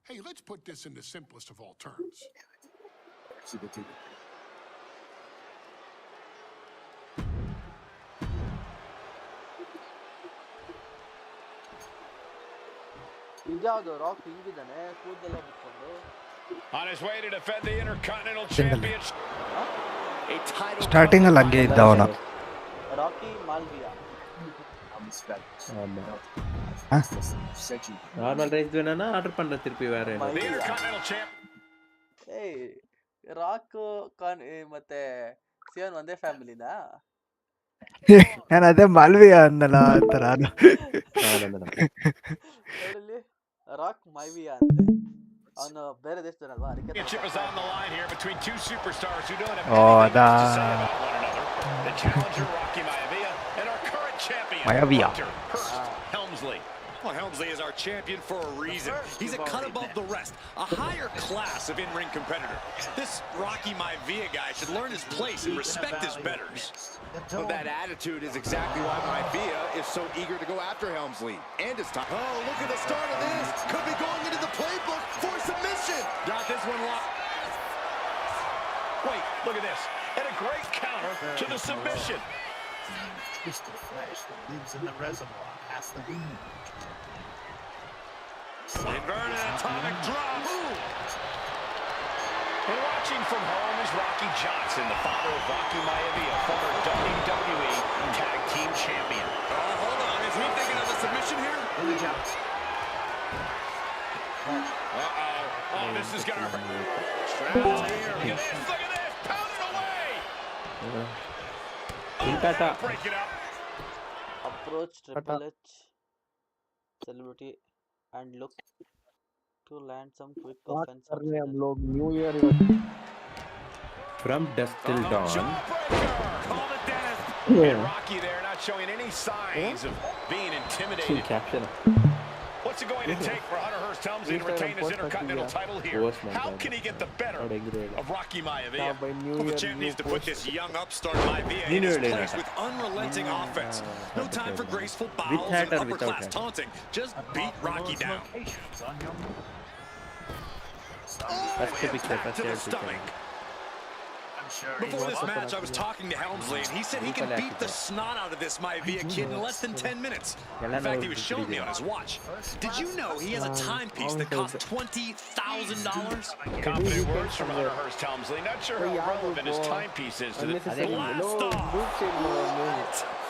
Hey, let's put this in the simplest of all terms. ಇದ್ಯಾವುದು rock ಹಿಂಗಿದ್ದಾನೆ ಕೂದಲೆಲ್ಲ ಬಿಟ್ಕೊಂಡು On his way to defend the Intercontinental Championship. Starting ಅಲ್ಲಿ ಹಂಗೆ ಇದ್ದ ಅವನು. Rakhi Malviya normal rice வேணும்னா order பண்ற திருப்பி வேற என்ன The Intercontinental Champ. ಏಯ್ ರಾಕ್ ಮತ್ತೆ ಸಿಯೋನ್ ಒಂದೇ ಫ್ಯಾಮಿಲಿನಾ? ನಾನು ಅದೇ ಮಾಲ್ವಿಯಾ ಅನ್ನಲ್ಲ ಅಂತ ನಾನು. ನೋಡಲ್ಲಿ ರಾಕ್ ಮೈವಿಯಾ ಅಂತೆ ಅವನು ಬೇರೆ ದೇಶದವನಲ್ವಾ ಅದಕ್ಕೆ Championship is on the line here between two superstars who don't have Oh, anything much to say about one another. The challenger Rocky Maivia and our current champion Maivia. Hunter Hearst Helmsley. Well, Helmsley is our champion for a reason. He's a cut above the rest, a higher class of in-ring competitor. This Rocky Maivia guy should learn his place and respect his betters. Well, that attitude is exactly why Maivia is so eager to go after Helmsley. And it's time. Oh, look at the start of this. Could be going into the playbook for submission. Got this one locked. Wait, look at this. And a great counter to the submission. Twisted flesh that lives in the reservoir has the wind. Inverted atomic drop. And watching from home is Rocky Johnson, the father of Rocky Maivia, former WWE Tag Team Champion. Hold on. Is he thinking of a submission here? Billy Johnson. Uh-oh. Oh, this is going to hurt. Look at this. Pound it away. Break it up. approach Triple H celebrity and look to land some quick offense. हम लोग new year from dusk till dawn. Call it Dennis. And Rocky there not showing any signs of being intimidated. Caption. What's it going to take for Hunter Hearst Helmsley to retain his Intercontinental title here? How can he get the better of Rocky Maivia? Well, the champ needs to put this young upstart Maivia in his place with unrelenting offense. No time for graceful bows and upper-class taunting. Just beat Rocky down. First picture, Back to the stomach. Before this match, I was talking to Helmsley, and he said he can beat the snot out of this Maivia kid in less than 10 minutes. In fact, he was showing me on his watch. Did you know he has a timepiece that costs $20,000? Confident words from Hunter Hearst Helmsley. Not sure how relevant his timepiece is to this. Blast off!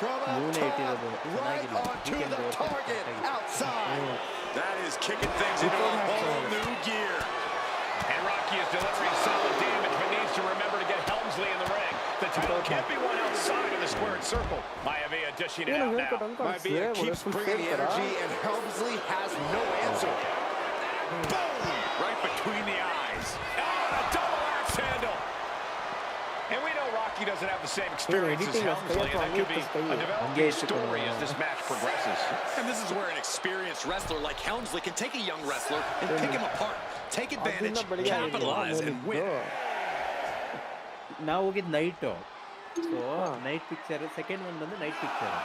From up top, right onto the target, outside. That is kicking things into a whole new gear. And Rocky is delivering solid damage, but needs to remember to get Helmsley in the ring. The title can't be won outside of the squared circle. Maivia dishing it out now. Maivia keeps bringing the energy, and Helmsley has no answer. Boom! Right between the eyes. Oh, a double axe handle. And we know Rocky doesn't have the same experience as Helmsley, and that could be a developing story as this match progresses. And this is where an experienced wrestler like Helmsley can take a young wrestler and pick him apart. Take advantage, capitalize, and win. ನಾವು ಹೋಗಿದ್ದು night so night picture second one ಬಂದು night picture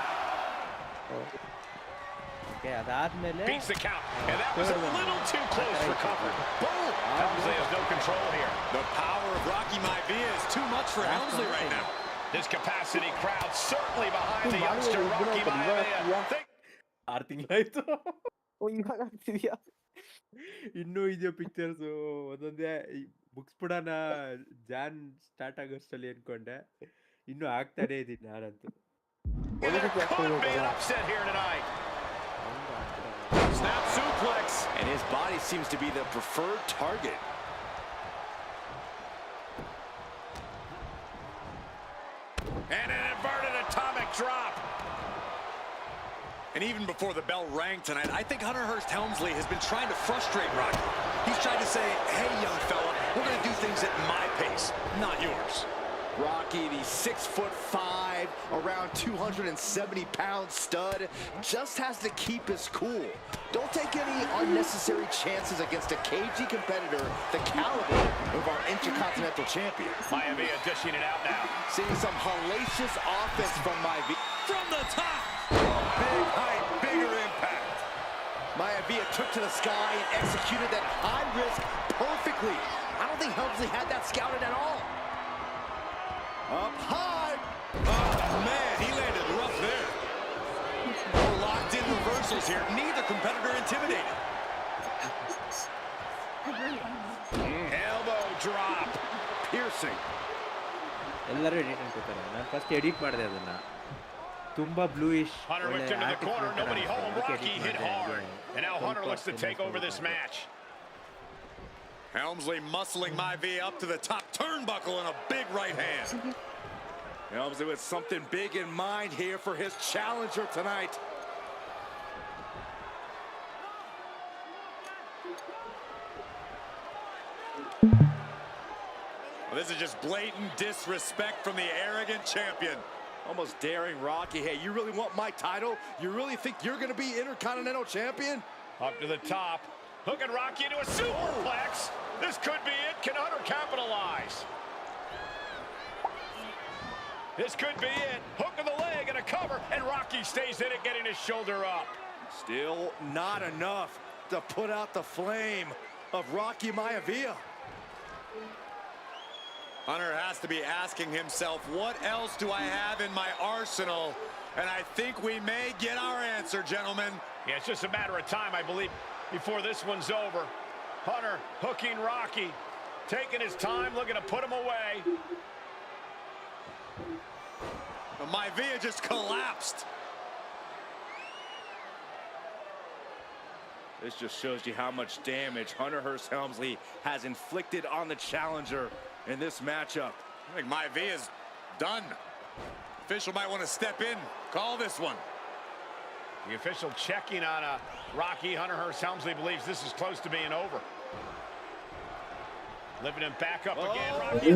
okay ಅದಾದ್ಮೇಲೆ Beats the count, and that was a little too close for comfort. Boom! Helmsley has no control here. The power of Rocky Maivia is too much for Helmsley right now. This capacity crowd certainly behind the youngster Rocky Maivia. 6 ತಿಂಗಳಾಯ್ತು ಇವಾಗ ಆಗ್ತಿದ್ಯಾ ಇನ್ನೂ ಇದೆಯೋ pictures ಒಂದೊಂದೇ ಮುಗಿಸ್ಬಿಡೋಣ John start ಆಗೋಷ್ಟಲ್ಲಿ ಅನ್ಕೊಂಡೆ ಇನ್ನೂ ಆಗ್ತಾನೆ ಇದೀನಿ ನಾನಂತೂ Snap suplex, and his body seems to be the preferred target. And an inverted atomic drop. And even before the bell rang tonight, I think Hunter Hearst Helmsley has been trying to frustrate Rocky. He's tried to say, hey, young fella, we're going to do things at my pace, not yours. Rocky, the 6'5", around 270-pound stud, just has to keep his cool. Don't take any unnecessary chances against a cagey competitor the caliber of our Intercontinental Champion. Maivia dishing it out now. Seeing some hellacious offense from Maivia. From the top. Big height, bigger impact. Maivia took to the sky and executed that high risk perfectly. I don't think Helmsley had that scouted at all. Up high. Oh, man, he landed rough there. More locked in reversals here. Neither competitor intimidated. Elbow drop. Piercing. ಎಲ್ಲರೂ edit ಅನ್ಕೋತಾರೆ. ನಾನು first edit ಮಾಡಿದೆ ಅದನ್ನ. ತುಂಬಾ bluish Hunter whipped into the corner, nobody home. Rocky hit hard. And now Hunter looks to take over this match. Helmsley muscling Maivia up to the top turnbuckle and a big right hand. Helmsley with something big in mind here for his challenger tonight. Well, this is just blatant disrespect from the arrogant champion. Almost daring Rocky. Hey, you really want my title? You really think you're going to be Intercontinental Champion? Up to the top. Hooking Rocky into a superplex. This could be it. Can Hunter capitalize? This could be it. Hook of the leg and a cover, and Rocky stays in it, getting his shoulder up. Still not enough to put out the flame of Rocky Maivia. Hunter has to be asking himself, what else do I have in my arsenal? And I think we may get our answer, gentlemen. Yeah, it's just a matter of time, I believe, before this one's over. Hunter hooking Rocky, taking his time, looking to put him away. Maivia just collapsed. This just shows you how much damage Hunter Hearst Helmsley has inflicted on the challenger in this matchup. I think Maivia's done. Official might want to step in, call this one. The official checking on Rocky. Hunter Hearst Helmsley believes this is close to being over. Lifting him back up again. Rocky.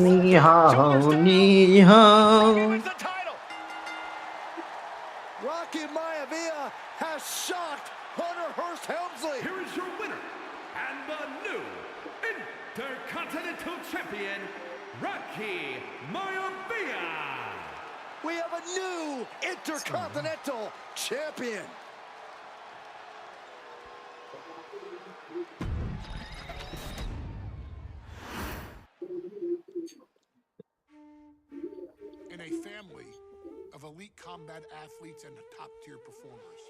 Wins the title. Rocky Maivia has shocked Hunter Hearst Helmsley. Here is your winner and the new Intercontinental Champion, Rocky Maivia. We have a new Intercontinental Champion. In a family of elite combat athletes and top-tier performers,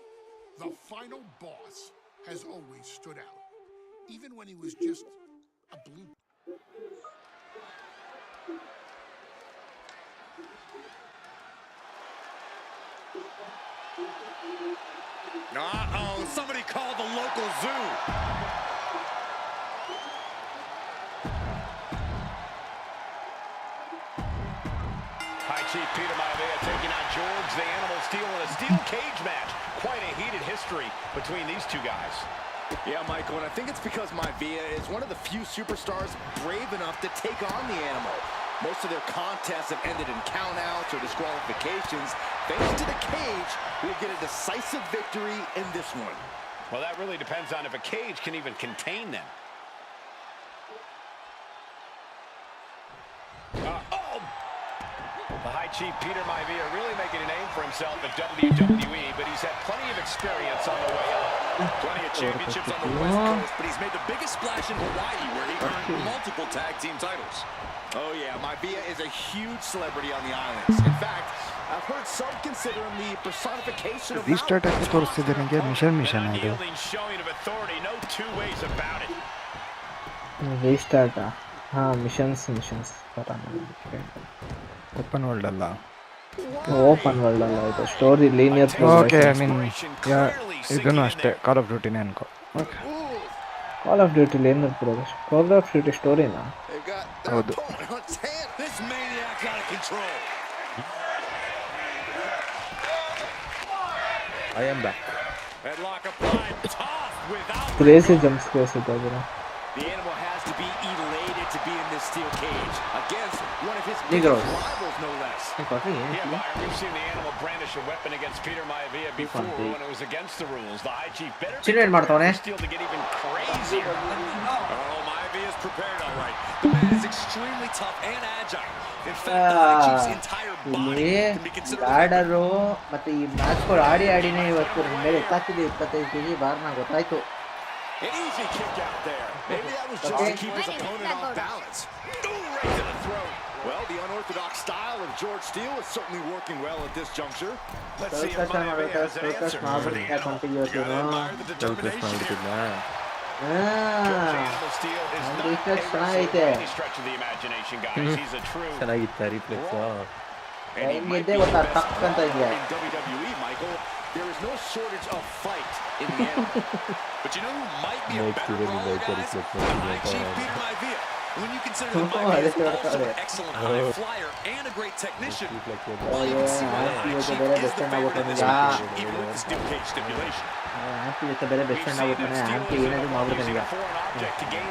the final boss has always stood out, even when he was just a blue. Uh-oh, somebody called the local zoo. High Chief Peter Maivia taking on George the Animal Steel in a steel cage match. Quite a heated history between these two guys. Yeah, Michael, and I think it's because Maivia is one of the few superstars brave enough to take on the Animal. Most of their contests have ended in countouts or disqualifications. Thanks to the cage, we'll get a decisive victory in this one. Well, that really depends on if a cage can even contain them. The High Chief Peter Maivia really making a name for himself at WWE, but he's had plenty of experience on the way up. Plenty of championships on the West Coast, but he's made the biggest splash in Hawaii, where he earned multiple tag team titles. Oh yeah, Maivia is a huge celebrity on the islands. In fact, I've heard some consider him the personification of restart ಆಗಿ ತೋರಿಸ್ತಿದೆ ನನಗೆ mission ಅದು Unyielding showing of authority, no two ways about it. Restart missions open world ಅಲ್ಲ open world ಅಲ್ಲ ಇದು story linear okay I mean ಇದನ್ನು ಅಷ್ಟೇ Call of ಡ್ಯೂಟಿನೇ ಅನ್ಕೋ okay Call of ಡ್ಯೂಟಿಲಿ ಏನು ಪ್ರೋಗ್ರೆಸ್ ಕಾಲ್ ಆಫ್ ಡ್ಯೂಟಿ ಸ್ಟೋರಿನಾ ಹೌದು This maniac out of control. I am back. Headlock applied, tossed without crazy regard. Jump space ಇದ್ದಾಗಿರೋ The animal has to be elated to be in this steel cage against one of his Negros. biggest rivals, no less. Yeah, Byron, we've seen the animal brandish a weapon against Peter Maivia before when it was against the rules. The High Chief better be prepared for Steel to get even crazier. Oh, Maivia's prepared all right. The man is extremely tough and agile. In fact, the High Chief's entire body can be considered a weapon. Order ಮತ್ತೆ ಈ ಮ್ಯಾಚ್ಗಳು ಆಡಿನೇ ಇವತ್ತು ನನ್ನ ಮೇಲೆ ಎತ್ತಾಕಿದೆ 25 kg ಬಾರ್ನ ಗೊತ್ತಾಯ್ತು. An easy kick out there. Maybe that was just to keep his opponent off balance. Ooh, right to the throat. Well, the unorthodox style of George Steele is certainly working well at this juncture. Let's see if Maivia has an answer for the animal. You gotta admire the determination here. Animal Steel is not a wrestler by any stretch of the imagination, guys. He's a true. ಚೆನ್ನಾಗಿತ್ತ reflex. And he might be the best in WWE, Michael. There is no shortage of fight in the animal. But you know who might be a better brawler, guys? The High Chief Peter Maivia. When you consider that Maivia is also an excellent high flyer and a great technician, well, you can see why the High Chief is the favorite in this match, even with the steel cage stipulation. Aunty ಜೊತೆ ಬೇರೆ best friend ಆಗ್ಬಿಡ್ತಾನೆ. Aunty ಏನಾದ್ರು ಮಾಡ್ಬಿಡ್ತಾನೆ ಈಗ. Game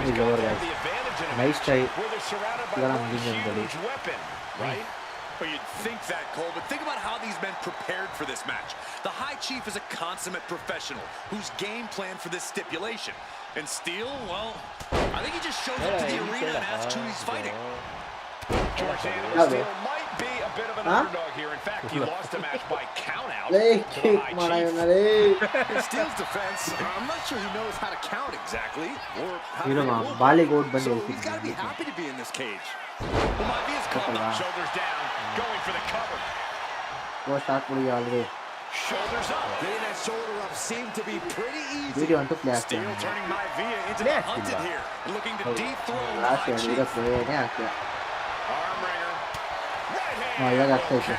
is over guys. Nice try. ಈಗ ನಮ್ಮ ಗಿಂಜನ್ದಲ್ಲಿ. Right? Well, you'd think that, Cole, but think about how these men prepared for this match. The High Chief is a consummate professional who's game planned for this stipulation. And Steele, well, I think he just shows up to the arena and asks who he's fighting. George Animal Steele might be a bit of an underdog here. In fact, he lost a match by countout to the High Chief. In Steele's defense, I'm not sure he knows how to count exactly, or how to move. ಬಾಲಿಗೋಡ್ ಬಂದು So he's got to be happy to be in this cage. Well, Maivia's caught up, shoulders down, going for the cover. Start ಮಾಡಿ already. Shoulders up. Getting that shoulder up seemed to be pretty easy. Video ಅಂತೂ play ಆಗ್ತದೆ. Steele turning Maivia into the hunted here and looking to dethrone the last High ಈಗ Chief. ಪ್ಲೇನೇ ಆಗ್ತದೆ. Arm wringer. ಇವಾಗ ಆಗ್ತೈತೆ.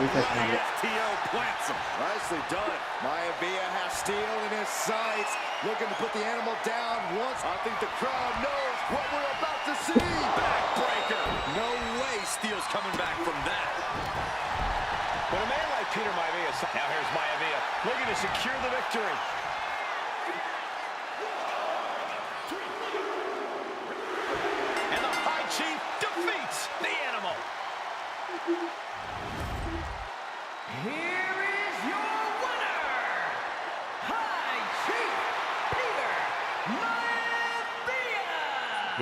Refresh ಮಾಡಿ. FTO plants him. Nicely done. Maivia has Steele in his sights, looking to put the animal down once. I think the crowd knows what we're about to see. Backbreaker. No way Steele's coming back from that. When a man like Peter Maivia, now here's Maivia looking to secure the victory. And the High Chief defeats the animal. Here is your winner, High Chief Peter Maivia.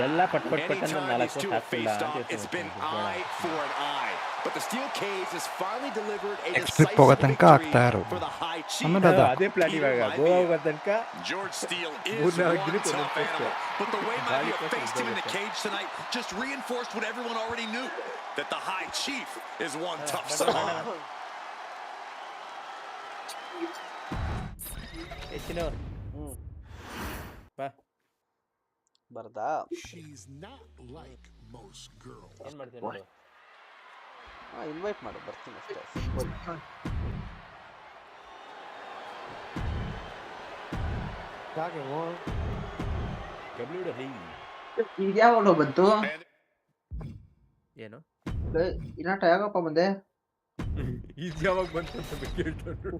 ಎಲ್ಲ ಪಟ್ ಪಟ್ ಪಟ್ ಅಂತ Anytime these 4 two have faced off, it's been eye for an eye. But the steel cage has finally delivered a expect decisive ಹೋಗೋ ತನಕ ಆಗ್ತಾ victory ಇರೋದು. for the High Chief. ಆಮೇಲೆ ಅದು ಅದೇ ಪ್ಲಾನ್ ಇವಾಗ ಗೋವಾ ಹೋಗೋ ತನಕ George Steele is ಮೂರ್ನಾಲ್ಕು one ದಿನಕ್ಕೆ tough ಒಂದೊಂದು animal, but the way ಗಾಳಿ Maivia ಕೊಟ್ಟು faced him in the ಇದ್ದೋಗುತ್ತೆ. cage tonight just reinforced what everyone already knew, that the High Chief is one tough son. ಹೆಚ್ಚಿನವ್ರು ಬಾ ಬರ್ದಾ? She's not like most girls. ಏನ್ ಮಾಡ್ತೀನಿ ನೋಡು. Invite ಮಾಡು, ಬರ್ತೀನಿ ಅಷ್ಟೇ. Simple. ಈಗ ಯಾವಾಗ ಬಂತು? ಏನು ಇನ್ನಾಟ ಯಾಕಪ್ಪ ಬಂದೆ? ಇದು ಯಾವಾಗ ಬಂತು ಅಂತ ಕೇಳ್ತಾರೆ.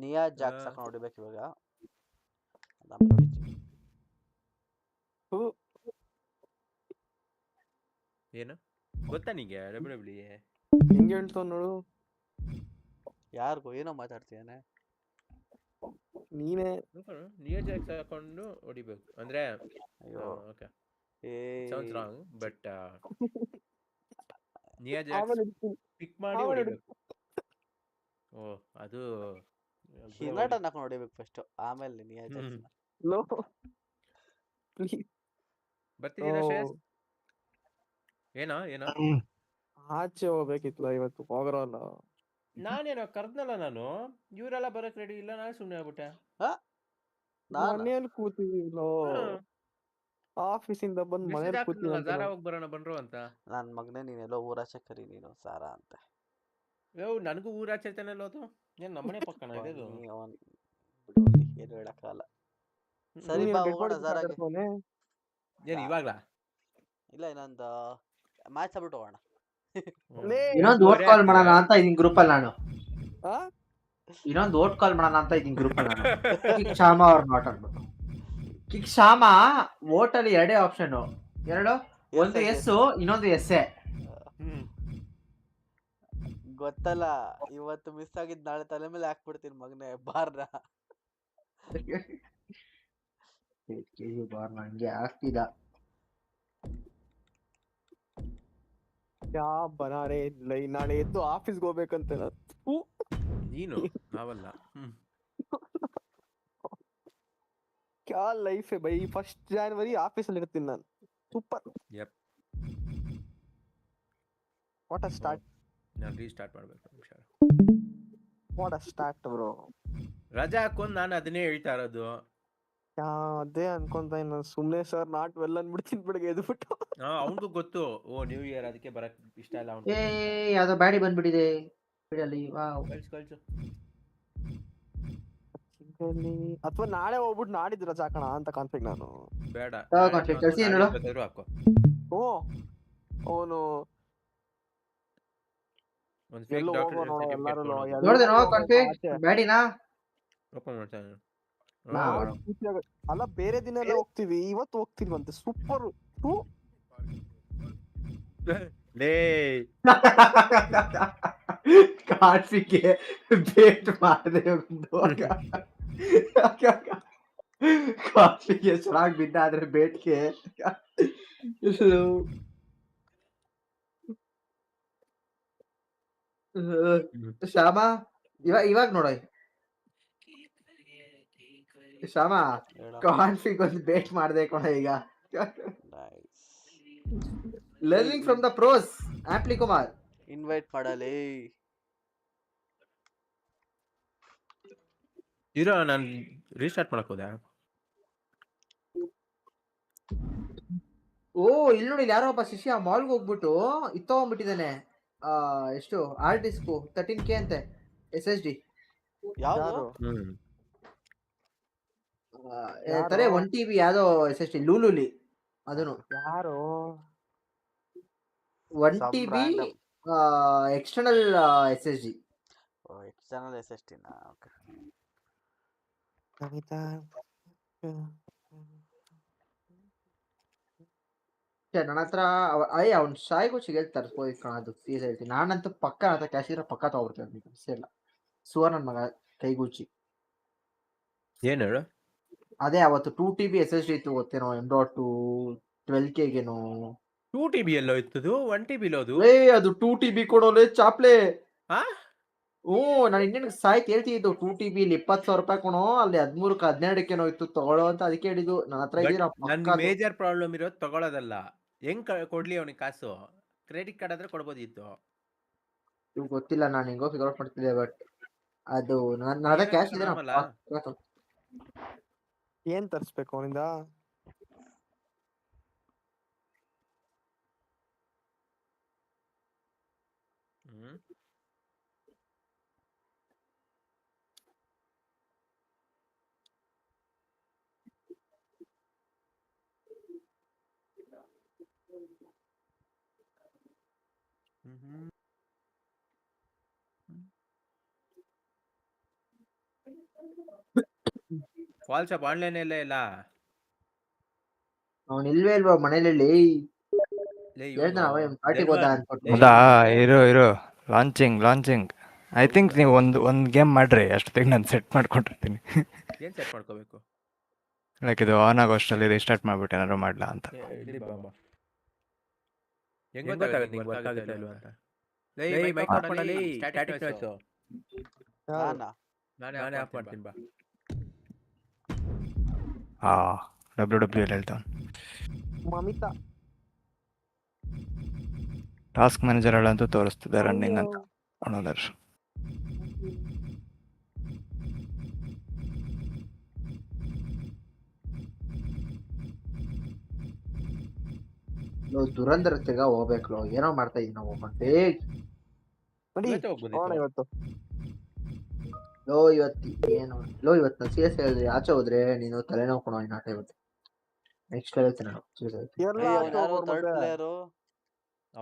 ನಿಯಾ ಜಾಕ್ ಸಾಕ ನೋಡಿಬೇಕು ಇವಾಗ. ಆಮೇಲೆ ಹೊಡಿತೀನಿ. ಏನು ಗೊತ್ತಾ ನಿಂಗೆ ಡಬ್ಲ್ಯೂ ಹೆಂಗೆ ಹೇಳ್ತಾವ ನೋಡು. ಯಾರಿಗೋ ಏನೋ ಮಾತಾಡ್ತೀಯಾನೆ ನೀನೇ. ನಿಯೋ ಜಾಕ್ಸ್ ಹಾಕೊಂಡು ಹೊಡಿಬೇಕು ಅಂದ್ರೆ ಅಯ್ಯೋ okay a sounds wrong but Neo Jax pick ಮಾಡಿ ಹೊಡಿಬೇಕು. ಓ ಅದು ಹಿನಾಟನ್ ಹಾಕೊಂಡು ಹೊಡಿಬೇಕು ಫಸ್ಟ್, ಆಮೇಲೆ ನಿಯಾ ಜಾಕ್. ಬರ್ತಿದ್ದೀರಾ ಶ್ರೇಯಸ್? ಏನೋ ಏನೋ ಆಚೆ ಹೋಗ್ಬೇಕಿತ್ತಲ್ಲ ಇವತ್ತು, ಹೋಗ್ರಲ್ಲ. ನಾನೇನೋ ಕರ್ದ್ನಲ್ಲ ನಾನು, ಇವರೆಲ್ಲ ಬರಕ್ ರೆಡಿ ಇಲ್ಲ, ನಾನು ಸುಮ್ಮನೆ ಆಗ್ಬಿಟ್ಟೆ. ಮನೇಲಿ ಕೂತಿದ್ವಿಲ್ಲೋ, ಆಫೀಸಿಂದ ಬಂದು ಮನೇಲಿ ಕೂತಿದ್ವಿ. ಝಾರಾ ಹೋಗಿ ಬರೋಣ ಬನ್ರು ಅಂತ. ನನ್ ಮಗನೇ, ನೀನೆಲ್ಲೋ ಊರಾಚೆ ಕರಿ ನೀನು ಸಾರಾ ಅಂತ. ನನಗೂ ಊರಾಚೆತಾನೆಲ್ಲ ಅದು ಏನ್ ನಮ್ಮನೆ ಪಕ್ಕನ ಇದೆ ಅದು. ಏನು ಹೇಳಕ್ಕಾಗಲ್ಲ. ಸರಿ ಬಾ ಹೋಗೋಣ ಝಾರಾಗೆ. ಏನ್ ಇವಾಗ್ಲ? ಇಲ್ಲ ಇನ್ನೊಂದು ಮ್ಯಾಚ್ ಆಗ್ಬಿಟ್ಟು ಹೋಗೋಣ. ಇನ್ನೊಂದು ಓಟ್ ಕಾಲ್ ಮಾಡೋಣ ಅಂತ ಇದೀನಿ ಗ್ರೂಪಲ್ಲಿ ನಾನು. ಇನ್ನೊಂದು ಓಟ್ ಕಾಲ್ ಮಾಡೋಣ ಅಂತ ಇದೀನಿ ಗ್ರೂಪಲ್ಲಿ ನಾನು. ಕಿಕ್ ಶಾಮ ಅವ್ರ ನಾಟ್ ಅನ್ಬಿಟ್ಟು. ಕಿಕ್ ಶಾಮ ಓಟಲ್ಲಿ ಎರಡೇ ಆಪ್ಷನ್, ಒಂದು ಎಸ್ ಇನ್ನೊಂದು ಎಸ್. ಗೊತ್ತಲ್ಲ, ಇವತ್ತು ಮಿಸ್ ಆಗಿದ್ ನಾಳೆ ತಲೆ ಮೇಲೆ ಹಾಕ್ಬಿಡ್ತೀನಿ ಮಗನೇ ಬಾರ್ನ. ಬಾರ್ ನಂಗೆ ಆಗ್ತಿದ. ಯಾ ಬನಾರೆ ನಾಳೆ ಎದ್ದು ಆಫೀಸ್ಗೆ ಹೋಗ್ಬೇಕಂತ ನೀನು ನಾವಲ್ಲ. ಕ್ಯಾ ಲೈಫ್ ಬೈ. 1 ಜನವರಿ ಆಫೀಸಲ್ಲಿ ಇರ್ತೀನಿ ನಾನು. ಸೂಪರ್. What a start. ನಾನು ರೀಸ್ಟಾರ್ಟ್ ಮಾಡ್ಬೇಕು ನಿಮಿಷ. What a start bro. ರಜಾ ಹಾಕೊಂಡ್ ನಾನು ಅದನ್ನೇ ಹೇಳ್ತಾ ಇರೋದು. ಅದೇ ಅನ್ಕೊಂತ ಇನ್ನು ಸುಮ್ನೆ ಸರ್ ನಾಟ್ ವೆಲ್ ಅನ್ಬಿಡ್ತೀನಿ ಬೆಳಗ್ಗೆ ಎದ್ಬಿಟ್ಟು. ಅವನಿಗೂ ಗೊತ್ತು, ಓ ನ್ಯೂ ಇಯರ್ ಅದಕ್ಕೆ ಬರಕ್ ಇಷ್ಟ ಇಲ್ಲ ಅವ್ನು. ಯಾವ್ದೋ ಬ್ಯಾಡಿ ಬಂದ್ಬಿಟ್ಟಿದೆ ಬಿಡಲಿ. ಕಳ್ಸು ಅಥವಾ ನಾಳೆ ಹೋಗ್ಬಿಟ್ಟು ನಾಡಿದ್ದು ರಜಾ ಹಾಕೋಣ ಅಂತ ಕಾನ್ಫಿಗ್ ನಾನು. ಬೇಡ ಹಾಕೋ. ಓ ಅವನು ಎಲ್ಲೋ ಹೋಗೋ ನೋಡೋ ಎಲ್ಲರೂ ನೋಡ್ದೇನೋ ಕಾನ್ಫಿಗ್ ಬ್ಯಾಡಿನಾ ಓಪನ್ ಮಾಡ್ತಾನೆ. ಅಲ್ಲ ಬೇರೆ ದಿನ ಎಲ್ಲ ಹೋಗ್ತೀವಿ, ಇವತ್ತು ಹೋಗ್ತಿಲ್ವಂತೆ. ಸೂಪರ್. ಕಾನ್ಫಿಗೆ ಬೇಟ್ ಮಾಡದೆ ಕಾಫಿಗೆ ಚೆನ್ನಾಗಿ ಬಿದ್ದ ಆದ್ರೆ ಬೇಟ್ಗೆ ಶ್ಯಾಮ ಇವಾಗ ನೋಡ ಶ್ಯಾಮ ಕಾನ್ಫಿಗ್ ಒಂದು ಬೇಟ್ ಮಾಡ್ದೆ ಕೊಡ ಈಗ. Learning from the pros. ಆಂಪ್ಲಿ ಕುಮಾರ್ ಇನ್ವೈಟ್ ಮಾಡಲಿ. ಇರೋ ನಾನು ರೀಸ್ಟಾರ್ಟ್ ಮಾಡಕ್ ಹೋದೆ. ಓ ಇಲ್ಲಿ ನೋಡಿ, ಯಾರೋ ಒಬ್ಬ ಶಿಷ್ಯ ಮಾಲ್ಗೆ ಹೋಗ್ಬಿಟ್ಟು ಇತ್ತೋಗ್ಬಿಟ್ಟಿದ್ದಾನೆ. ಎಷ್ಟು ಹಾರ್ಡ್ ಡಿಸ್ಕ್ 13K ಅಂತೆ SSD. ಯಾವುದು ತಾರೆ 1 TB ಯಾವ್ದೋ SSD ಲೂಲುಲಿ. ಅದನ್ನು ಯಾರು 1 TB external SSD. External SSD ನಾ. ಓಕೆ. ನನ್ನ ಹತ್ರ ಅವ್ನು ಶಾಯಿಗೂ ಸಿಗಲ್ ತರಿಸ್ಬೋದು ಅದು ಸೀಸ್ ಹೇಳ್ತೀನಿ. ನಾನಂತೂ ಪಕ್ಕ ಅಂತ ಕ್ಯಾಶ್ ಇದ್ರೆ ಪಕ್ಕ ತಗೊಬಿಡ್ತೇನೆ. ಇಲ್ಲ ಸುವರ್ಣನ್ ಮಗ ಕೈಗೂಚಿ. ಏನು ಹೇಳು? ಅದೇ ಅವತ್ತು 2 TB SSD ಇತ್ತು ಗೊತ್ತೇನೋ, M.2 12Kಗೇನೋ. 2 TB ಎಲ್ಲೋ ಇತ್ತು, 1 TB ಇಲ್ಲೋದು. ಅದು 2 TB ಕೊಡೋಲೆ ಚಾಪ್ಲೆ. ನಾನು ಇನ್ನೇನು ಸಾಯ್ತು ಹೇಳ್ತಿದ್ದು. 2 TB ಇಲ್ಲಿ 20,000 ರೂಪಾಯಿ ಕೊಣೋ, ಅಲ್ಲಿ 13ಕ್ಕೆ 12ಕ್ಕೇನೋ ಇತ್ತು ತಗೊಳ್ಳೋ ಅಂತ. ಅದಕ್ಕೆ ಹೇಳಿದ್ದು ನನ್ನ ಹತ್ರ ಇದೀರ. ಮೇಜರ್ ಪ್ರಾಬ್ಲಮ್ ಇರೋದು ತಗೊಳ್ಳೋದಲ್ಲ, ಹೆಂಗ್ ಕೊಡ್ಲಿ ಅವನಿಗೆ ಕಾಸು. ಕ್ರೆಡಿಟ್ ಕಾರ್ಡ್ ಆದ್ರೆ ಕೊಡ್ಬೋದಿತ್ತು. ಇವ್ ಗೊತ್ತಿಲ್ಲ, ನಾನು ಹೆಂಗೋ ಫಿಗರ್ ಔಟ್ ಮಾಡ್ತಿದ್ದೆ. ಬಟ್ ಅದು ನನ್ನ ಹತ್ರ ಕ್ಯಾಶ್ ಇದೆ. ಏನ್ ತರಿಸ್ಬೇಕು ಅವನಿಂದ? ವಾಲ್ ಶಾಪ್ ಆನ್ಲೈನ್ ಎಲ್ಲ ಇಲ್ಲ. ಅವನು ಇಲ್ವಾ ಮನೇಲಿ? ಹೌದಾ? ಇರು ಲಾಂಚಿಂಗ್. ಐ ಥಿಂಕ್ ನೀವು ಒಂದು ಗೇಮ್ ಮಾಡ್ರಿ, ಅಷ್ಟೊತ್ತಿಗೆ ನಾನು ಸೆಟ್ ಮಾಡ್ಕೊಂಡಿರ್ತೀನಿ. ಏನ್ ಸೆಟ್ ಮಾಡ್ಕೋಬೇಕು? ಲೈಕ್ ಇದು ಆನ್ ಆಗೋ ಅಷ್ಟರಲ್ಲಿ ರೀಸ್ಟಾರ್ಟ್ ಮಾಡ್ಬಿಟ್ಟು ಏನಾದ್ರು ಮಾಡ್ಲಾ ಅಂತ. ಹೆಂಗ್ ಗೊತ್ತಾಗುತ್ತೆ ನಿಂಗೆ ವರ್ಕ್ ಆಗುತ್ತೆ ಇಲ್ವಾ ಅಂತ? ಮೈಕ್ ಆನ್ ಮಾಡಿ ಸ್ಟ್ಯಾಟಿಕ್ ನಾಯ್ಸ್. ನಾನೇ ಆಫ್ ಮಾಡ್ತೀನಿ ಬಾ. WWL ಹೇಳ್ತಾವ. ಮಮಿತಾ ಟಾಸ್ಕ್ ಮ್ಯಾನೇಜರ್ ಅಂತೂ ತೋರಿಸ್ತಿದೆ ರನ್ನಿಂಗ್ ಅಂತ. ಅನ್ನೋದರ್ ದುರಂಧರ ತಿರ್ಗ ಹೋಗ್ಬೇಕು. ಏನೋ ಮಾಡ್ತಾ ಇದೀವಿ ನಾವು. ಇವತ್ತು ಸೀರಿಯಸ್ ಹೇಳಿದ್ರಿ ಆಚೆ ಹೋದ್ರೆ ನೀನು ತಲೆನೋವು ಕೊಡೋ ಆಟ. ಇವತ್ತು ನೆಕ್ಸ್ಟ್ ಹೇಳ್ತೀನಿ ನಾನು.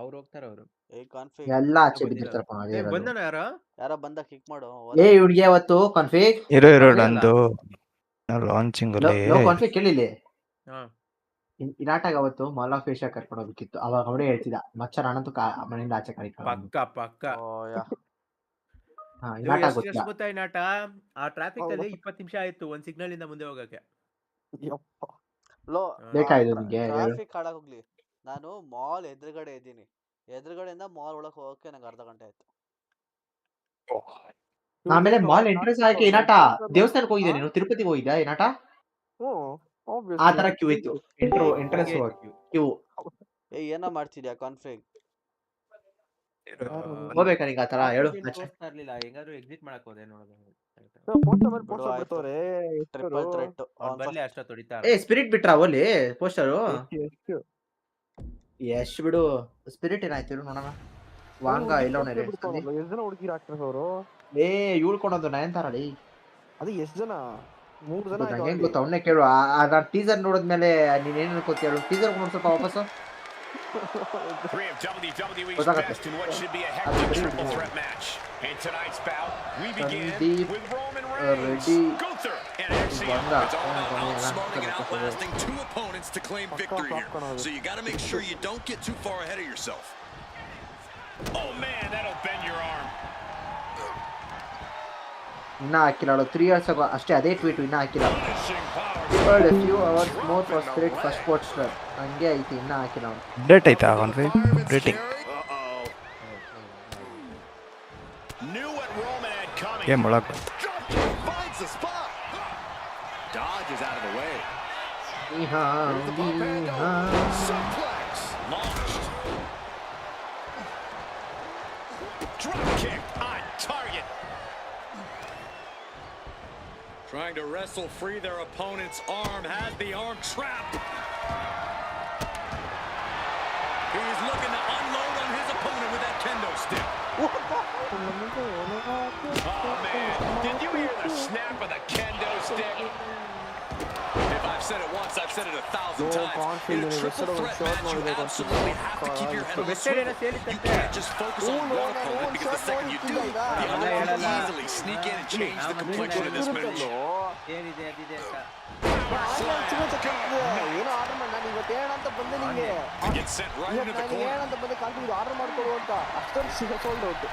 ಅವ್ರು ಹೋಗ್ತಾರೆ ಅವರು. ಏ ಕಾನ್ಫಿಗ್ ಎಲ್ಲ ಆಚೆ ಬಂದಿಲ್ಲ. ಬಿದ್ದಿರ್ತಾರಪ್ಪ ಅದೇ ಇರೋದು. ಬಂದನ ಯಾರೋ? ಯಾರೋ ಬಂದ ಕಿಕ್ ಮಾಡು ಏ ಇವ್ನಿಗೆ ಅವತ್ತು ಕಾನ್ಫಿಗ್ ಇರೋ ಬರ್ಲಿಲ್ಲ. ನಂದು ಲಾಂಚಿಂಗ್ ಅಲ್ಲಿ ಲೋ ಕಾನ್ಫಿಗ್ ಕೇಳಿಲ್ಲಿ ಹಾ. ಇನಾಟಾಗ ಅವತ್ತು ಮಾಲ್ ಆಫ್ ಏಷ್ಯಾ ಕರ್ಕೊಂಡು ಹೋಗ್ಬೇಕಿತ್ತು. ಅವಾಗ ಅವನೇ ಹೇಳ್ತಿದ್ದ ಮಚ್ಚ ನಾನಂತೂ ಮನೆಯಿಂದ ಆಚೆ ಕರೀತಾರೆ ಪಕ್ಕ. ಇನಾಟ ಎಷ್ಟು ಗೊತ್ತಿಲ್ಲ. ಗೊತ್ತಾ ಈ ನಾಟ? ಆ ಟ್ರಾಫಿಕ್ ಅಲ್ಲಿ 20 ನಿಮಿಷ ಆಯ್ತು ಒಂದ್ ಸಿಗ್ನಲ್ ಇಂದ ಮುಂದೆ ಹೋಗಕ್ಕೆ. ಲೋ ಬೇಕಾಯ್ತು ನಿಂಗೆ ಟ್ರಾಫಿಕ್ ಹಾಳಾಗ್ ಹೋಗ್ಲಿ, ನಾನು ಮಾಲ್ ಎದುರುಗಡೆ ಇದ್ದೀನಿ. ಎದುರುಗಡೆಯಿಂದ ಮಾಲ್ ಒಳಗೆ ಹೋಗಕ್ಕೆ ನಂಗೆ ಅರ್ಧ ಗಂಟೆ ಆಯ್ತು. ಆಮೇಲೆ ಮಾಲ್ ಎಂಟ್ರೆನ್ಸ್ ಆಗಿ ಇನಾಟ ದೇವಸ್ಥಾನಕ್ಕೆ ಹೋಗಿದ್ದೆ ನೀನು? ತಿರುಪತಿಗೆ ಹೋಗಿದ್ಯಾ ಇನಾಟ? ಆ ತರ ಕ್ಯೂ ಇತ್ತು ಎಂಟ್ರೆನ್ಸ್ ಕ್ಯೂ. ಏ ಏನೋ ಮಾಡ್ತಿದ್ಯಾ ಕಾನ್ಫಿಗ್? ಹೋಗ್ಬೇಕಾ ನಿಂಗೆ ಆ ತರ ಹೇಳು. ತೋರಿಸ್ತಾ ಇರ್ಲಿಲ್ಲ, ಹೆಂಗಾದ್ರು ಎಕ್ಸಿಟ್ ಮಾಡಕ್ ಹೋದೆ ನೋಡೋದು. ಟ್ರಿಪಲ್ ಥ್ರೆಟ್ ಅವ್ನ್ ಬರ್ಲಿ ಅಷ್ಟೊತ್ತು ಹೊಡಿತಾ ಏ ಸ್ಪಿರಿಟ್ ಬಿಟ್ರಾ ಓಲಿ ಪೋಸ್ಟರು? ಯಶ್ ಬಿಡು. ಸ್ಪಿರಿಟ್ ಏನಾಯ್ತು ನೋಡೋಣ. ವಾಂಗ ಎಲ್ಲವನೇ ಏ ಇಳ್ಕೊಂಡೊಂದು ನಯನ್ತಾರಳಿ. ಅದು ಎಷ್ಟು ಜನ? 3 ಜನ ಹೆಂಗ್ ಗೊತ್ತ ಅವನ್ನೇ ಕೇಳು. ನಾನ್ ಟೀಸರ್ ನೋಡಿದ್ಮೇಲೆ ನೀನ್ ಏನ್ ಅನ್ಕೋತ ಹೇಳು. ಟೀಸರ್ ನೋಡ್ ಸ್ವಲ್ಪ ವಾಪಸ್ Three of WWE's ಗೊತ್ತಾಗತ್ತೆ. best in what should be a hectic triple threat match. In tonight's bout, we begin with Roman Reigns, Gunther, and Axiom. It's all about outsmarting and outlasting two opponents to claim victory here. So you got to make sure you don't get too far ahead of yourself. Oh man, that'll bend your arm. ಇನ್ನ ಹಾಕಿಲ್ಲ 3 years ago ಅಷ್ಟೇ ಅದೇ tweet ಇನ್ನ ಹಾಕಿಲ್ಲ. a few hours more for Spirit first poster ಹಂಗೆ ಐತಿ ಇನ್ನ ಹಾಕಿಲ್ಲ ಅವನು. ಅಪ್ಡೇಟ್ ಆಯ್ತಾ ಕಾನ್ಫಿಗ್? ಅಪ್ಡೇಟಿಂಗ್ ಗೇಮ್ ಒಳಗೆ ಬಂತು. Dodges out of the way. Drop kick on target. Trying to wrestle free their opponent's arm, has the arm trapped. He's looking to unload on his opponent with that kendo stick. Oh man, did you hear the snap of the kendo stick? If I've said it once, I've said it 1,000 times. In a triple threat match, you absolutely have to keep your head on the swivel. You can't just focus on one opponent because the second you do, the other can easily sneak in and change the complexion of this match. ಏನಿದೆ ಅದಿದೆ ಅಂತ. ಏನೋ order ಮಾಡಿ ನಾನು ಇವತ್ತು ಏನಂತ ಬಂದೆ ನಿಂಗೆ Gets sent right into the corner. ಏನಂತ ಬಂದೆ ಕಾನ್ಫಿಗ್ ಆರ್ಡರ್ ಮಾಡ್ಕೊಡು ಅಂತ ಅಷ್ಟೊಂದು ಸೋಲ್ಡ್ ಔಟ್.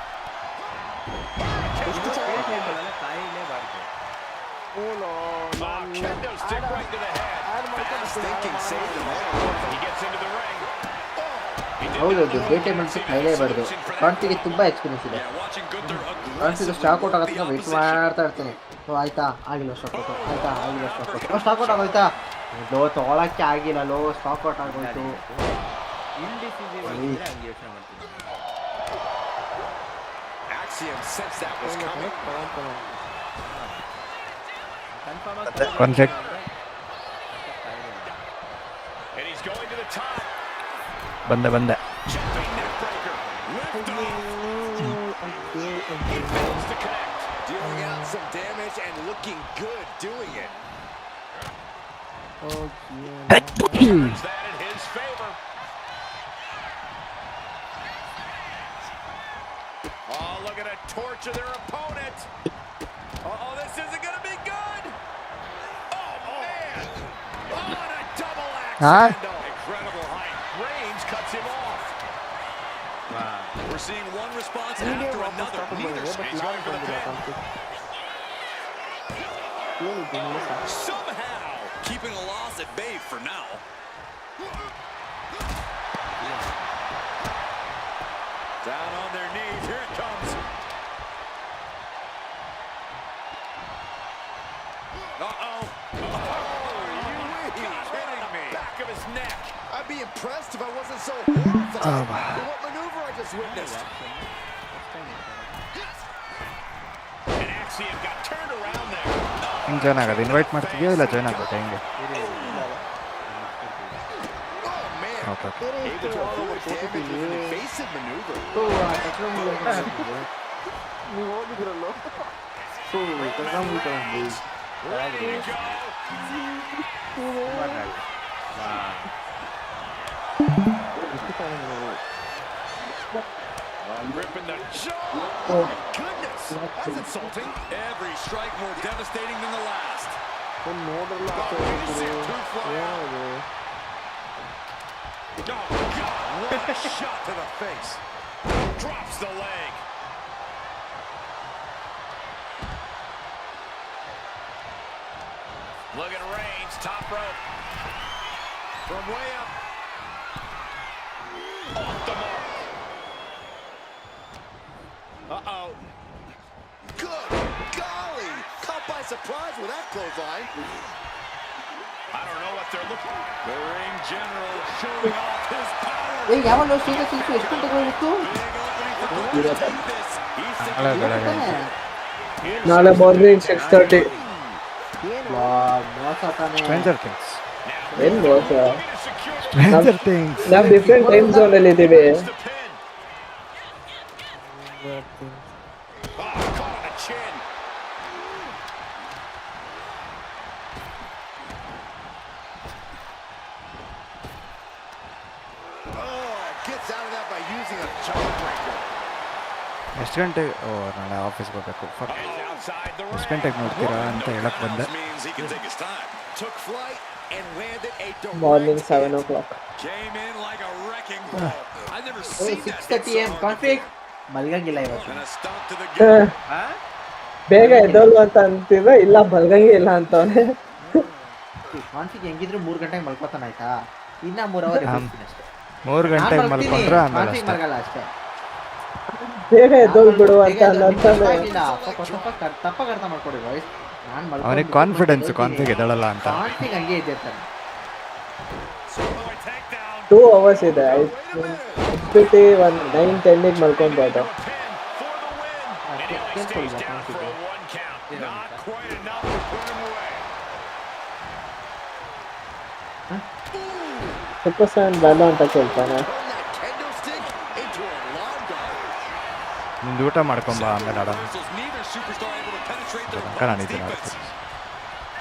ಎಷ್ಟು ಹೇಳ್ಕೊಳ್ಳಲ್ಲ ಕಾಯಿಲೇಬಾರ್ದು. Kendo stick right to the head. Fast thinking saved him there. He gets into the ring. ಹೌದೌದು ಬೇಟೆ ಮನಸ್ಸು ಕೈಲೇಬಾರ್ದು. ಕಾನ್ಫಿಗೆ ತುಂಬಾ ಎಕ್ಸ್ಪೀರಿಯನ್ಸ್ ಇದೆ. ಕಾನ್ಫಿಗೆ ಸ್ಟಾಕ್ ಔಟ್ ಆಗೋದನ್ನ ವೆಯ್ಟ್ ಮಾಡ್ತಾ ಇರ್ತೀನಿ. ಆಯ್ತಾ ಆಗಿಲ್ಲ ಸ್ಟಾಕ್ ಔಟ್, ಆಯ್ತಾ ಆಗಿಲ್ಲ ಸ್ಟಾಕ್ ಔಟ್, ಸ್ಟಾಕ್ ಔಟ್ ಆಗೋಯ್ತಾ ಲೋ ತೊಗೊಳಕ್ಕೆ ಆಗಿಲ್ಲ, ಲೋ ಸ್ಟಾಕ್ ಔಟ್ ಆಗೋಯ್ತು. ಇಂಡಿಸಿಸಿವ್ ಆಗಿದ್ರೆ ಹಂಗೆ ಯೋಚನೆ ಮಾಡ್ತೀನಿ. Axiom sensed that was coming. Config And he's going to the top. ಬಂದೆ Jumping neck breaker. Lift off. He fails to connect. Dealing out some damage and looking good doing it. Turns that in his favor. Oh, look at a torture their opponent. Uh-oh, this isn't going to be good. Oh, man. Oh, and a double axe handle. Incredible height. Reigns cuts him off. Wow. We're seeing one response after another. Neither side's going for the pin. Somehow keeping a loss at bay for now. Down on their knees. Here it comes. Uh-oh. Oh, are you kidding me? Back of his neck. I'd be impressed if I wasn't so horrified by what maneuver I just witnessed. And Axiom got turned around there. ಹಿಂಗೆ join ಆಗೋದು invite ಮಾಡ್ತಿದ್ಯಾ ಇಲ್ಲ join ಆಗ್ಬೇಕಾ ಹೆಂಗೆ? Oh man, okay okay. able to avoid damage with an evasive maneuver. ನೀವು ಹೋಗಿದ್ರಲ್ಲೋ Ready to go. in the jaw. Oh. My goodness, that's insulting. Every strike more devastating than the last. ನೋಡ್ರಲ್ಲ ಆಚೆ Oh, you see ಹೋಗ್ತಿರು. a tooth fly out. ಏನದು? Oh, God, what a shot to the face. Drops the leg. Look at Reigns, top rope. From way up. Off the mark. Uh-oh. Good golly! Caught by surprise with that clothesline. I don't know what they're looking. The ring general showing off his power. ಏ ಯಾವಾಗ serious ಇತ್ತು ಎಷ್ಟು ಗಂಟೆಗೆ ಹೋಗಿತ್ತು Big opening for Gunther to take this. He's ನಾಳೆ ಬೆಳಗ್ಗೆ ನಾಳೆ morning 6:30. ಮೋಸ ತಾನೆ ಸ್ಟ್ರೇಂಜರ್ ಥಿಂಗ್ಸ್ ಏನ್ ಮೋಸ? ಸ್ಟ್ರೇಂಜರ್ ಥಿಂಗ್ಸ್ ನಾವ್ ಡಿಫ್ರೆಂಟ್ ಟೈಮ್ ಝೋನ್ ಅಲ್ಲಿ ಇದ್ದೀವಿ. the pin. Oh, caught on the chin. Oh, gets out of that by using a jawbreaker. ಎಷ್ಟು ಗಂಟೆಗೆ ಓ ನಾಳೆ ಆಫೀಸ್ಗೆ ಹೋಗ್ಬೇಕು ಫಕ್ Is outside the ಎಷ್ಟು ring. ಗಂಟೆಗೆ ನೋಡ್ತೀರಾ ಅಂತ ಹೇಳಕ್ ಬಂದೆ Means he can take his time. Took flight and landed a direct morning hit. 7 o'clock. Came in like a wrecking ball. I've never oh seen that hit 6:30 so AM hard config ಮಲ್ಗಂಗಿಲ್ಲ ಇವತ್ತು before. And a stomp to the gut. ಬೇಗ ಎದ್ದೋಲ್ವ ಅಂತ ಅಂತಿದ್ರೆ ಇಲ್ಲ ಮಲ್ಗಂಗೆ ಇಲ್ಲ ಅಂತವನೆ. Config ಹೆಂಗಿದ್ರು 3 ಗಂಟೆಗೆ ಮಲ್ಕೋತಾನ ಆಯ್ತಾ ಇನ್ನ 3 ಅವರ್ ಇರ್ತೀನಿ ಅಷ್ಟೇ 3 ಗಂಟೆಗೆ ಮಲ್ಕೊಂಡ್ರೆ ಆಮೇಲೆ ಕಾನ್ಫಿಗ್ ಅಷ್ಟೇ ಮಲ್ಗಲ್ಲ ಅಷ್ಟೇ ಬೇಗ ಎದ್ದೋಲ್ ಬಿಡು ಅಂತ ಅಂತಾನೆ. ಸ್ವಲ್ಪ ತಪ್ಪಾಗಿ ಅರ್ಥ ಮಾಡ್ಕೊಡಿ ವಾಯ್ಸ್ ನಾನು ಅವನಿಗೆ ಕಾನ್ಫಿಡೆನ್ಸ್ ಕಾನ್ಫಿಗ್ ಎದಳಲ್ಲ ಅಂತ ಕಾನ್ಫಿಗ್ ಹಂಗೆ ಇದ್ದಿರ್ತಾನೆ 2 hours ಇದೆ. ಬಿಟ್ಟು 9-10 ಮಲ್ಕೊಂಡ್ಬೋದು. ಕೇಳ್ಕೊಳ್ಳಿ ಕಾನ್ಫಿಗ್ ಸೂಪರ್ ಸ್ಟಾರ್ ಬೇಡ ಅಂತ ಕೇಳ್ತಾನೆ. Turn that kendo stick into a lawn dart. ನಿಂದು ಊಟ ಮಾಡ್ಕೊಂಬ ಆಮೇಲೆ ಆಡೋಣ Neither superstar able to penetrate their ತನಕ opponent's ನಾನಿದ್ದೀನಿ defense.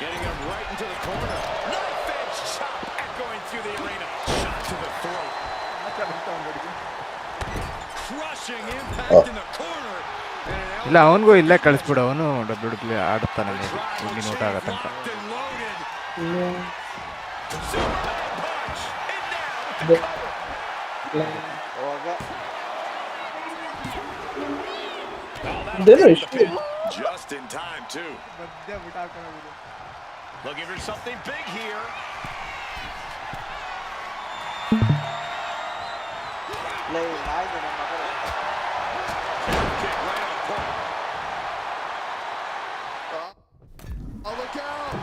Getting him right into the corner. Knife edge chop echoing through the arena. Shot to the throat. Crushing impact in the corner. ಇಲ್ಲ ಅವನಿಗೂ ಇಲ್ಲೇ ಕಳಿಸ್ಬಿಡು ಅವನು ಡಬ್ಲ್ಯೂ ಆಡುತ್ತಾನೆ ಇಲ್ಲಿ ಊಟ ಆಗೋ ತನಕ Locked and loaded. ಹೋಗೆ ಇದೇನು ಇಷ್ಟು Just in time, too. Looking for something big here. ಲೈ ನಾಯ್ದು ನಮ್ಮ ಮಗಳು Kick right on point. Oh, look out!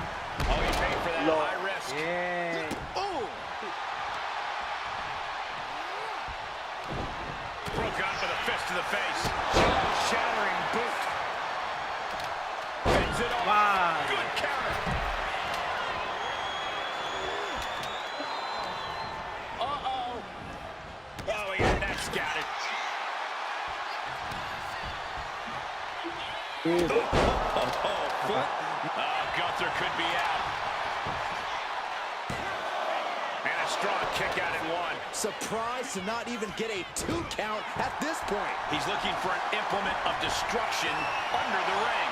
Oh, he paid for that high risk. Oh! Broke out with a fist to the face. Shattering boot. Fends it off. Wow. Good counter. Uh-oh. Oh, he had that scattered. Foot. Gunther could be out. And a strong kick out in one. Surprised to not even get a 2 count at this point. He's looking for an implement of destruction under the ring.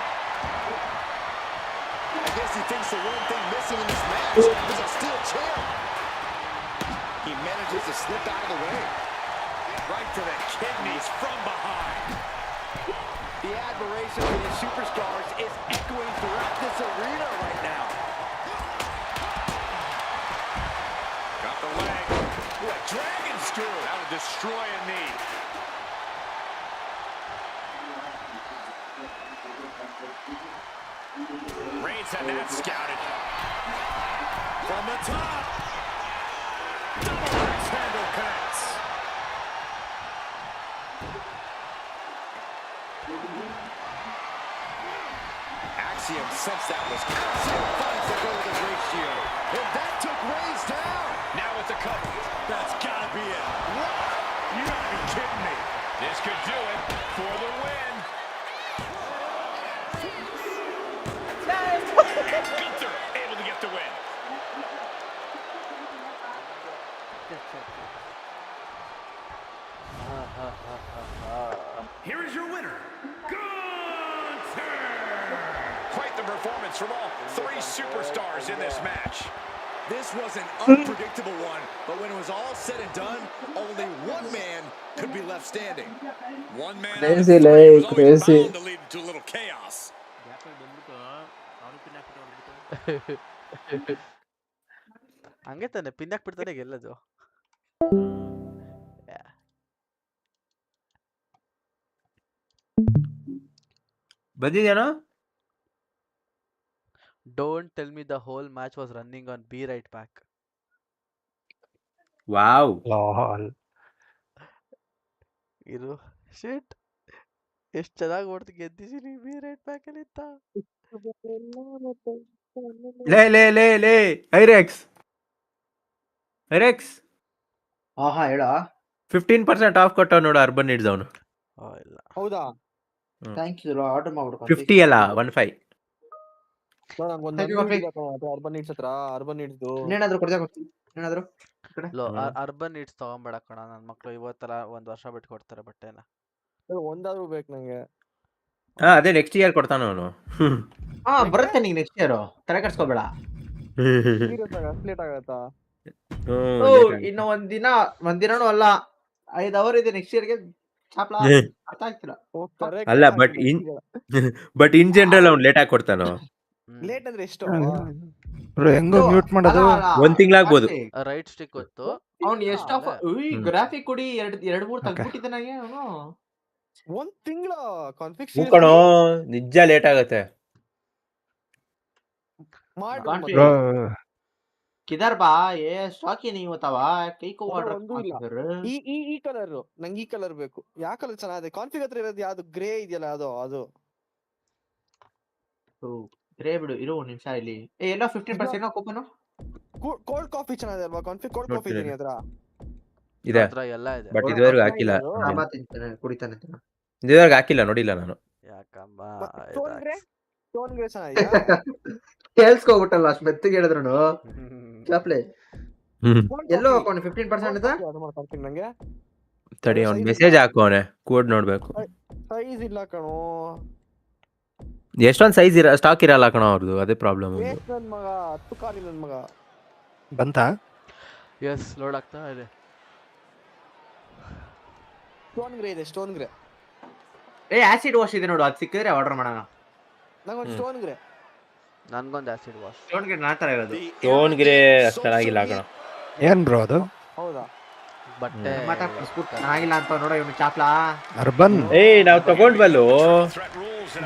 I guess he thinks the one thing missing in this match is a steel chair. He manages to slip out of the way. Right to the kidneys from behind. The admiration for these superstars is echoing throughout this arena right now. Got the leg. Ooh, a dragon screw. That would destroy a knee. Reigns had that scouted. From the top. Double axe handle connects. Axiom sensed that was Axiom finds the golden ratio. And that took Reigns down. Now with the cover. That's gotta be it. What? You gotta be kidding me. This could do it for the win. And Gunther able to get the win. here is your winner, Gunther. Quite the performance from all three superstars in this match. This was an unpredictable one, but when it was all said and done, only one man could be left standing. One man out of Crazy, three like, was always crazy. bound to lead to a little chaos. ಹಂಗೆ ತಾನೆ pin ಹಾಕ್ಬಿಡ್ತಾನೆ ಗೆಲ್ಲೋದು. ಬಂದಿದ್ಯಾನೋ Don't tell me the whole match was running on be right back. Wow Lal. ಇರು ಶಿಟ್ ಎಷ್ಟು ಚೆನ್ನಾಗಿ ಓಡ್ತು ಗೆದ್ದಿದ್ದೀನಿ B right back ಅಲ್ಲಿ ಇತ್ತ. ಲೇ ಐರೆಕ್ಸ್ ಹಾ ಹೇಳ 15% ಆಫ್ ಕೊಟ್ಟ ನೋಡು ಅರ್ಬನ್ ನೀಡ್ಸ್ ಅವನು. ಇಲ್ಲ ಹೌದಾ? ಥ್ಯಾಂಕ್ ಯು ಆರ್ಡರ್ ಮಾಡ್ಬಿಡು 50 ಅಲ್ಲ 15. ನಂಗೊಂದು Thank you, coffee. Urban needs ಹತ್ರ ಅರ್ಬನ್ ನೀಡ್ಸ್ದು ಏನಾದ್ರು ಕೊಡ್ತಾ ಏನಾದ್ರು ಅರ್ಬನ್ ನೀಡ್ಸ್ ತಗೊಂಬೇಡ ಕಣ, ನನ್ನ ಮಕ್ಳು ಇವತ್ತರ ಒಂದ್ ವರ್ಷ ಬಿಟ್ಟು ಕೊಡ್ತಾರೆ ಬಟ್ಟೆನ. ಒಂದಾದ್ರೂ ಬೇಕು ನಂಗೆ. ಹಾ ಅದೇ ನೆಕ್ಸ್ಟ್ ಇಯರ್ ಕೊಡ್ತಾನ ಅವನು. ಹಾ ಬರುತ್ತೆ ನಿಂಗೆ ನೆಕ್ಸ್ಟ್ ಇಯರ್, ತಲೆ ಕೆಡ್ಸ್ಕೊಬೇಡ. ಲೇಟ್ ಆಗತ್ತಾ? ಇನ್ನು ಒಂದಿನನೂ ಅಲ್ಲ 5 ಅವರ್ ಇದೆ ನೆಕ್ಸ್ಟ್ ಇಯರ್ಗೆ. ಚಾಪ್ಲಾ ಅರ್ಥ ಆಗ್ತಿಲ್ಲ. ಅಲ್ಲ ಬಟ್ ಇನ್ ಜನರಲ್ ಅವ್ನು ಲೇಟ್ ಆಗಿ ಕೊಡ್ತಾನೋ. ಲೇಟ್ ಅಂದ್ರೆ ಎಷ್ಟು? ಬ್ರೋ ಹೆಂಗೋ ಮ್ಯೂಟ್ ಮಾಡೋದು? ಒಂದ್ ತಿಂಗಳಾಗ್ಬೋದು. ರೈಟ್ ಸ್ಟಿಕ್ ಗೊತ್ತು ಅವ್ನು ಎಷ್ಟು ಗ್ರಾಫಿಕ್ ಕೊಡಿ 2-3 ತಗ್ಬಿಟ್ಟಿದ್ದೆ ನನಗೆ ಅವನು. ಒಂದ್ ತಿಂಗಳ ಕಾನ್ಫಿಕ್ಸ್ ಕಣೋ ನಿಜ ಲೇಟ್ ಆಗತ್ತೆ. ಬ್ರೋ ಕಿದಾರ್ ಬಾ ಸ್ಟಾಕಿ ನೀವು ತವ ಕೈಕೋ ಈ ಕಲರ್ ನಂಗೆ ಈ ಕಲರ್ ಬೇಕು. ಯಾವ ಕಲರ್ ಚೆನ್ನಾಗಿದೆ? ಕಾನ್ಫಿಗ್ ಹತ್ರ ಇರೋದು ಯಾವ್ದು? ಗ್ರೇ ಇದೆಯಲ್ಲ ಅದು ಗ್ರೇ ಬಿಡು. ಇರು ಒಂದ್ ನಿಮಿಷ ಇಲ್ಲಿ. ಎಲ್ಲ 15% ಕೂಪನ್. ಕೋಲ್ಡ್ ಕಾಫಿ ಚೆನ್ನಾಗಿದೆ ಅಲ್ವಾ? ಕಾನ್ಫಿಗ್ ಕೋಲ್ಡ್ ಕಾಫಿ ಇದೆ ಅದ್ರ ಇದೆ ಎಲ್ಲ ಇದೆ. ಬಟ್ ಇದುವರೆಗೂ ಹಾಕಿಲ್ಲ. ಕುಡಿತಾನೆ ಇದುವರೆಗೂ ಹಾಕಿಲ್ಲ, ನೋಡಿಲ್ಲ ನಾನು. ಯಾಕಮ್ಮ ಸ್ಟೋನ್ ಗ್ರೇ ಚೆನ್ನಾಗಿದೆ. ಕೇಳಿಸ್ಕೋಬಿಟ್ಟಲ್ಲ ಅಷ್ಟು ಮೆತ್ತಗೆ ಹೇಳಿದ್ರು ಚಾಪ್ಲೆ. ಎಲ್ಲೋ ಹಾಕೊಂಡು 15% ನಂಗೆ ತಡಿ ಅವ್ನು ಮೆಸೇಜ್ ಹಾಕೋನೆ, ಕೋಡ್ ನೋಡ್ಬೇಕು. ಸೈಜ್ ಇಲ್ಲ ಕಣೋ. ಎಷ್ಟೊಂದು ಸೈಜ್ ಸ್ಟಾಕ್ ಇರಲ್ಲ ಕಣೋ ಅವ್ರದ್ದು, ಅದೇ ಪ್ರಾಬ್ಲಮ್. ನನ್ ಮಗ 10 ಕಾಲಿ ನನ್ ಮಗ ಬಂತಾ? ಎಸ್ ಲೋಡ್ ಆಗ್ತಾ ಇದೆ. ಸ್ಟೋನ್ ಗ್ರೇ ಇದೆ, ಸ್ಟೋನ್ ಗ್ರೇ. ಆಸಿಡ್ ವಾಶ್ ಇದೆ ನೋಡು, ಅದು ಸಿಕ್ಕಿದ್ರೆ ಆರ್ಡರ್ ಮಾಡೋಣ. ನಂಗೊಂದು ಸ್ಟೋನ್ ಗ್ರೇ. ನನ್ಗೊಂದು ಆಸಿಡ್ ವಾಶ್. ಸ್ಟೋನ್ ಗ್ರೇ ನಾತರ ಇರೋದು. ಸ್ಟೋನ್ ಗ್ರೇ ಚೆನ್ನಾಗಿಲ್ಲ ಕಣ. ಏನ್ ಬ್ರೋ ಅದು? ಹೌದಾ? ಬಟ್ಟೆ ಚೆನ್ನಾಗಿಲ್ಲ ಅಂತ ನೋಡೋ ಇವನು ಚಾಪ್ಲಾ. ಅರ್ಬನ್ ನಾವು ತಗೊಂಡ್ವಲ್ಲು,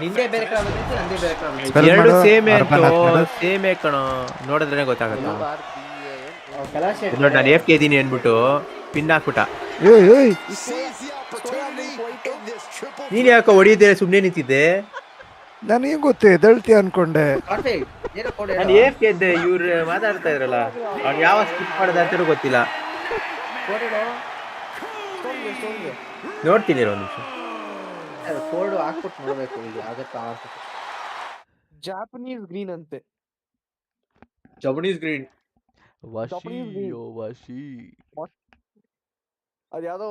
ನಿಂದೆ ಬೇರೆ ಕಲರ್ ಬಂದಿತ್ತು, ನಂದೇ ಬೇರೆ ಕಲರ್ ಬಂದಿತ್ತು. ಎರಡು ಸೇಮೇ ಸೇಮೇ ಕಣೋ, ನೋಡಿದ್ರೆ ಗೊತ್ತಾಗತ್ತ. ನೋಡಿ ನಾನು AFK ಇದೀನಿ ಅನ್ಬಿಟ್ಟು ಪಿನ್ ಹಾಕ್ಬಿಟ್ಟ. ನೀನ್ ಯಾಕೋ ಹೊಡಿಯಿದ್ದೆ ಸುಮ್ನೆ ನಿಂತಿದ್ದೆ? ನನಗೆ ಗೊತ್ತು ಎದಳ್ತಿ ಅನ್ಕೊಂಡೆ. ನಾನು AFK ಇದ್ದೆ, ಇವ್ರು ಮಾತಾಡ್ತಾ ಇದ್ರಲ್ಲ, ಅವ್ನು ಯಾವ ಸ್ಕಿಪ್ ಮಾಡ್ದ ಅಂತಲೂ ಗೊತ್ತಿಲ್ಲ. ನೋಡ್ತೀನಿ ಒಂದು ನಿಮಿಷ. ಕೋಡ್ ಹಾಕ್ಬಿಟ್ಟು ನೋಡ್ಬೇಕು ಈಗ ಆಗತ್ತಾ. ಜಾಪನೀಸ್ ಗ್ರೀನ್ ಅಂತೆ. ಜಪನೀಸ್ ಗ್ರೀನ್ ವಶಿ ಅದ್ಯಾವುದೋ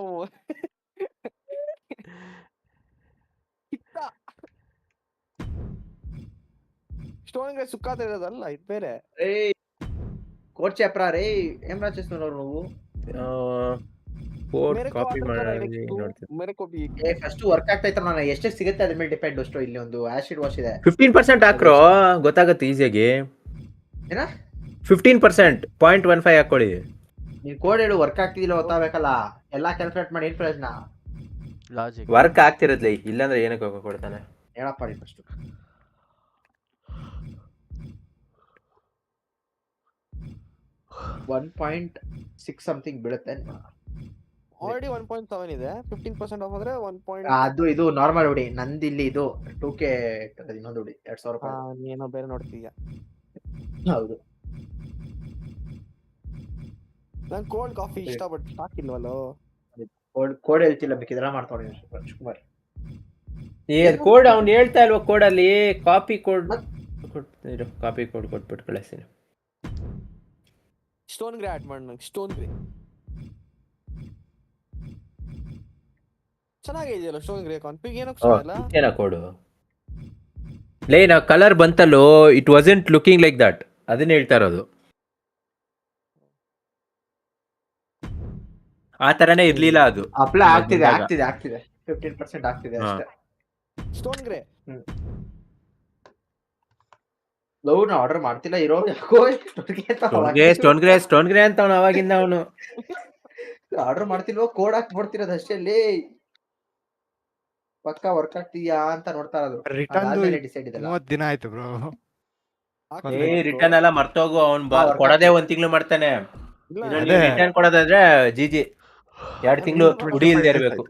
ಸ್ಟೋನ್ ಗ್ರೇ ಸುಕ್ಕಾತ ಇರೋದಲ್ಲ, ಇದು ಬೇರೆ. ಕೋಡ್ ಚಾಪ್ರಾ ರೇ ಏನ್ ರಾಚೇಶ್ ನೋಡೋರು ನಾವು ಕೋಡ್ ಕಾಪಿ ಮಾಡಿ ಫಸ್ಟ್ ವರ್ಕ್ ಆಗ್ತಾ ಇತ್ತು. ನಾನು ಎಷ್ಟು ಸಿಗುತ್ತೆ ಅದ್ರ ಮೇಲೆ ಡಿಪೆಂಡ್. ಅಷ್ಟು ಇಲ್ಲಿ ಒಂದು ಆಸಿಡ್ ವಾಶ್ ಇದೆ. 15% ಹಾಕ್ರೋ ಗೊತ್ತಾಗುತ್ತೆ ಈಸಿಯಾಗಿ. ಏನ 15% 0.15 ಹಾಕೊಳ್ಳಿ. ನೀನ್ ಕೋಡ್ ಹೇಳು, ವರ್ಕ್ ಆಗ್ತಿದಿಲ್ಲ ಗೊತ್ತಾಗಬೇಕಲ್ಲ. ಎಲ್ಲಾ ಕ್ಯಾಲ್ಕುಲೇಟ್ ಮಾಡಿ ಏನ್ ಪ್ರಯೋಜನ? ಲಾಜಿಕ್ ವರ್ಕ್ ಆಗ್ತಿರತ್ಲೆ, ಇಲ್ಲಾಂದ್ರೆ ಏನಕ್ಕೆ ಕೊಡ್ತಾನೆ? ಹೇಳಪ್ಪ ಫಸ್ಟ್. 1.6 ಸಮಥಿಂಗ್ ಬೀಳುತ್ತೆ. ಆಲ್ರೆಡಿ 1.7 ಇದೆ. 15% ಆಫ್ ಅಂದ್ರೆ 1. ಅದು ಇದು ನಾರ್ಮಲ್ ಹುಡಿ. ನಂದು ಇಲ್ಲಿ ಇದು 2K ಇನ್ನೊಂದು ಹುಡಿ 2000 ರೂಪಾಯಿ. ಏನೋ ಬೇರೆ ನೋಡ್ತೀಯ. ಹೌದು, ನಂಗೆ ಕೋಲ್ಡ್ ಕಾಫಿ ಇಷ್ಟ, ಬಟ್ ಸ್ಟಾಕ್ ಇಲ್ವಲ್ಲೋ. ಕೋಡ್ ಹೇಳ್ತಿಲ್ಲ, ಬೇಕಿದ್ರೆ ಮಾಡ್ಕೊಂಡು ಶಿವಕುಮಾರ್. ಕೋಡ್ ಅವ್ನು ಹೇಳ್ತಾ ಇಲ್ವಾ? ಕೋಡಲ್ಲಿ ಕಾಪಿ ಕೋಡ್ ಕೊಟ್ಬಿಟ್ಟು ಕಳಿಸ್ತೀನಿ. ಸ್ಟೋನ್ ಗ್ರೇ ಆಡ್ ಮಾಡಿ ನಂಗೆ. ಸ್ಟೋನ್ ಗ್ರೇ ಚೆನ್ನಾಗಿದೆಯಲ್ಲ ಸ್ಟೋನ್ ಗ್ರೇ ಕಾನ್ಫಿಗ್ ಏನೋ ಓ ಅಲ್ಲ ಇದೇನಾ ಕೋಡು ಲೇ ನಾ ಕಲರ್ ಬಂತಲ್ಲೋ it wasn't looking like that ಅದನ್ನ ಹೇಳ್ತಾ ಇರೋದು ಆ ತರನೇ ಇರ್ಲಿಲ್ಲ ಅದು ಅಪ್ಲೈ ಇವಾಗ ಆಗ್ತಿದೆ ಬಂದಾಗ. ಆಗ್ತಿದೆ ಆಗ್ತಿದೆ 15% ಆಗ್ತಿದೆ ಹಾ. ಅಷ್ಟೇ. ಸ್ಟೋನ್ ಗ್ರೇ ಲವ್ನ ಆರ್ಡರ್ ಮಾಡ್ತಿಲ್ಲ ಇರೋ ಯಾಕೋ ಸ್ಟೋನ್ ಗ್ರೇ ಅಂತ ಅವನು ಅವಾಗಿಂದ ಅವನು ಆರ್ಡರ್ ಮಾಡ್ತಿಲ್ವೋ ಕೋಡ್ ಹಾಕ್ಬಿಡ್ತಿರೋದು ಅಷ್ಟೇ ಲೇ ಪಕ್ಕ ವರ್ಕ್ ಆಗ್ತಿದ್ಯಾ ಅಂತ ನೋಡ್ತಾ ಇರೋದು ರಿಟರ್ನ್ ಅದಾದ್ಮೇಲೆ ಡಿಸೈಡ್ ಇದೆಲ್ಲ 30 ದಿನ ಆಯ್ತು ಬ್ರೋ. ರಿಟರ್ನ್ ಎಲ್ಲ ಮರ್ತೋಗು ಅವ್ನು work ಕೊಡೋದೇ ಆಗ್ತಿದೆ. 1 ತಿಂಗಳು ಮಾಡ್ತಾನೆ ಇಲ್ಲ ಇದ್ರಲ್ಲಿ ಅದೇ. ರಿಟರ್ನ್ ಕೊಡೋದಾದ್ರೆ ಜಿಜಿ 2 ತಿಂಗಳು ಹುಡಿ ಇಲ್ದೇ ಇರ್ಬೇಕು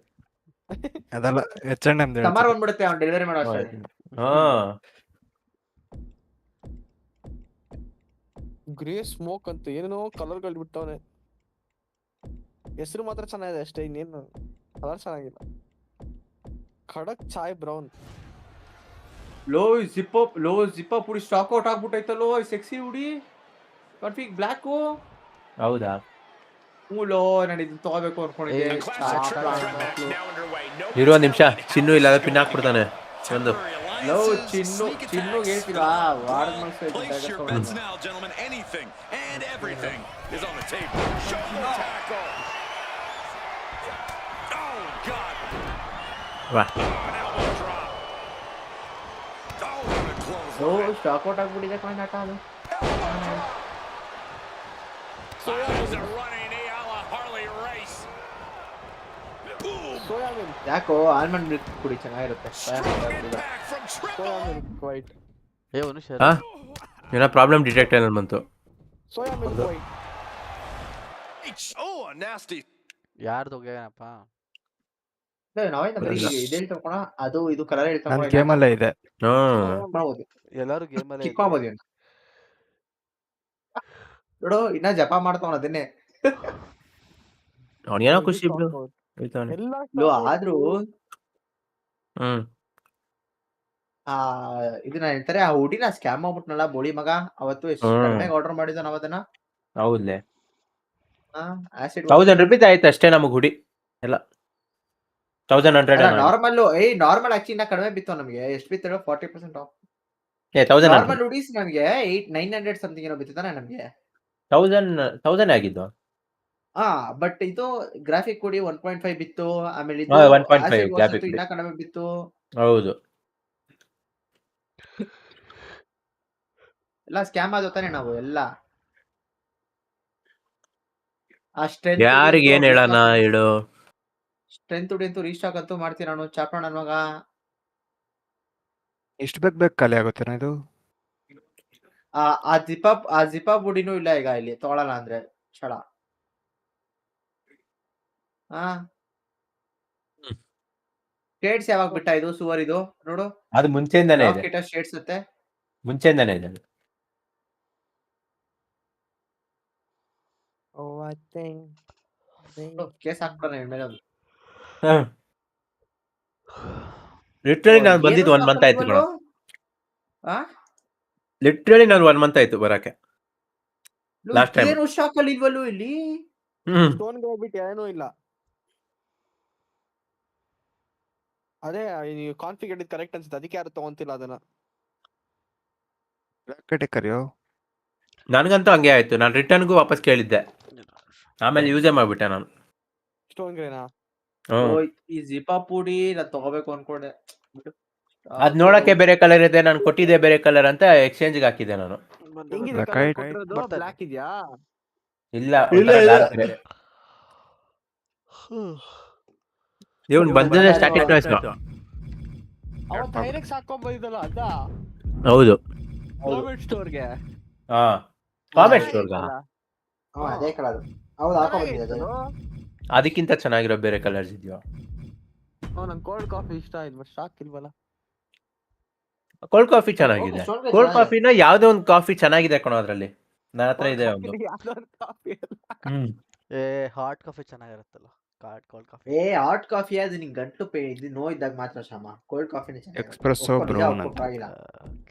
ಅದೆಲ್ಲ H&M ಸಮಾರ್ ಬಂದ್ಬಿಡುತ್ತೆ ಅವ್ನು ಡೆಲಿವರಿ ಮಾಡೋ ಅಷ್ಟೇ. ಹಾ ಗ್ರೇ ಸ್ಮೋಕ್ ಅಂತ ಏನೇನೋ ಕಲರ್ಗಳು ಬಿಟ್ಟವನೆ ಹೆಸರು ಮಾತ್ರ ಚೆನ್ನಾಗಿದೆ ಅಷ್ಟೇ ಇನ್ನೇನು ಕಲರ್ ಚೆನ್ನಾಗಿಲ್ಲ ಖಡಕ್ ಚಾಯ್ ಬ್ರೌನ್ ಲೋ ಜಿಪ್ ಅಪ್ ಹುಡಿ ಸ್ಟಾಕ್ ಔಟ್ ಆಗ್ಬಿಟ್ಟೈತಲ್ಲೋ ಸೆಕ್ಸಿ ಹುಡಿ ಕಾನ್ಫಿಗ್ ಬ್ಲ್ಯಾಕು ಹೌದಾ ಲೋ ನಾನು ಇದನ್ನ ತಗೋಬೇಕು ಅನ್ಕೊಂಡಿದ್ದೆ ಇರೋ ನಿಮಿಷ ಚಿನ್ನು ಇಲ್ಲ ಪಿನ್ ಹಾಕ್ಬಿಡ್ತಾನೆ ಒಂದು ಲೋ ಚಿನ್ನು ಹೇಳ್ತಿಲ್ಲ ವಾರದ Bets now, gentlemen. Anything and everything is on the table. Shoulder tackle. Oh God. ವಾ An elbow drop. Oh, what a close. Low stock out ಆಗ್ಬಿಟ್ಟಿದೆ ಕಾಯಿನ್ ಆಟ ಅದು Fires a running knee a la Harley Race. Boom. Soya milk ಯಾಕೋ almond milk ಕುಡಿ ಚೆನ್ನಾಗಿರುತ್ತೆ Back from soya triple. Milk white ಏ ಮನುಷ್ಯ ಹಾ ಏನೋ ಪ್ರಾಬ್ಲಮ್ ಡಿಟೆಕ್ಟ್ ಏನಲ್ಲಿ ಬಂತು soya milk white Oh, a nasty. ಯಾರ್ದು ಹೋಗ್ಯಾನಪ್ಪ ನಾವೇನ ಬರೀ ಇದು ಹೇಳ್ತಕೋಣ ಅದು ಇದು ಕಲರ್ ನನ್ನ ಹೇಳ್ತಕೊಂಡು ಗೇಮಲ್ಲೇ ಇದೆ. ಮಾಡ್ಬೋದು ಎಲ್ಲಾರು ಗೇಮಲ್ಲೇ ಚಿಕ್ಕ ಮಾಡ್ಬೋದು ನೋಡು ಇನ್ನ ಜಪ ಮಾಡ್ತಾವ ಅದನ್ನೇ ಅವನಿಗೇನೋ ಖುಷಿ ಬಿಡು ಹೇಳ್ತಾನೆ ಎಲ್ಲ ಲೋ ಆದ್ರೂ ಹ್ಮ್ ಆ ಇದನ್ನ ಹೇಳ್ತಾರೆ ಆ ಹುಡಿನ ಸ್ಕ್ಯಾಮ್ ಮಾಡ್ಬಿಟ್ನಲ್ಲ ಬೋಳಿ ಮಗ ಅವತ್ತು ಎಷ್ಟು ಹ್ಮ್. ಕಡಿಮೆಗೆ ಆರ್ಡರ್ ಮಾಡಿದ ನಾವ್ ಅದನ್ನ ಹೌದ್ಲೆ ಆಸಿಡ್ 1000 ರೂಪಾಯಿ ಆಯ್ತು ಅಷ್ಟೇ ನಮಗ್ ಹುಡಿ ಎಲ್ಲ 1100 ನಾರ್ಮಲ್ ನಾರ್ಮಲ್ ಆಕ್ಚುಲಿ ಇನ್ನ ಕಡಿಮೆ ಬಿತ್ತು ನಮಗೆ ಎಷ್ಟು ಬಿತ್ತು 40% ಆಫ್ 1000 ನಾರ್ಮಲ್ ಹುಡೀಸ್ ನಮಗೆ 900 ಸಮಥಿಂಗ್ ಏನೋ ಬಿತ್ತಿದಾನೆ ನಮಗೆ 1000 ಆಗಿದ್ದು ಹಾ ಬಟ್ ಇದು ಗ್ರಾಫಿಕ್ ಕೊಡಿ 1.5 ಬಿತ್ತು ಆಮೇಲೆ ಹಾ, 1.5 graphic ಇನ್ನ ಕಡಿಮೆ ಬಿತ್ತು ಹೌದು ಎಲ್ಲ ಸ್ಕ್ಯಾಮ್ ಆಗೋತಾನೆ ನಾವು ಎಲ್ಲ ಆ ಸ್ಟ್ರೆಂತ್ ಯಾರಿಗೆ ಏನ್ ಹೇಳೋಣ ಹೇಳು ಸ್ಟ್ರೆಂತ್ ಅಂತೂ ರೀಸ್ಟಾಕ್ ಅಂತೂ ಮಾಡ್ತೀನಿ ನಾನು ಚಾಪಣ ನನ್ ಮಗ ಎಷ್ಟು ಬೇಕು ಖಾಲಿ ಆಗುತ್ತೇನೋ ಇದು. ಆ ಜಿಪಾ ಬುಡಿನೂ ಇಲ್ಲ ಈಗ ಇಲ್ಲಿ ತೊಗೊಳಲ್ಲ ಅಂದ್ರೆ ಛಳ ಹಾ ಶೇಡ್ಸ್ ಯಾವಾಗ ಬಿಟ್ಟ ಇದು ಸುವರ್ ಇದು ನೋಡು ಅದು ಮುಂಚೆಯಿಂದಾನೇ ಇದೆ ಶೇಡ್ಸ್ ಮತ್ತೆ ಮುಂಚೆಯಿಂದಾನೇ ಇದೆ ಓ ಐ ಥಿಂಕ್ ಕೇಸ್ ಹಾಕ್ಬಿಡೋಣ ಮೇಲೆ ಒಂದು ಲಿಟ್ರಲಿ ನಾನು ಬಂದಿದ್ದು 1 ಮಂತ್ ಆಯ್ತು ಕಣ ಲಿಟ್ರಲಿ ನಾನು 1 ಮಂತ್ ಆಯ್ತು ಬರಕ್ಕೆ ಲಾಸ್ಟ್ ಟೈಮ್ ಏನು ಶಾಕಲ್ಲಿ ಇಲ್ವಲ್ಲೂ ಇಲ್ಲಿ ಸ್ಟೋನ್ ಗೆ ಹೋಗ್ಬಿಟ್ಟು ಏನೂ ಇಲ್ಲ ಅದೇ ನೀವು ಕಾನ್ಫಿಗರ್ ಕರೆಕ್ಟ್ ಅನ್ಸುತ್ತೆ ಅದಕ್ಕೆ ಯಾರು ತಗೊಂತಿಲ್ಲ ಅದನ್ನ ಕರಿಯೋ ನನಗಂತೂ ಹಂಗೆ ಆಯ್ತು ನಾನು ರಿಟರ್ನ್ಗೂ ವಾಪಸ್ ಕೇಳಿದ್ದೆ ಆಮೇಲೆ ಯೂಸೇ ಮಾಡ್ಬಿಟ್ಟೆ ನಾನು ಸ್ಟೋನ್ ಗ್ರೇನಾ ಈ ಜಿಪಾ ಪುಡಿ ನಾ ತಗೋಬೇಕು ಅನ್ಕೊಂಡೆ ಅದ್ ನೋಡಕ್ಕೆ ಬೇರೆ ಕಲರ್ ಇದೆ ನಾನು ಕೊಟ್ಟಿದ್ದೆ ಬೇರೆ ಕಲರ್ ಅಂತ ಎಕ್ಸ್ಚೇಂಜ್ ಹಾಕಿದ್ದೆ ನಾನು ಹೆಂಗಿದೆ Kite. ಕೊಟ್ಟಿರೋದು ಬ್ಲಾಕ್ ಇದೆಯಾ ಇಲ್ಲ ಇವನ್ ಬಂದಿದೆ ಸ್ಟಾಟಿಕ್ ನಾಯ್ಸ್ ಅವತ್ತು ಹೈರೆಕ್ಸ್ ಹಾಕೊಂಡ್ ಬಂದಿದ್ದಲ್ಲ ಅದ ಹೌದು ಗವರ್ಮೆಂಟ್ ಸ್ಟೋರ್ಗೆ ಹಾ ಕಾಮೆಂಟ್ ಸ್ಟೋರ್ಗ ಅದೇ ಕಲರ್ ಹೌದು ಹಾಕೊಂಡ್ಬಂದಿದೆ ಅದು ಅದಕ್ಕಿಂತ ಚೆನ್ನಾಗಿರೋ ಬೇರೆ ಕಲರ್ಸ್ ಇದೆಯೋ ನಂಗೆ ಕೋಲ್ಡ್ ಕಾಫಿ ಇಷ್ಟ ಆಯ್ತು ಬಟ್ ಸ್ಟಾಕ್ ಇಲ್ವಲ್ಲ ಕೋಲ್ಡ್ ಕಾಫಿ ಚೆನ್ನಾಗಿದೆ ಕೋಲ್ಡ್ ಕಾಫಿನ ಯಾವ್ದೋ ಒಂದು ಕಾಫಿ ಚೆನ್ನಾಗಿದೆ ಕಣೋ ಅದ್ರಲ್ಲಿ ನನ್ನ ಹತ್ರ ಇದೆ ಒಂದು ಕಾಫಿ ಏ ಹಾಟ್ ಕಾಫಿ ಚೆನ್ನಾಗಿರುತ್ತಲ್ಲ ಕೋಲ್ಡ್ ಕಾಫಿ ಹಾಟ್ ಕಾಫಿ ಅದು ನಿಂಗೆ ಗಂಟು ಇದು ನೋಯಿದ್ದಾಗ ಮಾತ್ರ ಶ್ಯಾಮ ಕೋಲ್ಡ್ ಕಾಫಿನೇ Espresso brown ಅಂತ.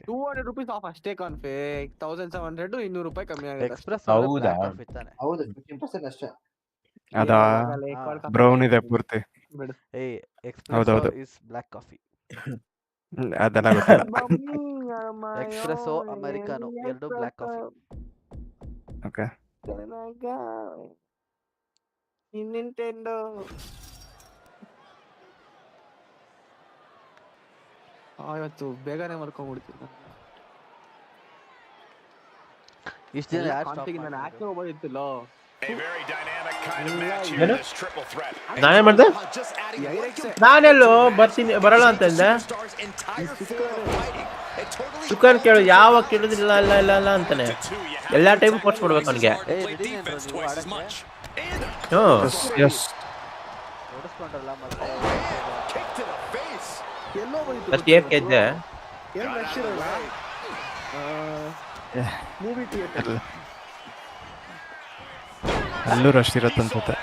200 rupees ಆಫ್ ಅಷ್ಟೇ ಕಾನ್ಫಿ 1700 200 ರೂಪಾಯಿ ಕಮ್ಮಿ ಆಗುತ್ತೆ ಎಕ್ಸ್ಪ್ರೆಸ್ ಹೌದಾ? ಕಾಫಿ ತಾನೆ ಹೌದು 15% ಅಷ್ಟೇ ಅದಾ ಬ್ರೌನ್ ಇದೆ ಪೂರ್ತಿ. ಬಿಡು ಏ ಎಕ್ಸ್‌ಪ್ರೆಸ್ಸೋ ಹೌದೌದು. Is black coffee. ಅದೆಲ್ಲ ಗೊತ್ತಿಲ್ಲ. ಎಕ್ಸ್‌ಪ್ರೆಸ್ಸೋ, ಅಮೆರಿಕಾನೋ ಎರಡೂ ಬ್ಲಾಕ್ ಕಾಫಿ. ಓಕೆ. ನಿಂಟೆಂಡೋ ಇವತ್ತು ಬೇಗನೆ ಮಲ್ಕೊಂಡ್ಬಿಡ್ತೀನಿ ನಾನು. ಇಷ್ಟು ದಿನ ಎಲ್ಲ ಯಾರು ಕಾನ್ಫಿಗ್ ನಾನು ಯಾಕೆ ಹೋಗೋದಿತ್ತಿಲ್ಲ. A very dynamic kind of match here in this triple threat. ನಾನೇನ್ ಮಾಡ್ದೆ? Just adding ನಾನೆಲ್ಲೋ ಬರಲ್ಲ ಅಂತಂದೆ. stars entire form of fighting. It totally ಸುಖನ್ ಕೇಳು, ಯಾವಾಗ ಕೇಳಿದ್ರಿಲ್ಲ ಇಲ್ಲ ಇಲ್ಲ ಇಲ್ಲ ಅಂತಾನೆ. ಎಲ್ಲಾ ಟೈಮ್ ಫೋರ್ಸ್ ಮಾಡ್ಬೇಕು ಅವನಿಗೆ. ಎಸ್ ನೋಡಿಸ್ಕೊಂಡ್ರಲ್ಲ ಮತ್ತೆ kick to the face. ಎಲ್ಲೋ ಹೋಯ್ತು ಫಸ್ಟ್ ಏಫ್ ಇದ್ದೆ. ಏನ್ ರಶ್ ಇರಲ್ಲ ಮೂವಿ ಥಿಯೇಟರ್. ಅಲ್ಲೂ ರಶ್ ಇರತ್ತೆ ಅನ್ಸುತ್ತೆ.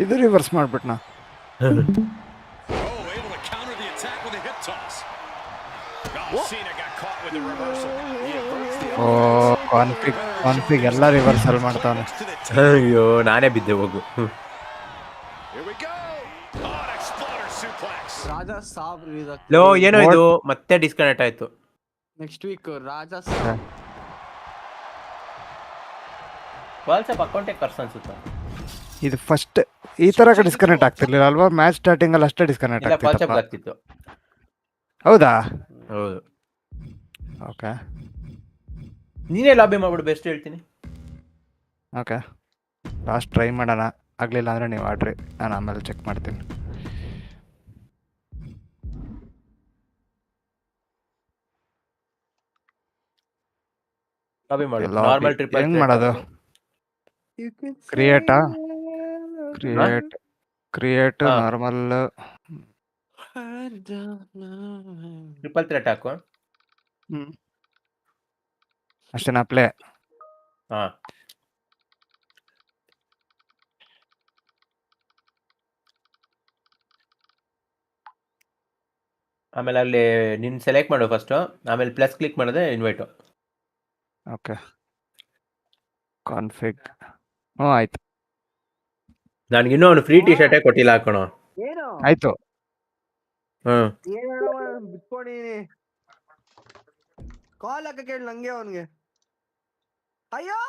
ಇದು reverse ಮಾಡ್ಬಿಟ್ನಾ. Oh, able to counter the attack with a hip toss. Cena got caught with the reversal. ಓ ಕಾನ್ಫಿಗ್ ಎಲ್ಲ ರಿವರ್ಸಲ್ ಮಾಡ್ತಾನೆ. ಅಯ್ಯೋ ನಾನೇ ಬಿದ್ದೆ ಹೋಗು. Here we go. Oh, exploder suplex. Raja Saab ಲೋ ಏನೋ ಇದು ಮತ್ತೆ ಡಿಸ್ಕನೆಕ್ಟ್ ಆಯ್ತು. Next week Raja Saab WhatsApp ಅಕೌಂಟೇ ಕರ್ಸ್ ಅನ್ಸುತ್ತೆ. ಇದು ಫಸ್ಟ್ ಈ ತರ ಡಿಸ್ಕನೆಕ್ಟ್ ಆಗ್ತಿರ್ಲಿಲ್ಲ ಅಲ್ವಾ? ಮ್ಯಾಚ್ ಸ್ಟಾರ್ಟಿಂಗ್ ಅಲ್ಲಿ ಅಷ್ಟೇ ಡಿಸ್ಕನೆಕ್ಟ್ ಇಲ್ಲ ವಾಟ್ಸ್ಆಪ್ ಆಗ್ತಿತ್ತು. ಆಗ್ತಿತ್ತು. ಹೌದಾ? ಹೌದು. ಓಕೆ ನೀನೇ ಲಾಬಿ ಮಾಡ್ಬಿಡು, ಬೆಸ್ಟ್ ಹೇಳ್ತೀನಿ. ಓಕೆ ಲಾಸ್ಟ್ ಟ್ರೈ ಮಾಡೋಣ. ಆಗಲಿಲ್ಲ ಅಂದರೆ ನೀವು ಆಡ್ರಿ, ನಾನು ಆಮೇಲೆ ಚೆಕ್ ಮಾಡ್ತೀನಿ. ಲಾಬಿ ಮಾಡು. Lobby. ನಾರ್ಮಲ್ ಟ್ರಿಪಲ್ ಹೆಂಗ್ ಮಾಡೋದು? ಕ್ರಿಯೇಟಾ ಕ್ರಿಯೇಟ್ ಹಾ. ನಾರ್ಮಲ್. ಟ್ರಿಪಲ್ ಥ್ರೆಟ್ ಹಾಕು. ಅಷ್ಟೇನಾ ಪ್ಲೇ? ಹಾ ಆಮೇಲೆ ಅಲ್ಲಿ ನೀನು ಸೆಲೆಕ್ಟ್ ಮಾಡು ಫಸ್ಟು, ಆಮೇಲೆ ಪ್ಲಸ್ ಕ್ಲಿಕ್ ಮಾಡಿದ್ರೆ ಇನ್ವೈಟು. ಓಕೆ ಕಾನ್ಫಿಗ್ ಆಯ್ತು. ನನಗಿನ್ನೂ ಅವನು ಫ್ರೀ ಟಿ ಶರ್ಟೇ ಕೊಟ್ಟಿಲ್ಲ ಹಾಕೋಣ. ಏನು ಆಯ್ತು. ಏನು ಬಿಟ್ಕೊಂಡಿನಿ ಕಾಲ್ ಹಾಕ ಕೇಳಿ ನಂಗೆ ಅವನ್ಗೆ. ಅಯ್ಯೋ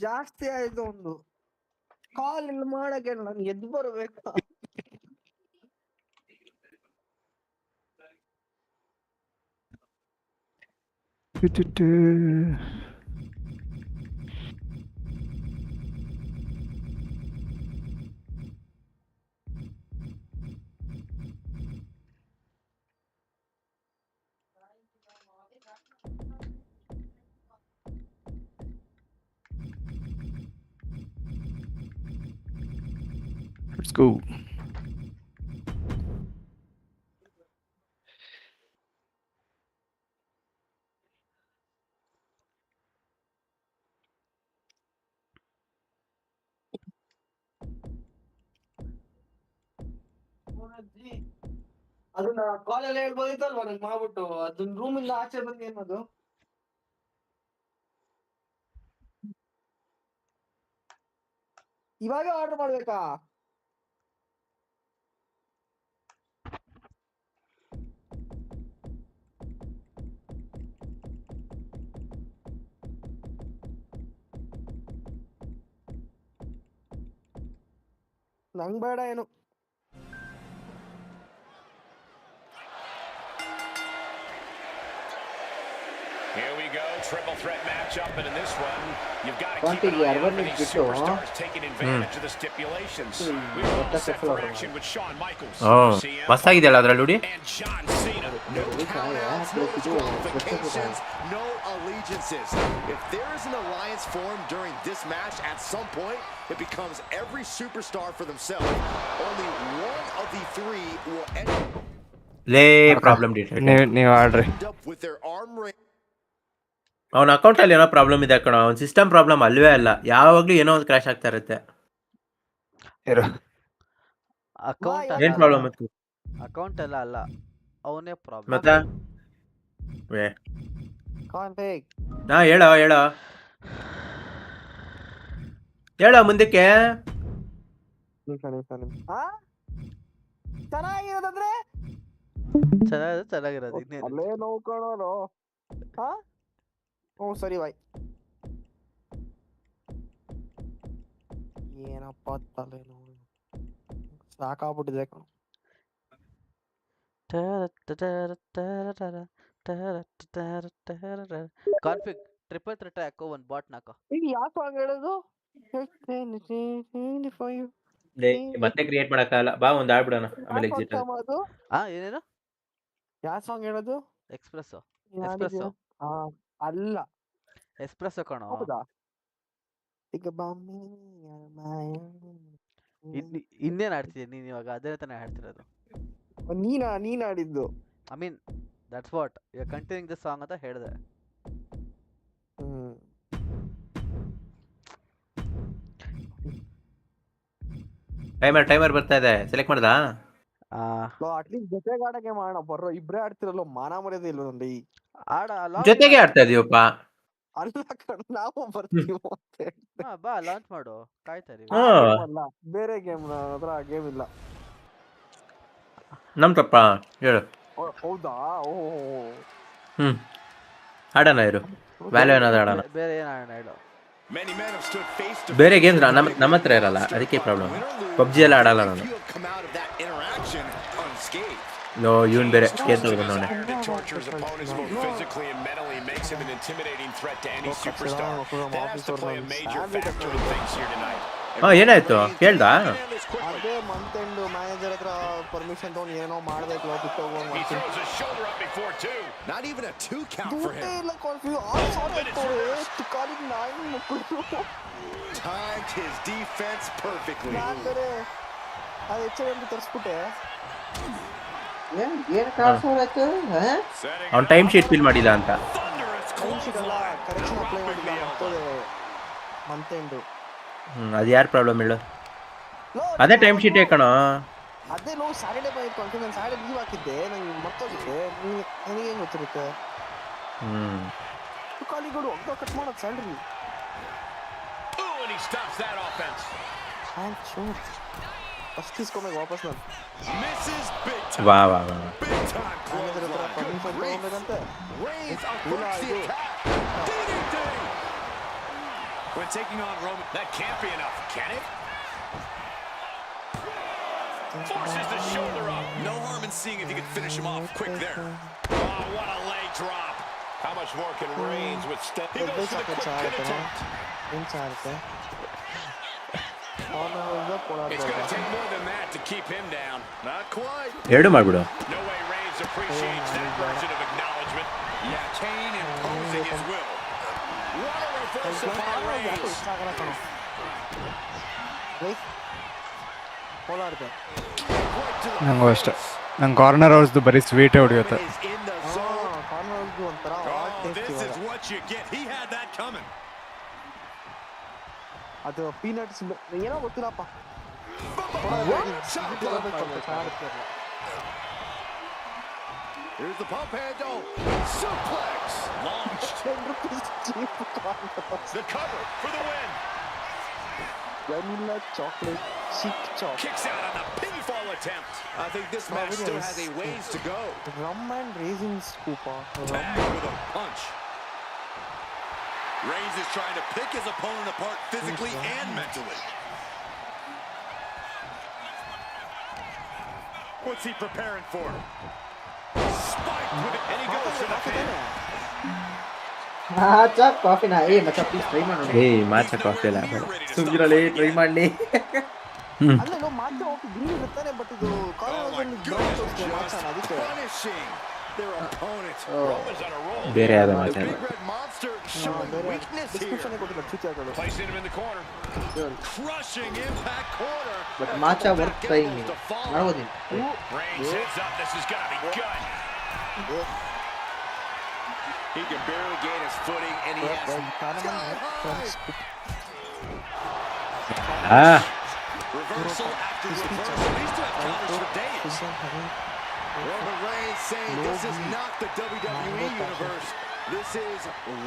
ಜಾಸ್ತಿ ಆಯ್ತು ಒಂದು ಕಾಲ್ ಇಲ್ಲಿ ಮಾಡಕ್ಕೆ ನನ್ಗೆ ಎದ್ದು ಬರ್ಬೇಕು. Let's go. ಅದನ್ನ ಕಾಲಲ್ಲಿ ಹೇಳ್ಬೋದಿತ್ತಲ್ವಾ ನಂಗೆ ಮಾಡ್ಬಿಟ್ಟು ಅದನ್ನ ರೂಮಿಂದ ಆಚೆ ಬಂದು ಏನದು ಇವಾಗ ಆರ್ಡರ್ ಮಾಡ್ಬೇಕಾ? ನಂಗ್ ಬೇಡ ಏನು. Here we go, triple threat matchup, and in this one, you've got to keep Config an eye out for ಎರಡನೇ these ಬಿಟ್ಟು superstars taking advantage of the stipulations. We were all set for action with Shawn Michaels, CM ಮಸ್ತಾಗಿದೆಯಲ್ಲ ಅದ್ರಲ್ಲಿ ನೋಡಿ. and John Cena. No countouts, no disqualifications, no allegiances. If there is an alliance formed during this match, at some point, it becomes every superstar for themselves. Only one of the three will end ಲೇ problem ನೀವು ಆಡ್ರಿ. up with their arm ring. ಅವನ ಅಕೌಂಟಲ್ಲಿ ಏನೋ problem ಇದೆ ಕಣ. ಅವ್ನ system problem ಅಲ್ವೇ ಅಲ್ಲ, ಯಾವಾಗ್ಲೂ ಏನೋ ಒಂದು ಕ್ರಾಶ್ ಆಗ್ತಾ ಇರುತ್ತೆ. ಅಕೌಂಟ್ ಏನ್ ಪ್ರಾಬ್ಲಮ್ ಇತ್ತು ಅಕೌಂಟ್ ಎಲ್ಲ ಅಲ್ಲ, ಅವನೇ ಪ್ರಾಬ್ಲಮ್. ಮತ್ತೆ ಕಾನ್ಫಿಗ್ ಹೇಳೋ ಹೇಳೋ ಮುಂದಕ್ಕೆ. ಚೆನ್ನಾಗಿರೋದಂದ್ರೆ ಚೆನ್ನಾಗಿರೋದು ಇನ್ನೇನು. ಅಲ್ಲೇ ನೋವು ಕಾಣೋರು. ಹಾ ಹ್ಞೂ ಸರಿ ಬಾಯ್. ಏನಪ್ಪ ತಲೆ ನೋವು ಸಾಕಾಗ್ಬಿಟ್ಟಿದೆ ಕಣೋ. ಕಾನ್ಫಿಗ್ ಟ್ರಿಪಲ್ ಥ್ರೆಟ್ ಹಾಕೋ ಒಂದು ಬಾಟ್ ನಾಕೋ. ಈಗ ಯಾಕೆ ಸಾಂಗ್ ಹೇಳೋದು? ಮತ್ತೆ ಕ್ರಿಯೇಟ್ ಮಾಡಕ್ಕಾಗಲ್ಲ, ಬಾ ಒಂದ್ ಆಡ್ಬಿಡೋಣ ಆಮೇಲೆ ಎಕ್ಸಿಟ್. ಏನೇನು ಯಾವ ಸಾಂಗ್ ಹೇಳೋದು? ಎಕ್ಸ್ಪ್ರೆಸ್ಸೋ ಯಾರಿದು? ಹಾ ಅಲ್ಲ ಎಕ್ಸ್ಪ್ರೆಸ್ಸೋ ಕಣೋ. ಹೌದಾ? ಈಗ ಇನ್ನೇನ್ ಆಡ್ತೀಯ ನೀನ್ ಇವಾಗ? ಅದೇ ತಾನೇ ಆಡ್ತಿರೋದು. ನೀನ್ ಆಡಿದ್ದು. I mean that's what you are continuing this song ಅಂತ ಹೇಳಿದೆ. ಟೈಮರ್ ಬರ್ತಾ ಇದೆ, ಸೆಲೆಕ್ಟ್ ಮಾಡ್ದಾ? ಅಟ್ಲೀಸ್ಟ್ ಜೊತೆಗೆ ಆಡಕ್ಕೆ ಮಾಡೋಣ. ಬರ್ರೋ ಇಬ್ರೇ ಆಡ್ತಿರಲ್ಲ, ಮಾನ ಮರ್ಯಾದೆ ಇಲ್ಲ ನೋಡಿ. ಜೊತೆಗೆ ಆಡ್ತಾ ಇದೀವಪ್ಪ. ಅಲ್ಲ ಕಣ್ ನಾವು ಬರ್ತೀವಿ. ಬಾ ಲಾಂಚ್ ಮಾಡು, ಕಾಯ್ತಾ ಇದೀವಿ. ಅಲ್ಲ ಬೇರೆ ಗೇಮ್, ಹತ್ರ ಗೇಮ್ ಇಲ್ಲ. ನಮ್ ತಪ್ಪ ಹೇಳು. ಹೌದಾ? ಆಡೋಣ ಇರು, ವ್ಯಾಲ್ಯೂ ಏನಾದ್ರು ಆಡೋಣ. ಬೇರೆ ಏನ್ ಆಡೋಣ ಹೇಳು. ಬೇರೆ ಗೇಮ್ಸ್ ನಮ್ಮ ಹತ್ರ ಇರಲ್ಲ, ಅದಕ್ಕೆ ಪ್ರಾಬ್ಲಮ್. ಪಬ್ಜಿ ಎಲ್ಲ ಆಡಲ್ಲ ನಾನು. ನೋ ಇವನ್ ಬೇರೆ ಕೇಸ್ ನೋಡೋಣ. ಏನಾಯ್ತು ಕೇಳ್ದಾ? ಅದೇ ಮಂತ್ ಎಂಡ್ ಮ್ಯಾನೇಜರ್ ಹತ್ರ ಪರ್ಮಿಷನ್ ತಗೊಂಡು ಏನೋ ಮಾಡ್ಬೇಕು. ಅದು ಹೆಚ್ಚು ತರಿಸ್ಬಿಟ್ಟೆ. ಅವ್ನು ಟೈಮ್ ಶೀಟ್ ಫಿಲ್ ಮಾಡಿಲ್ಲ ಅಂತ. ಕರೆಕ್ಷನ್ ಅಪ್ಲೈ ಮಾಡಿಲ್ಲ ಮಂತ್ ಎಂಡ್. ಅದು ಯಾರು ಪ್ರಾಬ್ಲಮ್ ಹೇಳು? ಅದೇ ಟೈಮ್ ಶೀಟೇ ಕಣೋ. ಅದೇ ನಾವು ಸ್ಯಾಟರ್ಡೇ ಬಂದಿತ್ತು ಅಂತ ನಾನು ಸ್ಯಾಟರ್ಡೇ ಲೀವ್ ಹಾಕಿದ್ದೆ, ನಂಗೆ ಮರ್ತೋಗಿದ್ದೆ. ನನಗೇನು ಗೊತ್ತಿರುತ್ತೆ? ಕಾಲಿಗಳು ಅಗ್ಗ ಕಟ್ ಮಾಡೋದು ಸ್ಯಾಲ್ರಿ. ಫಸ್ಟ್ ಇಸ್ಕೊಬೇಕು ವಾಪಸ್ ನಾನು. ವಾ ಮ್ಯಾನೇಜರ್ ಹತ್ರ permission ತಗೋಬೇಕಂತೆ. When taking on Roman, that can't be enough, can it? Forces the shoulder up. No harm in seeing if you can finish him off quick there. Oh, what a leg drop. How much more can Reigns withstand? He goes for the quick pin attempt. It's going to take more than that to keep him down. Not quite. ಎರಡು ಮಾಡ್ಬಿಡು. No way Reigns appreciates that version of acknowledgement. Yeah, Kane imposing his will. What a reversal by Reigns. ನಂಗೂ ಅಷ್ಟೆ. ನಂಗೆ corner ಹೌಸ್ದು ಬರೀ ಸ್ವೀಟೇ ಹೊಡಿಯುತ್ತೆ. ಅದು peanuts ಏನೋ ಗೊತ್ತಿಲ್ಲಪ್ಪ. Here's the pump handle. Suplex. Launched. The cover for the win. Vanilla chocolate chic chop. Kicks out on the pinfall attempt. I think this match still has a ways to go. Rum and raisin scoop. Tagged with a punch. Reigns is trying to pick his opponent apart physically and mentally. What's he preparing for? Spiked with it, and he goes for the pin. ಮಾಚಾ ಕಾಫಿನ ಮಚ್ಚ please try ಮಾಡೋಣ. ಮಾಚಾ coffee ಅಲ್ಲ ಸುಮ್ಗಿರಲಿ, try ಮಾಡ್ಲಿ. ಅಲ್ಲ ನಾವು ಮಾತ್ರ ಹೋಗಿ green ಇರ್ತಾನೆ, ಬಟ್ ಇದು ಬೇರೆ ಯಾವ್ದು ಮಾಚಾ ಬಟ್ ಮಾಚಾ ವರ್ಕ್ ಟ್ರೈಯಿಂಗ್ ಮಾಡ್ಬೋದು. He can barely gain his footing, and he has reversal after reversal. These two have counters for days. Roman Reigns saying this is not the WWE universe. This is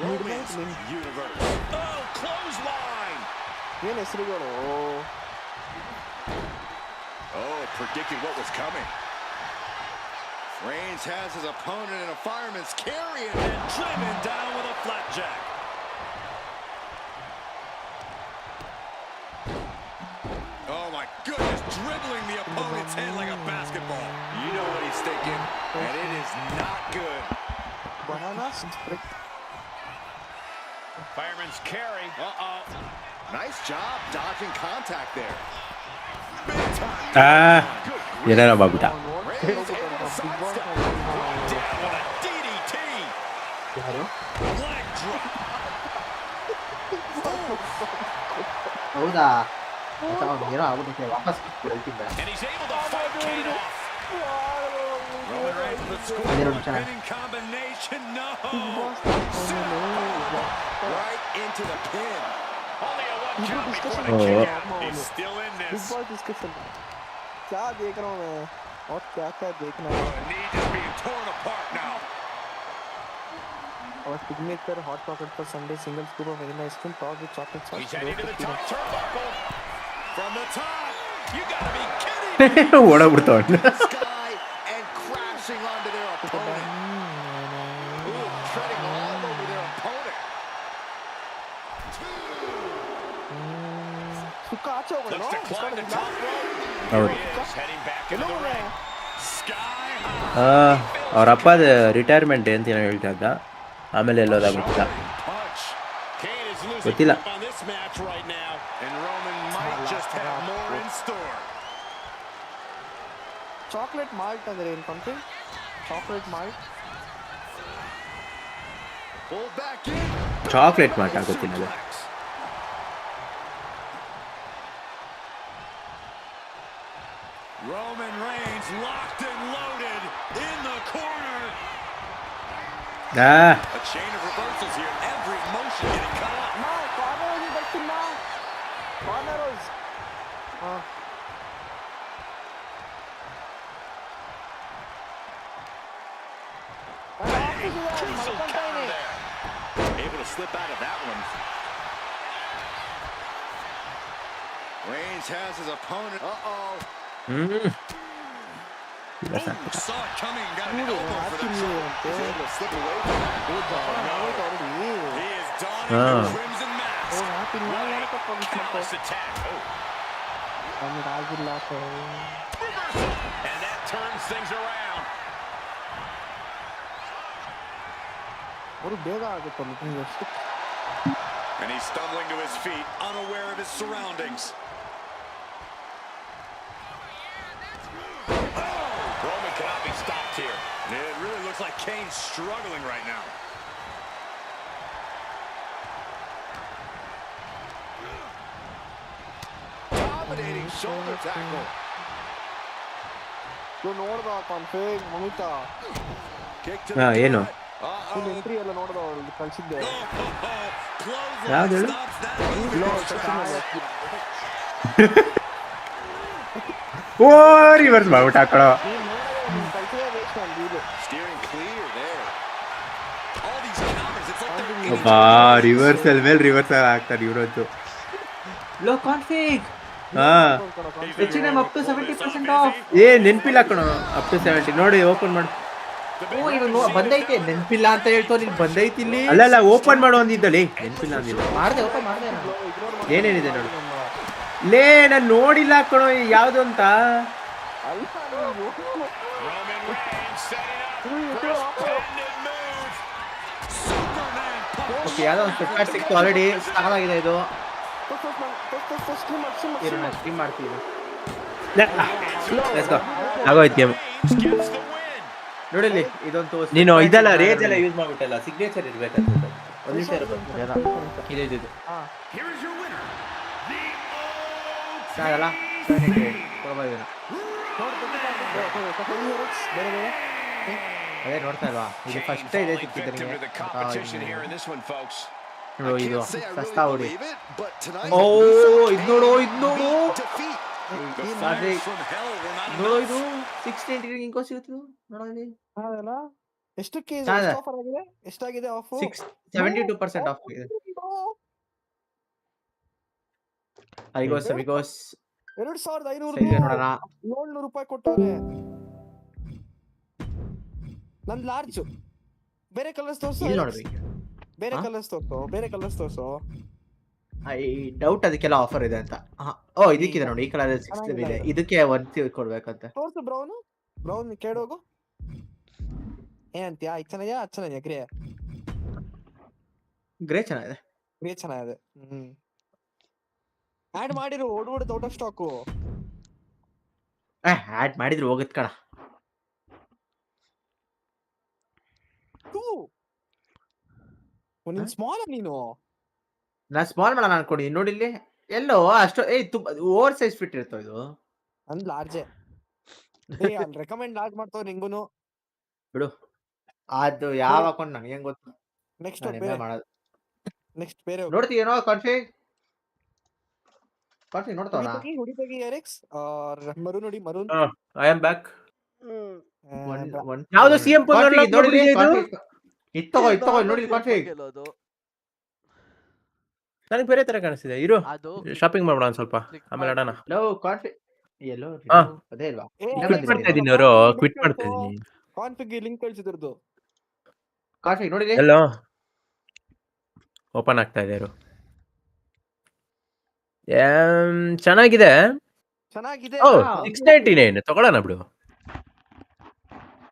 Roman's universe. Oh, clothesline! ಏನ್ ಹೆಸರುಗಳು? Oh, predicted what was coming. Reigns has his opponent in a fireman's carry and driven down with a flapjack. Oh my goodness, dribbling the opponent's head like a basketball. You know what he's thinking, and it is not good. Banana split. Fireman's carry. Uh-oh. Nice job dodging contact there. Big time. ಏನೇನೋ ಮಾಡ್ಬಿಟ್ಟ. Reigns able to sidestep. Down with a DDT. ಯಾರು? Leg drop. ಹೌದಾ? ಮತ್ತೆ ಅವ್ನು ಏನೋ ಆಗ್ಬಿಟ್ಟೈತೆ, ವಾಪಸ್ ಹೇಳ್ತಿದ್ದ. And he's able to fight Kane off. Roman Reigns with the score. ಅದೇನೋ ನಿಮಿಷ. Winning combination. No. Right into the pin. Only a one count before the kick out. He's still in Big this. Boss discussion. क्या देख रहा हूँ मैं? और क्या देखना है? Knee is being torn apart now. और signature hot pocket for Sunday single scoop of vanilla ice cream topped with chocolate sauce. He's heading to the top turnbuckle. From the top. You gotta be kidding me. ಓಡಾಗ್ಬಿಡ್ತಾವ. Sky and crashing onto their opponent. Ooh, treading all over their opponent. सुक्का आचे होगा ना? Looks to climb the top rope. ಹೌದು. He is heading back into the ring. Sky high. ಅವ್ರ ಅಪ್ಪದ retirement ಅಂತ ಏನೋ ಹೇಳ್ತಾ ಇದ್ದ, ಆಮೇಲೆ ಎಲ್ಲೋದಾಗ್ಬಿಟ್ಟಿಲ್ಲ. Punch. Kane is losing ಗೊತ್ತಿಲ್ಲ. grip on this match right now, and Roman might just have more in store. Chocolate malt ಅಂದ್ರೆ ಏನು country? Chocolate malt. Pulled back in. Chocolate ಮಾಟ ಗೊತ್ತಿಲ್ಲ ಅದು. Suplex. Roman Reigns locked and loaded in the corner. A chain of reversals here. Every motion getting cut off. Ma, corner ಬರ್ತಿಲ್ಲ. Corners. Crucial counter there. Able to slip out of that one. Reigns has his opponent. Uh-oh. Saw it coming. Got an elbow for the choke. He's able to slip away from it. He is donning the crimson mask. Callous attack. ಆಗಿಲ್ಲ And that turns things around. ಅವರು ಬೇಗ ಆಗುತ್ತೆ ನಿಮಗೆ ಎಷ್ಟು And he's stumbling to his feet, unaware of his surroundings. Roman cannot be stopped here. It really looks like Kane's struggling right now. Dominating shoulder tackle. ನೋಡ್ದ config Mamitha Kick to ಹಾ, the ಏನು? gut. Full entry ಎಲ್ಲ ನೋಡ್ದ ಅವ್ರಿಗೆ ಕಳ್ಸಿದ್ದೆ ಯಾವ್ದು ಹೇಳು? ಓ reverse ಮಾಡ್ಬಿಟ್ಟು ಹಾಕೊಳ್ಳೋ. ಕಳ್ಸಿದ್ರೆ waste ಅಂದಿದ್ದು Steering clear there. All these counters, it's like they're ಅಬ್ಬಾ ರಿವರ್ಸಲ್ ಮೇಲೆ ರಿವರ್ಸಲ್ ಆಗ್ತಾರೆ ಇವರದ್ದು. ಲೋ ಕಾನ್ಫಿಗ್ ಹಾ ಹೆಚ್ಚಿನ ಅಪ್ ಟು 70% ಆಫ್. ಏ ನೆನ್ಪಿಲ್ಲ ಕಣೋ, ಅಪ್ ಟು 70 ನೋಡಿ ಓಪನ್ ಮಾಡು. ಓ ಇವಾಗ ಬಂದೈತೆ, ನೆನಪಿಲ್ಲ ಅಂತ ಹೇಳ್ತೋ ನೀನು ಬಂದೈತಿ ಇಲ್ಲಿ. ಅಲ್ಲಲ್ಲ ಓಪನ್ ಮಾಡು ಅಂದಿದ್ದಲ್ಲಿ ನೆನ್ಪಿಲ್ಲ ಅಂದಿಲ್ಲ. ಮಾಡ್ದೆ ಓಪನ್ ಮಾಡ್ದೆ ನಾನು. ಏನೇನಿದೆ ನೋಡು. ಲೇ ನಾನು ನೋಡಿಲ್ಲ ಕಣೋ ಯಾವ್ದು ಅಂತ. ಅಲ್ಲ Roman Reigns setting up for his pending move. Superman punch. Okay ಯಾವ್ದೋ ಒಂದು ಫಿಟ್ ಸಿಕ್ತು ಆಲ್ರೆಡಿ. ಸಾಕಾಗಿದೆ ಇದು. ಇರು ನಾನು ಸ್ಟ್ರೀಮ್ ಮಾಡ್ತೀನಿ. Let's go. ಆಗೋಯ್ತು game. Reigns gets the win. ನೋಡಿಲ್ಲಿ ಇದೊಂದು ನೀನು ಇದೆಲ್ಲ ರೇಜ್ ಎಲ್ಲ ಯೂಸ್ ಮಾಡ್ಬಿಟ್ಟಲ್ಲ, ಸಿಗ್ನೇಚರ್ ಇರ್ಬೇಕಂತ. ಒಂದು ನಿಮಿಷ ಇರಬೇಕು. ಇದು ಇದು Here is your winner, the ಸಾಗಲ್ಲ ಕೊಡಬಾರ್ದು. ಅದೇ ನೋಡ್ತಾ ಇಲ್ವಾ, ಇದು ಫಸ್ಟ್ ಇದೆ ಸಿಕ್ಕಿದ್ದು victim to the competition here in this one, folks. ನೋಡು ಇದು ಸಸ್ತಾ ಹೊಡಿ. But tonight, ಓ ಇದು ನೋಡು ಇದು ನೋಡು defeat. ಇದು The sorry. fighters from hell were not ನೋಡು enough. ಇದು 16 ಹಿಂಗೋ ಸಿಗುತ್ತೆ ನೋಡು ಇಲ್ಲಿ. ಅದಲ್ಲ ಎಷ್ಟಕ್ಕೆ ಸಾಲ. ಆಫರ್ ಆಗಿದೆ? ಎಷ್ಟಾಗಿದೆ ಆಫ್? 72% ಆಫ್ ಇದೆ. ಐಗೋಸ್ ಅಮಿಗೋಸ್ 2500 ಸೈಜ್ ನೋಡೋಣ. 700 ರೂಪಾಯಿ ಕೊಟ್ಟವ್ರೆ. ನನ್ ಲಾರ್ಜ್. ಬೇರೆ ಕಲರ್ಸ್ ತೋರ್ಸು. ಇಲ್ಲಿ ನೋಡ್ಬೇಕು. ಬೇರೆ ಕಲರ್ಸ್ ತೋರ್ಸು. ಐ ಡೌಟ್ ಅದಕ್ಕೆಲ್ಲ ಆಫರ್ ಇದೆ ಅಂತ. ಓ ಇದಕ್ಕಿದೆ ನೋಡಿ, ಈ ಕಲರ್ 6 ಇದೆ. ಇದಕ್ಕೆ 1 ಕೊಡ್ಬೇಕಂತೆ. ತೋರ್ಸು ಬ್ರೌನ್ ಕೇಳೋಗು. ಏನಂತೀಯಾ? ಚೆನ್ನಾಗಿದ್ಯಾ ಗ್ರೇ ಚೆನ್ನಾಗಿದೆ. ಗ್ರೇ ಚೆನ್ನಾಗಿದೆ. ಆಡ್ ಮಾಡಿರು ಔಟ್ ಆಫ್ ಸ್ಟಾಕು. ಆಡ್ ಮಾಡಿದ್ರು ಹೋಗುತ್ತೆ ಕಣ. ನೀನ್ ಸ್ಮಾಲ್ ನೀನು. ನಾ ಸ್ಮಾಲ್ ಮಾಡೋಣ ಅನ್ಕೊಂಡಿ. ನೋಡಿ ಇಲ್ಲಿ ಎಲ್ಲೋ ಅಷ್ಟು ಓವರ್ ಸೈಜ್ ಫಿಟ್ ಇರ್ತೋ ಇದು. ಅಂದ್ ಲಾರ್ಜೆ. ಅಲ್ಲಿ ರೆಕಮೆಂಡ್ ಲಾರ್ಜ್ ಮಾಡ್ತಾವ್ ನಿಂಗುನು. ಬಿಡು ಅದು ಯಾವ ಅಕೌಂಟ್ ನನಗೆ ಹೆಂಗ್ ಗೊತ್ತು. ನೆಕ್ಸ್ಟ್ ಬೇರೆ ನೋಡ್ತೀಯೇನೋ ಕಾನ್ಫಿಗ್ ನೋಡ್ತಾವಣ. ಹುಡಿತಗಿ ಎರಿಕ್ಸ್ ಮರೂನ್ ನೋಡಿ ಮರೂನ್. I am back. ಯಾವುದು ಸಿಎಂ ನೋಡಿ ಇತ್ತೋ ನೋಡಿ ಕಾನ್ಫಿಗ್. ನನಗೆ ಬೇರೆ ತರ ಕಾಣಿಸ್ತಿದೆ. ಇರು ಶಾಪಿಂಗ್ ಮಾಡೋಣ ಒಂದು ಸ್ವಲ್ಪ, ಆಮೇಲೆ ಆಡೋಣ. ಎಲ್ಲೋ ಅದೇ ಅಲ್ವಾ? ಕ್ವಿಟ್ ಮಾಡ್ತಾ ಇದೀನಿ ಅವರು, ಕ್ವಿಟ್ ಮಾಡ್ತಾ ಇದೀನಿ. Config link ಕಳಿಸಿದ್ರದು. ಕಾನ್ಫಿಗ್ ನೋಡಿ ಎಲ್ಲೋ ಓಪನ್ ಆಗ್ತಾ ಇದೆ. ಚೆನ್ನಾಗಿದೆ. 699 ತಗೊಳ್ಳೋಣ ಬಿಡು.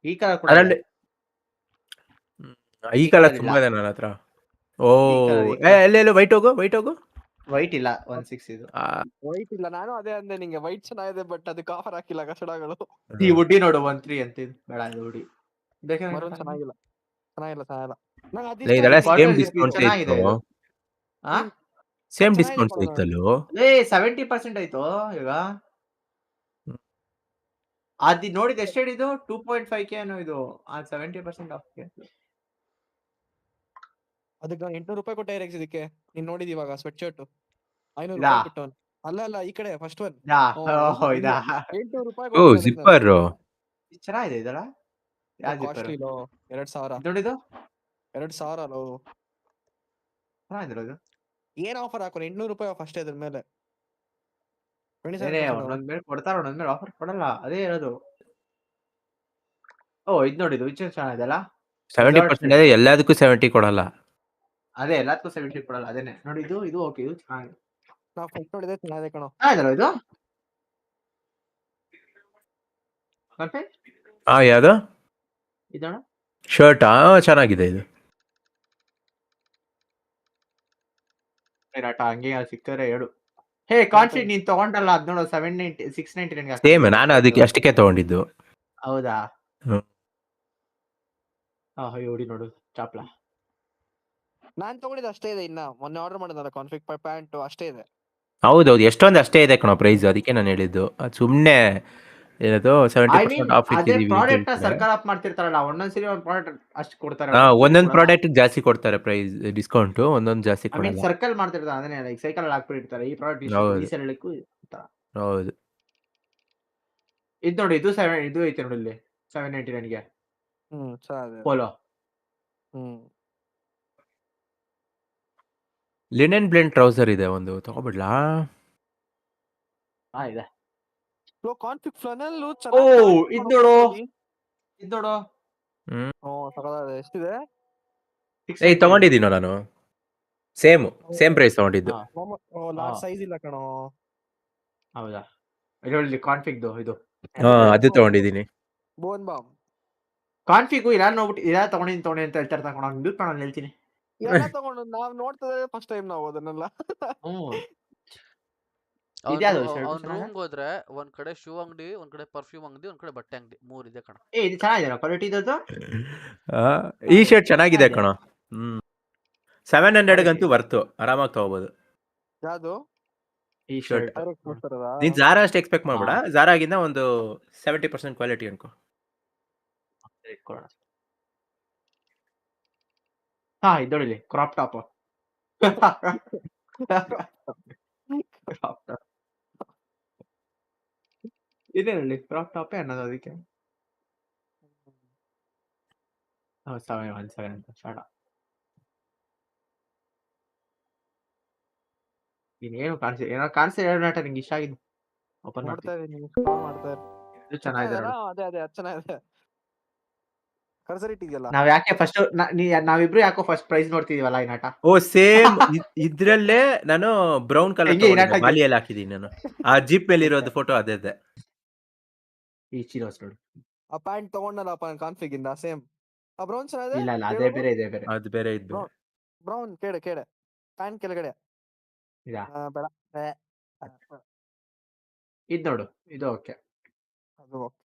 ಈ ಕಲರ್ ಅದರಲ್ಲಿ ಈ ಕಲರ್ ತುಂಬಾ ಇದೆ ನನ್ನ ಹತ್ರ. ಓ ಎಲ್ಲೆಲ್ಲೋ ವೈಟ್ ಹೋಗು. ವೈಟ್ ಇಲ್ಲ 16 ಇದು. ವೈಟ್ ಇಲ್ಲ. ನಾನು ಅದೇ ಅಂದೆ ನಿಂಗೆ, ವೈಟ್ ಚೆನ್ನಾಗಿದೆ ಬಟ್ ಅದಕ್ಕೆ ಆಫರ್ ಹಾಕಿಲ್ಲ ಕಸಡಗಳು. ಈ ಉಡ್ಡಿ ನೋಡು 13 ಅಂತ ಇದು ಬೇಡ. ಇದು ಉಡ್ಡಿ ಚೆನ್ನಾಗಿಲ್ಲ. ಇದೆಲ್ಲ ಸೇಮ್ ಡಿಸ್ಕೌಂಟ್ ಚೆನ್ನಾಗಿದೆ ಇತ್ತು. ಆ ಸೇಮ್ ಡಿಸ್ಕೌಂಟ್ ಇತ್ತಲ್ಲೋ. 70% ಆಯ್ತು ಈಗ. ಅದು ನೋಡಿದ ಎಷ್ಟು ಹೇಳಿದ್ದು 2.5k ಏನೋ ಇದು. 70% ಆಫ್ ಗೆ ಅದಕ್ಕೆ ನಾನು 800 ರೂಪಾಯಿ ಕೊಟ್ಟೆ ಎರೆಕ್ಸ್ ಇದಕ್ಕೆ. ನೀನ್ ನೋಡಿದ್ ಇವಾಗ ಸ್ವೆಟ್ ಶರ್ಟ್ 500 ರೂಪಾಯಿ ಕೊಟ್ಟವನು. ಅಲ್ಲ ಈ ಕಡೆ ಫಸ್ಟ್ ಒನ್. ಇದಾ 800 ರೂಪಾಯಿ. ಓ ಜಿಪ್ಪರ್ ಚೆನ್ನಾಗಿದೆ ಇದಲ್ಲ. Costly low 2000. ನೋಡಿದು 2000 ಲೋ ಚೆನ್ನಾಗಿದೆ ಇದು. ಏನ್ ಆಫರ್ ಹಾಕೋಣ? 800 ರೂಪಾಯಿ ಆಫ್ ಅಷ್ಟೇ. ಅದ್ರ ಮೇಲೆ ಒಂದೊಂದ್ ಮೇಲೆ ಕೊಡ್ತಾರ, ಒಂದೊಂದ್ ಮೇಲೆ ಆಫರ್ ಕೊಡಲ್ಲ. ಅದೇ ಹೇಳೋದು. ಓ ಇದು ನೋಡಿದು ವಿಚ್ ಚೆನ್ನಾಗಿದೆ ಅಲ್ಲ. 70% ಇದೆ, ಎಲ್ಲದಕ್ಕೂ 70 ಕೊಡಲ್ಲ. ಅದೇ ಎಲ್ಲದಕ್ಕೂ 70 ಕೊಡಲ್ಲ. ಅದೇನೆ ನೋಡಿ ಇದು ಓಕೆ. ಇದು ಚೆನ್ನಾಗಿದೆ. ನಾವು ಫಸ್ಟ್ ನೋಡಿದೆ ಚೆನ್ನಾಗಿದೆ ಕಣೋ. ಚೆನ್ನಾಗಿದಲ್ಲ ಇದು. ಯಾವ್ದು ಇದಣ್ಣ ಶರ್ಟ್? ಚೆನ್ನಾಗಿದೆ ಇದು. ಹಂಗೆ ಸಿಗ್ತಾರೆ ಹೇಳು. ಹೇ ಕಾನ್ಫಿಗ್ ನೀನ್ ತಗೊಂಡಲ್ಲ ಅದ್ ನೋಡು 699 ಸೇಮ್. ನಾನು ಅದಕ್ಕೆ ಅಷ್ಟಕ್ಕೆ ತಗೊಂಡಿದ್ದು. ಹೌದಾ? ನೋಡಿ ನೋಡು ಚಾಪ್ಲಾ. ನಾನ್ ತಗೊಂಡಿದ್ದು ಅಷ್ಟೇ ಇದೆ. ಇನ್ನ ಮೊನ್ನೆ ಆರ್ಡರ್ ಮಾಡಿದ್ನಲ್ಲ ಕಾನ್ಫಿಗ್ ಪ್ಯಾಂಟ್ ಅಷ್ಟೇ ಇದೆ. ಹೌದೌದು, ಎಷ್ಟೊಂದು ಅಷ್ಟೇ ಇದೆ ಕಣೋ ಪ್ರೈಸ್. ಅದಕ್ಕೆ ನಾನು ಹೇಳಿದ್ದು. ಅದು ಸುಮ್ಮನೆ ಏನದು 70% ಆಫ್ ಇಟ್ಟಿದೀವಿ. ಪ್ರಾಡಕ್ಟ್ ಸರ್ಕಾರ ಆಫ್ ಮಾಡ್ತಿರ್ತಾರಲ್ಲ, ಒಂದೊಂದ್ಸರಿ ಒಂದು ಪ್ರಾಡಕ್ಟ್ ಅಷ್ಟು ಕೊಡ್ತಾರೆ. ಒಂದೊಂದು ಪ್ರಾಡಕ್ಟ್ ಜಾಸ್ತಿ ಕೊಡ್ತಾರೆ ಪ್ರೈಸ್ ಡಿಸ್ಕೌಂಟ್, ಒಂದೊಂದು ಜಾಸ್ತಿ ಕೊಡಲ್ಲ. ಸರ್ಕಲ್ ಮಾಡ್ತಿರ್ತಾರೆ. ಅದನ್ನೇ ಸೈಕಲ್ ಅಲ್ಲಿ ಹಾಕ್ಬಿಟ್ಟಿರ್ತಾರೆ. ಈ ಪ್ರಾಡಕ್ಟ್ ಈ ಸೆಲ್ ಹೇಳಿಕ್ಕೂ. ಹೌದು. ಇದು ನೋಡಿ ಇದು ಐತೆ ನೋಡಿ ಇಲ್ಲಿ 799 ಗೆ. ಚೆನ್ನಾಗಿದೆ ಪೋಲೋ. ಲಿನೆನ್ ಬ್ಲೆಂಡ್ ಟ್ರೌಸರ್ ಇದೆ ಒಂದು, ತಗೋಬಿಡ್ಲಾ? ಇದೆ. ಕಾನ್ಫಿಗ್ ಫ್ಲನಲ್ ಇದು ನೋಡು. ಎಷ್ಟಿದೆ? ತಗೊಂಡಿದ್ದೀನೋ ನಾನು. ಸೇಮ್ ಪ್ರೈಸ್ ತಗೊಂಡಿದ್ದು. ಲಾರ್ಜ್ ಸೈಜ್ ಇಲ್ಲ ಕಣೋ. ಹೌದಾ? ಇದರಲ್ಲಿ ಕಾನ್ಫಿಗ್ ಇದು. ಅದು ತಗೊಂಡಿದ್ದೀನಿ. ಬೋನ್ ಬಾಮ್ ಕಾನ್ಫಿಗು ಇಲ್ಲ ನೋಡ್ಬಿಟ್ಟು ಇಲ್ಲ ತಗೊಂಡಿ ಅಂತ ಹೇಳ್ತಾರೆ. ತಗೊಂಡು ಮ್ಯೂಟ್ ಮಾಡೋಣ ಹೇಳ್ತೀನಿ. ಎಲ್ಲ ತಗೊಂಡು ನಾವ್ ನೋಡ್ತದೆ ಫಸ್ಟ್ ಟೈಮ್ ನಾವು ಅದನ್ನೆಲ್ಲ. ಅವ್ನ್ ರೂಮ್ ಹೋದ್ರೆ ಒಂದ್ ಕಡೆ ಶೂ ಅಂಗಡಿ, ಒಂದ್ ಕಡೆ ಪರ್ಫ್ಯೂಮ್ ಅಂಗಡಿ, ಒಂದ್ ಕಡೆ ಬಟ್ಟೆ ಅಂಗಡಿ, 3 ಇದೆ ಕಣ. ಇದು ಚೆನ್ನಾಗಿದೆ ಕ್ವಾಲಿಟಿ ಇದು. ಈ ಶರ್ಟ್ ಚೆನ್ನಾಗಿದೆ ಕಣೋ. 700 ಗಂತೂ ವರ್ತು, ಆರಾಮಾಗಿ ತಗೋಬಹುದು. ಯಾವುದು ಈ ಶರ್ಟ್? ನೀನ್ ಜಾರಾ ಅಷ್ಟು ಎಕ್ಸ್ಪೆಕ್ಟ್ ಮಾಡ್ಬೇಡ. ಜಾರಾಗಿಂದ ಒಂದು 70% ಕ್ವಾಲಿಟಿ ಅನ್ಕೋ. ಇದು ನೋಡಿ ಕ್ರಾಪ್ ಟಾಪ್. ಇದೆ ನೋಡಿ ಕ್ರಾಪ್ ಟಾಪೇ ಅನ್ನೋದು ಅದಕ್ಕೆ. 717 ಅಂತ ಸ್ಟಾರ್ಟ್. ಇನ್ನೇನು ಕಾಣಿಸ್ತಿಲ್ಲ, ಏನೋ ಕಾಣಿಸ್ತಿಲ್ಲ ಹೇಳು ನಾಟ, ನಿಂಗೆ ಇಷ್ಟ ಆಗಿದ್ದು ಓಪನ್ ನೋಡ್ತಾ ಮಾಡ್ತೀನಿ. ಇದೀನಿ, ಸ್ಕ್ರೋಲ್ ಮಾಡ್ತಾ ಇರು. ಇದು ಚೆನ್ನಾಗಿದೆ ಚೆನ್ನಾಗಿದೆಯಲ್ಲ? ನೋಡು. ಅದೇ ಅದೇ ಅದು ಚೆನ್ನಾಗಿದೆ. ಕರ್ಸರ್ ಇಟ್ಟಿದ್ಯಲ್ಲ? ನಾವ್ ಯಾಕೆ ಫಸ್ಟ್ ನಾವಿಬ್ರು ಯಾಕೋ ಫಸ್ಟ್ ಪ್ರೈಸ್ ನೋಡ್ತಿದೀವಲ್ಲ ಈ ನಾಟ. ಓ ಸೇಮ್ ಇದ್ರಲ್ಲೇ ನಾನು ಬ್ರೌನ್ ಕಲರ್ ಹೆಂಗೆ ಈ ನಾಟ ತಗೊಂಡಿದ್ದೆ, ಬಾಲಿಯಲ್ಲಿ ಹಾಕಿದೀನಿ ನಾನು. ಆ ಜೀಪ್ ಮೇಲೆ ಇರೋದು ಫೋಟೋ ಅದೇ ಇದೆ. ಈ ಚಿರೋಸ್ ನೋಡು. ಆ ಪ್ಯಾಂಟ್ ತಗೊಂಡಲ್ಲಪ್ಪ ಕಾನ್ಫಿಗ್ ಇಂದ ಸೇಮ್. ಆ ಬ್ರೌನ್ ಚೆನ್ನಾಗಿದೆ. ಇಲ್ಲ ಅದೇ ಬೇರೆ ಇದೆ ಬೇರೆ. ಅದು ಬೇರೆ ಇದ್ ಬೇರೆ. ಬ್ರೌನ್ ಕೆಡೆ ಪ್ಯಾಂಟ್ ಕೆಳಗಡೆ. ಇದಾ ಬೇಡ. ಇದ್ ನೋಡು, ಇದು ಓಕೆ. ಅದು ಓಕೆ.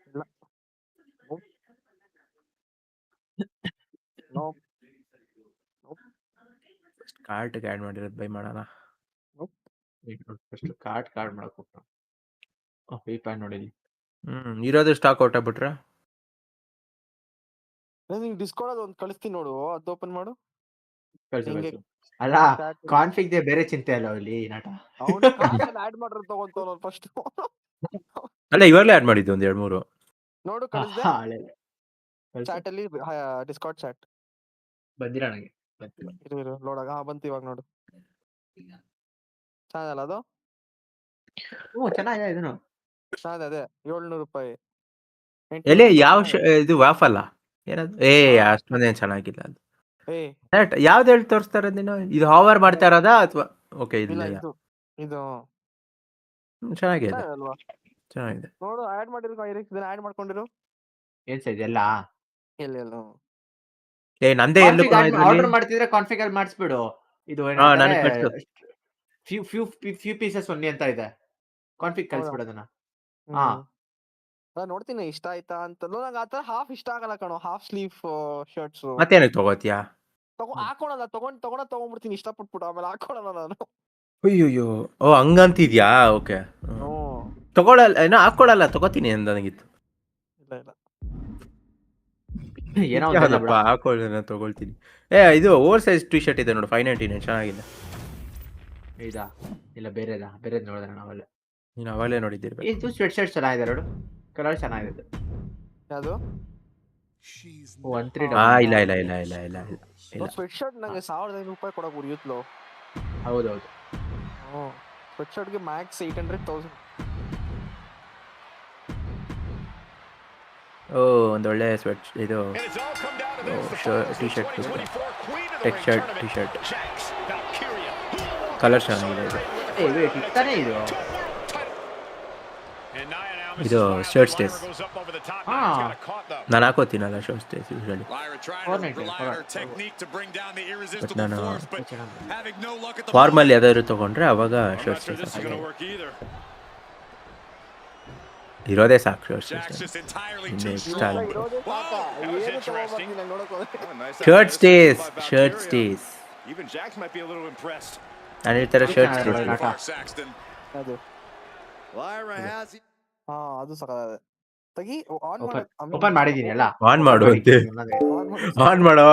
ಇಲ್ಲ. Nope. ಕಾರ್ಟ್ ಆಡ್ ಮಾಡಿರೋದು ಬೈ ಮಾಡೋಣ. ಫಸ್ಟ್ ಕಾರ್ಡ್ ಮಾಡಕ್ ಹೋಗ್ತಾ. ಈ ಪ್ಯಾನ್ ನೋಡಿದ್ವಿ. ಇರೋದು ಸ್ಟಾಕ್ ಔಟ್ ಆಗ್ಬಿಟ್ರೆ ನಿಂಗೆ ಡಿಸ್ಕೌಂಟ್ ಒಂದು ಕಳಿಸ್ತೀನಿ ನೋಡು, ಅದು ಓಪನ್ ಮಾಡು. ಕಳ್ಸು. ಅಲ್ಲ ಕಾನ್ಫಿಗ್ ದೇ ಬೇರೆ ಚಿಂತೆ ಅಲ್ಲ ಅಲ್ಲಿ ನಾಟ. ಅವನು ಆಡ್ ಮಾಡ್ರ ತಗೊಂತವನು ಫಸ್ಟ್. ಅಲ್ಲ ಇವಾಗಲೇ ಆಡ್ ಮಾಡಿದ್ದು ಒಂದ್ 2-3. ನೋಡು ಕಳಿಸ್ದೆ ಚಾಟ್ ಅಲ್ಲಿ, ಡಿಸ್ಕೌಂಟ್ ಚಾಟ್ ಬಂದಿರ ನನಗೆ. ಇರು ಲೋಡ್ ಬಂತು ಇವಾಗ ನೋಡು. ಚೆನ್ನಾಗಲ್ಲ ಅದು? ಚೆನ್ನಾಗಿದೆ ಇದನ್ನು. ಚೆನ್ನಾಗಿದೆ, ಅದೇ 700 ರೂಪಾಯಿ. ಎಲೆ ಯಾವ ಇದು ವಾಫಲ್ಲ ಏನದು? ಅಷ್ಟೊಂದೇನು ಚೆನ್ನಾಗಿಲ್ಲ ಅದು. ಯಾವ್ದು ಹೇಳಿ ತೋರಿಸ್ತಾ ಇರೋದು ನೀನು? ಇದು ಹಾವರ್ ಮಾಡ್ತಾ ಇರೋದಾ ಅಥವಾ? ಓಕೆ ಇಲ್ಲ ಇದು ಇದು ಚೆನ್ನಾಗಿದೆ, ಅಲ್ವಾ? ಚೆನ್ನಾಗಿದೆ. ನೋಡು ಆಡ್ ಮಾಡಿರೋ ಇದನ್ನ ಆಡ್ ಮಾಡ್ಕೊಂಡಿರು. ಏನ್ ಸೈಜ್ ಎಲ್ಲ ಎಲ್ಲ ನಂದೇ ಎಲ್ಲೂ ಆರ್ಡರ್ ಮಾಡ್ತಿದ್ರೆ ಕಾನ್ಫಿಗರ್ ಮಾಡಿಸ್ಬಿಡು. ಇದು ಫ್ಯೂ ಪೀಸಸ್ ಒನ್ಲಿ ಅಂತ ಇದೆ, ಕಾನ್ಫಿಗ್ ಕಳಿಸ್ಬಿಡು ಅದನ್ನ. ನೋಡ್ತೀನಿ ಇಷ್ಟ ಆಯ್ತಾ ಅಂತ. ನಂಗೆ ಆತರ ಹಾಫ್ ಇಷ್ಟ ಆಗಲ್ಲ ಕಣೋ, ಹಾಫ್ ಸ್ಲೀವ್ ಶರ್ಟ್ಸ್. ಮತ್ತೇನಕ್ಕೆ ತಗೋತಿಯಾ? ಹಾಕೊಳಲ್ಲ, ತಗೊಂಡ್ಬಿಡ್ತೀನಿ ಇಷ್ಟಪಟ್ಬಿಟ್ಟು, ಆಮೇಲೆ ಹಾಕೊಳಲ್ಲ ನಾನು. ಅಯ್ಯೋ ಓ ಹಂಗಂತಿದ್ಯಾ? ಓಕೆ ತಗೊಳಲ್ಲ, ಏನೋ ಹಾಕೊಳಲ್ಲ, ತಗೋತೀನಿ ಅಂತ ನನಗಿತ್ತು. ಏನಪ್ಪ ಹಾಕೊಳ್ಳ ತಗೊಳ್ತೀನಿ. ಇದು ಓವರ್ ಸೈಜ್ ಟಿ ಶರ್ಟ್ ಇದೆ ನೋಡು, 599 ಚೆನ್ನಾಗಿದೆ. ಇದಾ ಇಲ್ಲ ಬೇರೆದಾ? ಬೇರೆದ್ ನೋಡಿದ್ರೆ ನಾವಲ್ಲೇ. ನೀನು ಅವಾಗಲೇ ನೋಡಿದ್ದೀರಿ. ಇದು ಸ್ವೆಟ್ ಶರ್ಟ್ ಚೆನ್ನಾಗಿದೆ ನೋಡು, ಕಲರ್ ಚೆನ್ನಾಗಿದೆ. ಯಾವುದು? 13. ಇಲ್ಲ ಸ್ವೆಟ್ ಶರ್ಟ್ ನಂಗೆ 1500 ರೂಪಾಯಿ ಕೊಡಕ್ ಉರಿಯುತ್ತಲೋ. ಹೌದೌದು. ಸ್ವೆಟ್ ಶರ್ಟ್ಗೆ ಮ್ಯಾಕ್ಸ್ 800,000. ಒಂದೊಳ್ಳೆ ಸ್ವೆಟ್ ಇದು T shirt, textured T shirt, colour ಚೆನ್ನಾಗಿದೆ ಇದು. ಇದು ಶರ್ಟ್ ಸ್ಟೇಸ್ ನಾನು ಹಾಕೋತೀನಲ್ಲ, ಶರ್ಟ್ ಸ್ಟೇಸ್ ಯೂಶಲಿ. ಬಟ್ ನಾನು ಫಾರ್ಮಲ್ ಯಾವ್ದಾದ್ರು ತಗೊಂಡ್ರೆ ಅವಾಗ ಶರ್ಟ್ ಸ್ಟೇಸ್ ಇರೋದೇ ಸಾಕು. ಶರ್ಟ್ ಸ್ಟೇಸ್ ನಾನು ಹೇಳ್ತಾರೆ ಶರ್ಟ್ ಸ್ಟೇಸ್. ಅದು ಸಕಲಾಗಿದೆ. ತೆಗಿ, ಓಪನ್ ಮಾಡಿದೀನಿ ಅಲ್ಲ, ಆನ್ ಮಾಡು ಅಂತೆ. ಆನ್ ಮಾಡೋ.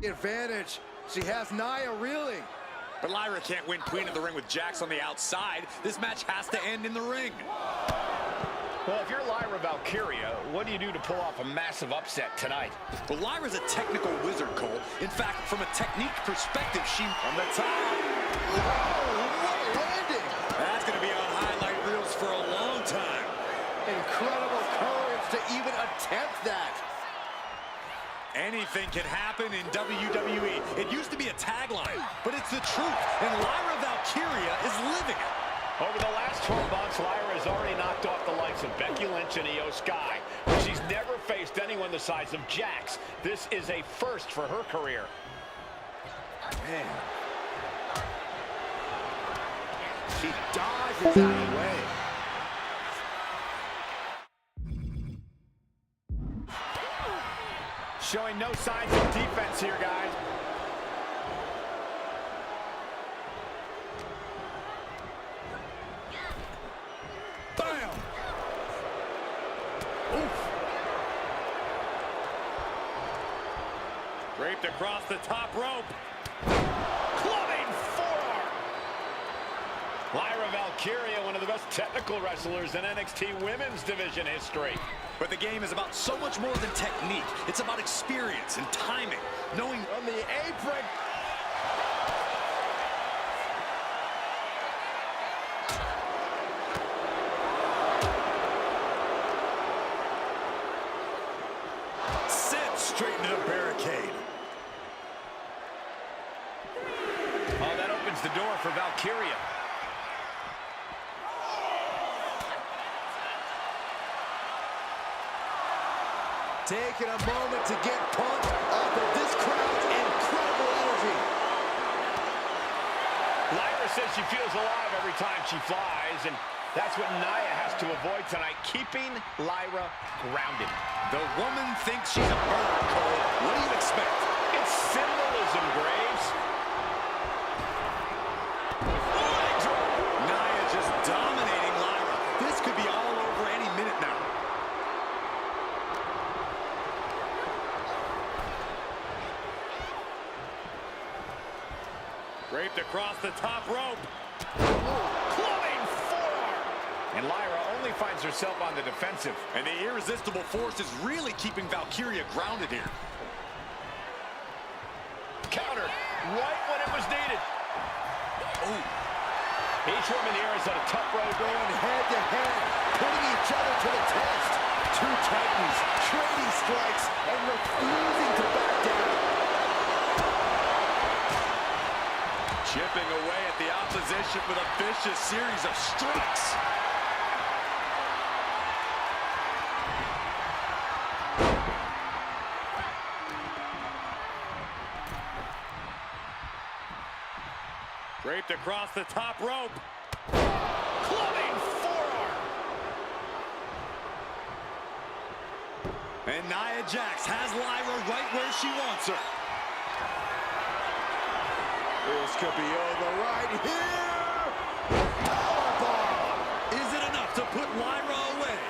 Advantage. She has Nia reeling. But Lyra can't win Queen of the Ring with Jax on the outside. This match has to end in the ring. Well, if you're Lyra Valkyria, what do you do to pull off a massive upset tonight? Well, Lyra's a technical wizard, Cole. In fact, from a technique perspective, she... On the top. Oh, what a landing. That's going to be on highlight reels for a long time. Incredible courage to even attempt that. Anything can happen in WWE. It used to be a tagline, but it's the truth, and Lyra Valkyria is living it. Over the last 12 months, Lyra has already knocked off the likes of Becky Lynch and Io Sky, but she's never faced anyone the size of Jax. This is a first for her career. Man. She dodges out of the way. Showing no signs of defense here, guys. Bam! Oof. Draped across the top rope. Clubbing forearm. Lyra Valkyria Valkyria, one of the best technical wrestlers in NXT Women's Division history. But the game is about so much more than technique. It's about experience and timing, knowing on the apron. Sent straight into the barricade. Oh, that opens the door for Valkyria. Taking a moment to get pumped off of this crowd's incredible energy. Lyra says she feels alive every time she flies, and that's what Nia has to avoid tonight, keeping Lyra grounded. The woman thinks she's a bird, Cole. What do you expect? It's symbolism, Graves. Nia just dominating Lyra. This could be all over any minute now. Draped across the top rope. Clubbing forearm. And Lyra only finds herself on the defensive. And the irresistible force is really keeping Valkyria grounded here. Counter right when it was needed. Oh. Each woman here is on a tough road Going head to head, putting each other to the test. Two titans trading strikes and refusing to back down. Chipping away at the opposition with a vicious series of strikes. Draped across the top rope. Clubbing forearm. And Nia Jax has Lyra right where she wants her. This could be over right here. Powerbomb. Is it enough to put Lyra away?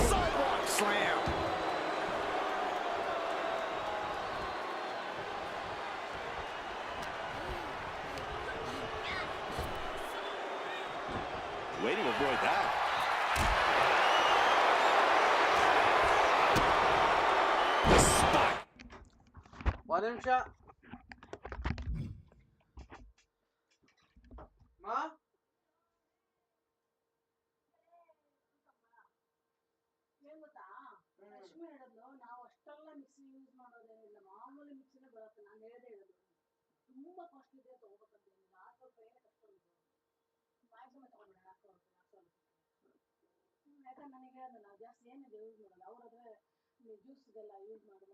Sidewalk slam. Way to avoid that. ಒಂದ್ ನಿಮಿಷ ಏನ್ ಗೊತ್ತಾ ಲಕ್ಷ್ಮಿ ಹೇಳಿದ್ಲು ನಾವು ಅಷ್ಟೆಲ್ಲ mixie use ಮಾಡೋದೇನಿಲ್ಲ ಮಾಮೂಲಿ ಮಿಕ್ಸಿನೇ ಬರುತ್ತೆ ನಾನು ಹೇಳದೇ ಹೇಳೋದು ತುಂಬಾ ಕಾಸ್ಟ್ಲಿ ಇದೆ ತಗೋಬೇಕಂತೇನಿಲ್ಲ 4,000 ರೂಪಾಯಿ ಕಷ್ಟ ಉಂಟು ಮ್ಯಾಕ್ಸಿಮಮ್ ತಗೊಂಡ್ಬಿಡ 4,000 ರೂಪಾಯಿ ಯಾಕಂದ್ರೆ ನನಗೆ ಹೇಳೋದಲ್ಲ ಜಾಸ್ತಿ ಏನಿದೆ ಯೂಸ್ ಮಾಡೋದು ಅವ್ರಾದ್ರೆ ಜ್ಯೂಸ್ಗೆಲ್ಲ ಯೂಸ್ ಮಾಡಿ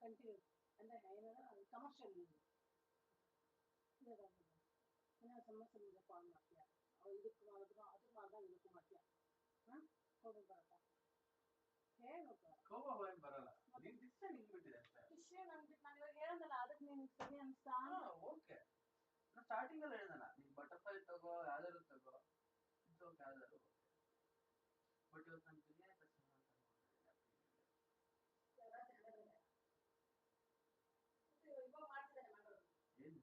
ಕಂಟಿನ್ಯೂ ಅಂದರೆ ಏನಾದ್ರು ಕಮರ್ಷಿಯಲ್ ಯೂಸ್ ಇದಾಗಿದೆ ಏನೋ ಸಮಸ್ಯೆ ಮುಂದೆ ಕಾಲ್ ಮಾಡ್ತೀಯ ಇದಕ್ಕೆ ಮಾಡಿದ್ರು ಅದಕ್ಕೆ ಮಾಡಿದಾಗ ಇದಕ್ಕೂ ಮಾಡ್ತೀಯ ಹಾಂ ಹೋಗಿ ಬರತ್ತಾ ಬರಲ್ಲ ವಿಷಯ ನನ್ಬಿಟ್ಟು ನಾನು ಇವಾಗ ಹೇಳೋದಲ್ಲ ಅದಕ್ಕೆ ನೀನು ಸರಿ ಅನಿಸ್ತಾ ಓಕೆ ಸ್ಟಾರ್ಟಿಂಗ್ ಅಲ್ಲಿ ಹೇಳ್ದಲ್ಲ ನೀನ್ ಬಟರ್ಫ್ಲೈ ತಗೋ ಯಾವ್ದಾದ್ರು ತಗೋ ಯಾವ್ದಾದ್ರು ಬಟ್ ಇವತ್ತು ನಮ್ ದುನಿಯಾ ಇವಾಗ ಮಾಡ್ತಿದ್ದಾನೆ ಮಾಡೋದು ಏನು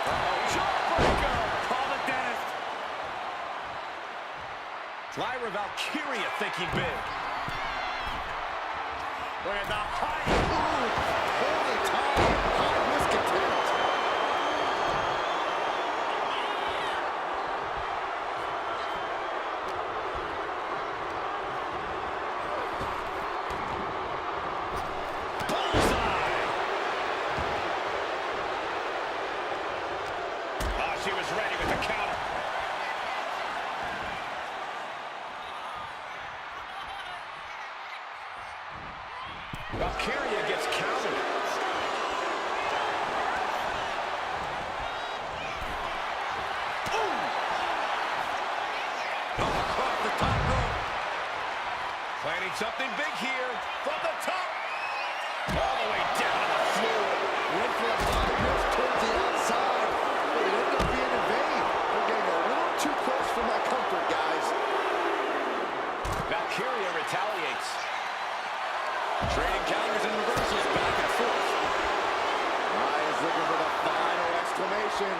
Jawbreaker! Call the dentist. Lyra Valkyria thinking big. Look at the height. Holy time. High risk attempt. She was ready with the counter. Valkyria gets countered. Across the top rope. Planning something big here from the top. All the way down to the floor. Went for a high risk towards the outside. But it ended up being in vain. We're getting a little too close for my comfort, guys. Valkyria retaliates. Trading counters and reversals back and forth. Naya's looking for the final exclamation.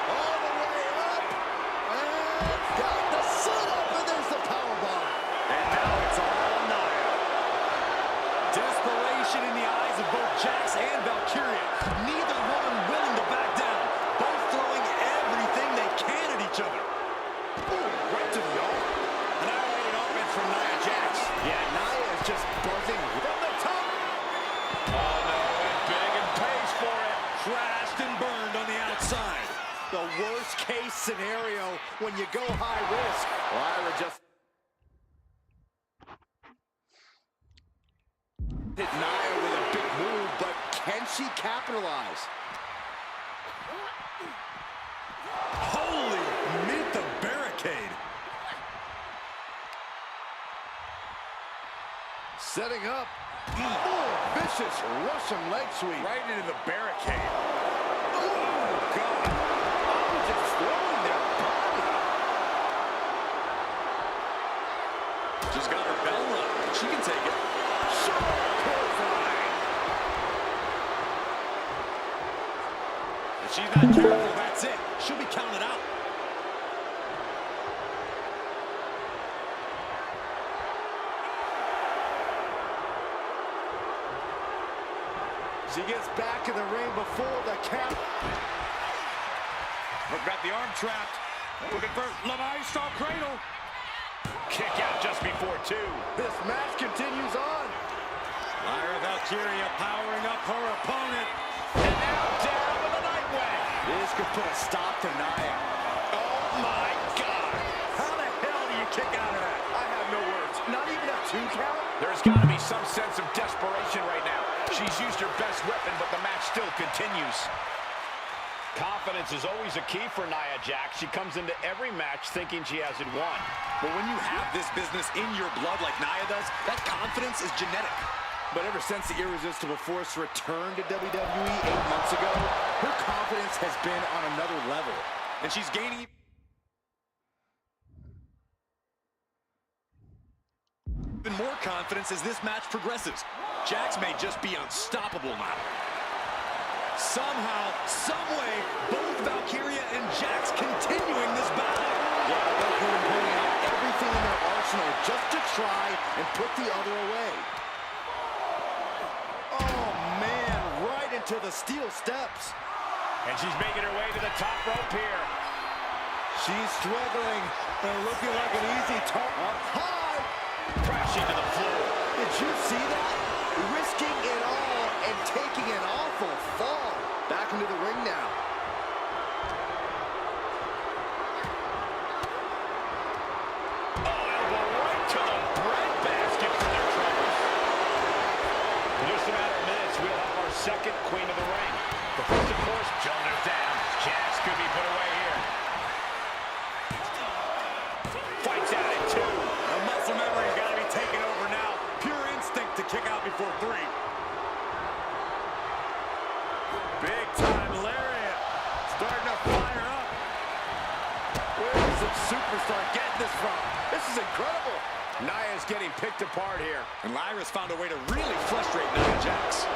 All the way up. And got the set up, and there's the powerbomb. And now it's all Nia. Desperation in the eyes of both Jax and Valkyria. Neither woman willing to back down. Both throwing everything they can at each other. Ooh, right to the arm. Annihilating offense from Nia Jax. Yeah, Nia is just buzzing from the top. Oh no, and big and pays for it. Crashed and burned on the outside. The worst case scenario when you go high risk. Lyra just hit Nia with a big move, but can she capitalize? Holy, meet the barricade. Setting up. Oh, vicious Russian leg sweep. Right into the barricade. Oh, God. Oh, just throwing their body. She's got her bell rung. She can take it. If she's not careful, that's it. She'll be counted out. She gets back in the ring before the count. Got the arm trapped. Looking for La Maestro Cradle. Kick out just before two. This match continues on. Lyra Valkyria powering up her opponent. And now down with the Nightway. This could put a stop to Nia. Oh my God. How the hell do you kick out of that? I have no words. Not even a 2 count? There's got to be some sense of desperation right now. She's used her best weapon, but the match still continues. Confidence is always a key for Nia Jax. She comes into every match thinking she has it won. But when you have this business in your blood like Nia does, that confidence is genetic. But ever since the Irresistible Force returned to WWE 8 months ago, her confidence has been on another level. And she's gaining even more confidence as this match progresses. Jax may just be unstoppable now. Somehow, someway, both Valkyria and Jax continuing this battle. Yeah, both of them pulling out everything in their arsenal just to try and put the other away. Oh, man, right into the steel steps. And she's making her way to the top rope here. She's struggling and looking like an easy target. Up high. Crashing to the floor. Did you see that? Risking it all and taking an awful fall. Back into the ring now. Oh, elbow right to the breadbasket for their troubles. In just a matter of minutes, we'll have our second queen of the ring. The first, of course, shoulders down. Jax could be put away here. Fights out at 2. The muscle memory's got to be taken over now. Pure instinct to kick out before 3. Big time lariat. Starting to fire up. Where is the superstar getting this from? This is incredible. Nia's getting picked apart here. And Lyra's found a way to really frustrate Nia Jax.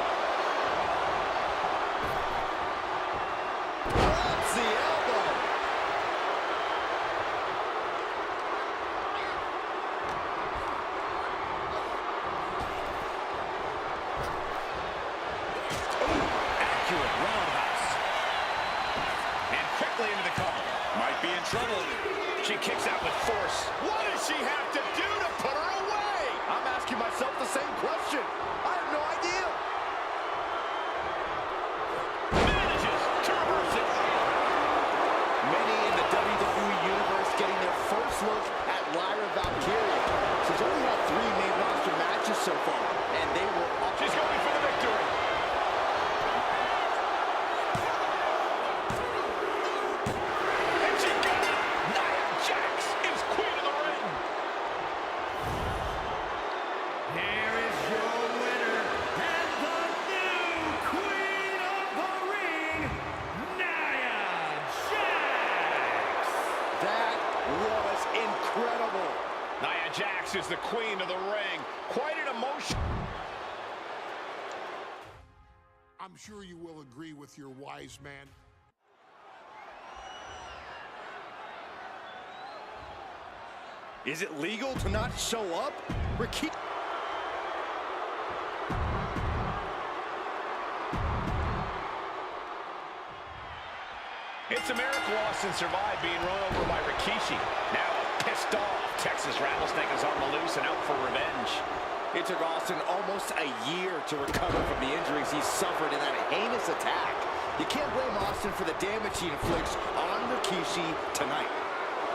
accurate roundhouse. And quickly into the cover. Might be in trouble. She kicks out with force. What does she have to do to put her away? I'm asking myself the same question. I have no idea. Manages to reverse it. Many in the WWE Universe getting their first look at Lyra Valkyria. She's only had 3 main roster matches so far, and they were all... She's going for the victory. And she got it. Nia Jax is queen of the ring. Here is your winner and the new queen of the ring, Nia Jax. That was incredible. Nia Jax is the queen of the ring. Quite an emotion. I'm sure you will agree with your wise man. Is it legal to not show up? Rikishi... It's a miracle Austin survived being run over by Rikishi. Now a pissed off Texas Rattlesnake is on the loose and out for revenge. It took Austin almost a year to recover from the injuries he suffered in that heinous attack. You can't blame Austin for the damage he inflicts on Rikishi tonight.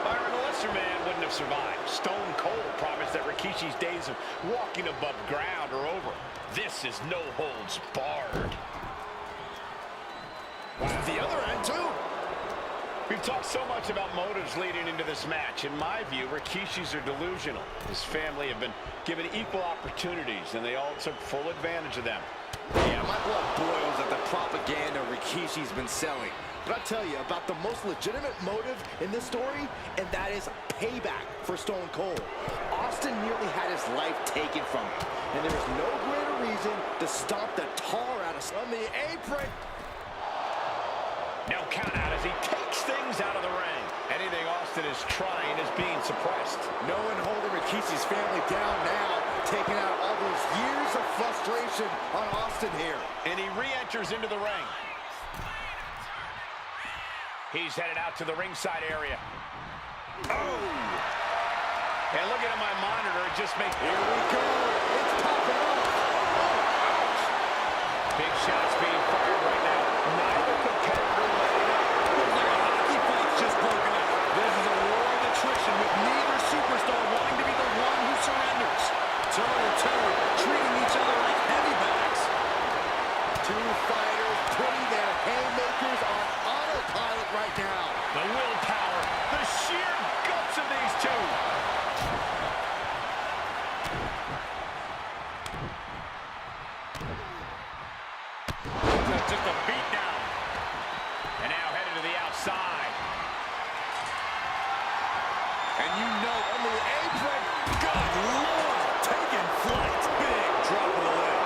Byron, a lesser man wouldn't have survived. Stone Cold promised that Rikishi's days of walking above ground are over. This is no holds barred. The other end, too. We've talked so much about motives leading into this match. In my view, Rikishi's are delusional. His family have been given equal opportunities, and they all took full advantage of them. Yeah, my blood boils at the propaganda Rikishi's been selling. But I'll tell you about the most legitimate motive in this story, and that is payback for Stone Cold. Austin nearly had his life taken from him, and there is no greater reason to stomp the tar out of on the apron. No count out as he takes things out of the ring. Anything Austin is trying is being suppressed. No one holding Rikishi's family down now, taking out all those years of frustration on Austin here. And he re-enters into the ring. He's headed out to the ringside area. Oh! And looking at my monitor, it just makes... Here we go! It's popping off! Big shots being fired right now. Neither competitor letting up. Looks like a hockey fight's just broken up. This is a war of attrition with neither superstar wanting to be the one who surrenders. Toe-to-toe, treating each other like heavy bags. Two fighters putting their haymakers on autopilot right now. The willpower, the sheer guts of these two. Just a beat down. And now headed to the outside. And you know on the apron, good Lord, taking flight. Big drop of the leg.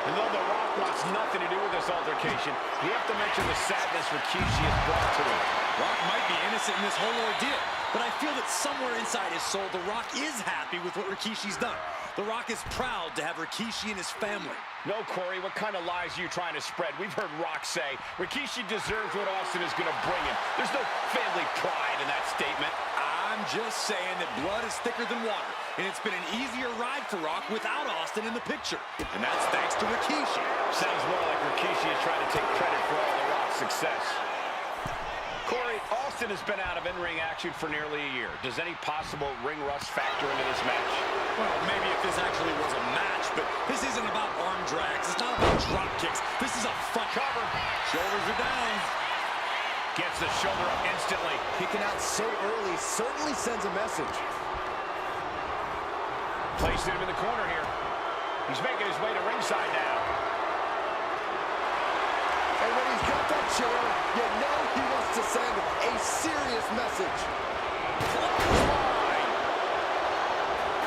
And though The Rock wants nothing to do with this altercation, you have to mention the sadness Rikishi has brought to him. Rock might be innocent in this whole ordeal, but I feel that somewhere inside his soul, The Rock is happy with what Rikishi's done. The Rock is proud to have Rikishi and his family. No, Corey, what kind of lies are you trying to spread? We've heard Rock say Rikishi deserves what Austin is going to bring him. There's no family pride in that statement. I'm just saying that blood is thicker than water, and it's been an easier ride for Rock without Austin in the picture. And that's thanks to Rikishi. Sounds more like Rikishi is trying to take credit for all the Rock's success. Corey, Austin has been out of in-ring action for nearly a year. Does any possible ring rust factor into this match? Well, maybe if this actually was a match, but this isn't about arm drags. It's not about drop kicks. This is a fuck cover. Shoulders are down. Gets the shoulder up instantly. Kicking out so early certainly sends a message. Placing him in the corner here. He's making his way to ringside now. And when he's got that chair, you know he wants to send a serious message.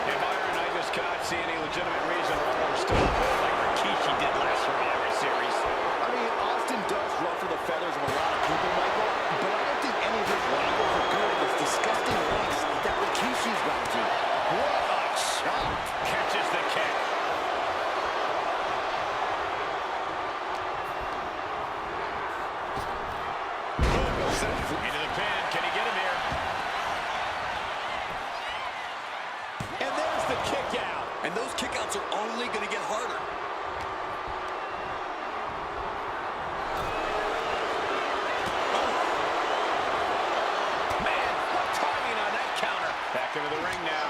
And Byron, I just cannot see any legitimate reason why we're still like Rikishi did last Survivor Series. I mean, Austin does ruffle the feathers of a lot of people, Michael, but I don't think any of his rivals are good at this disgusting lengths that Rikishi's gone to. What a shot! Catches the kick. fights are only going to get harder. Man, what timing on that counter. Back into the ring now.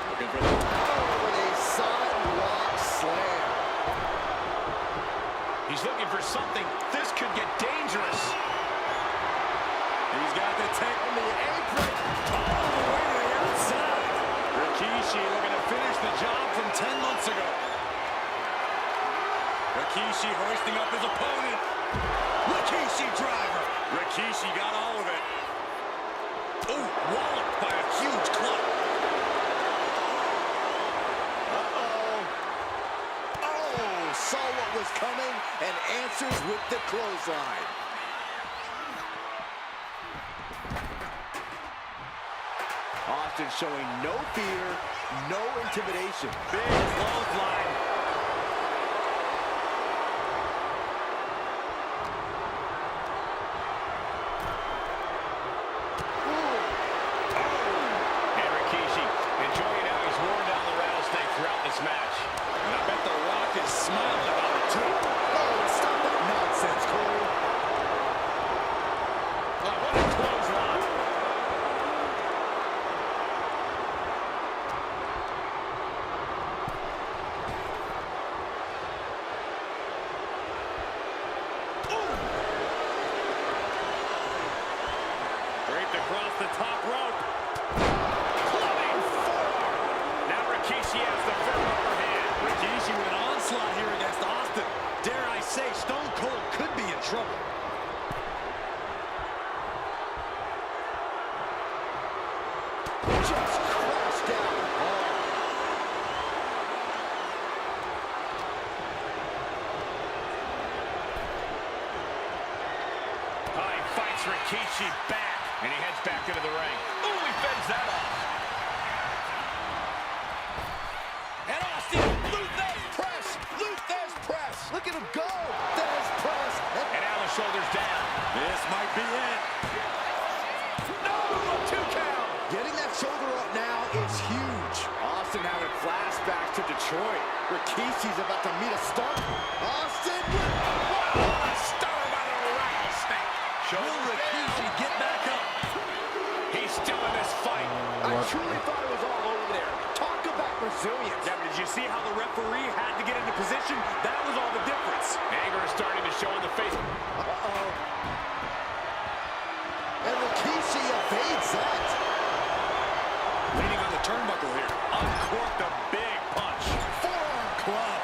Looking for the... With a side rock slam. He's looking for something. This could get dangerous. He's got the take on the apron. All the way to the outside. Rikishi looking to finish the job from 10 months ago. Rikishi hoisting up his opponent. Rikishi driver. Rikishi got all of it. Oh, walloped by a huge club. Oh, saw what was coming and answers with the clothesline. Austin showing no fear, no intimidation. Big clothesline. And Rikishi enjoying how he's worn down the rattlesnake throughout this match. And I bet The Rock is smiling about it, too. Oh, stop that nonsense, Corey. Oh, what a clothesline. Draped across the top rope. Clubbing forearm. Now Rikishi has the firm upper hand. Rikishi with an onslaught here against Austin. Dare I say, Stone Cold could be in trouble. Just crashed down hard. He fights Rikishi back, and he heads back into the ring. Ooh, he fends that off. And Austin, Luthez Press, Luthez press. Look at him go. Luthez press. And now the shoulders down. This might be it. No, 2 count. Getting that shoulder up now is huge. Austin having flashbacks to Detroit. Rikishi's about to meet a stunner. Austin with A stunner by the rattlesnake. Will Rikishi get back up? He's still in this fight. I truly thought it was all over there. Talk about resilience. Yeah, but did you see how the referee had to get into position? That was all the difference. Anger is starting to show in the face. Uh-oh. And Rikishi evades that. Leaning on the turnbuckle here. Uncorked a big punch. Forearm club.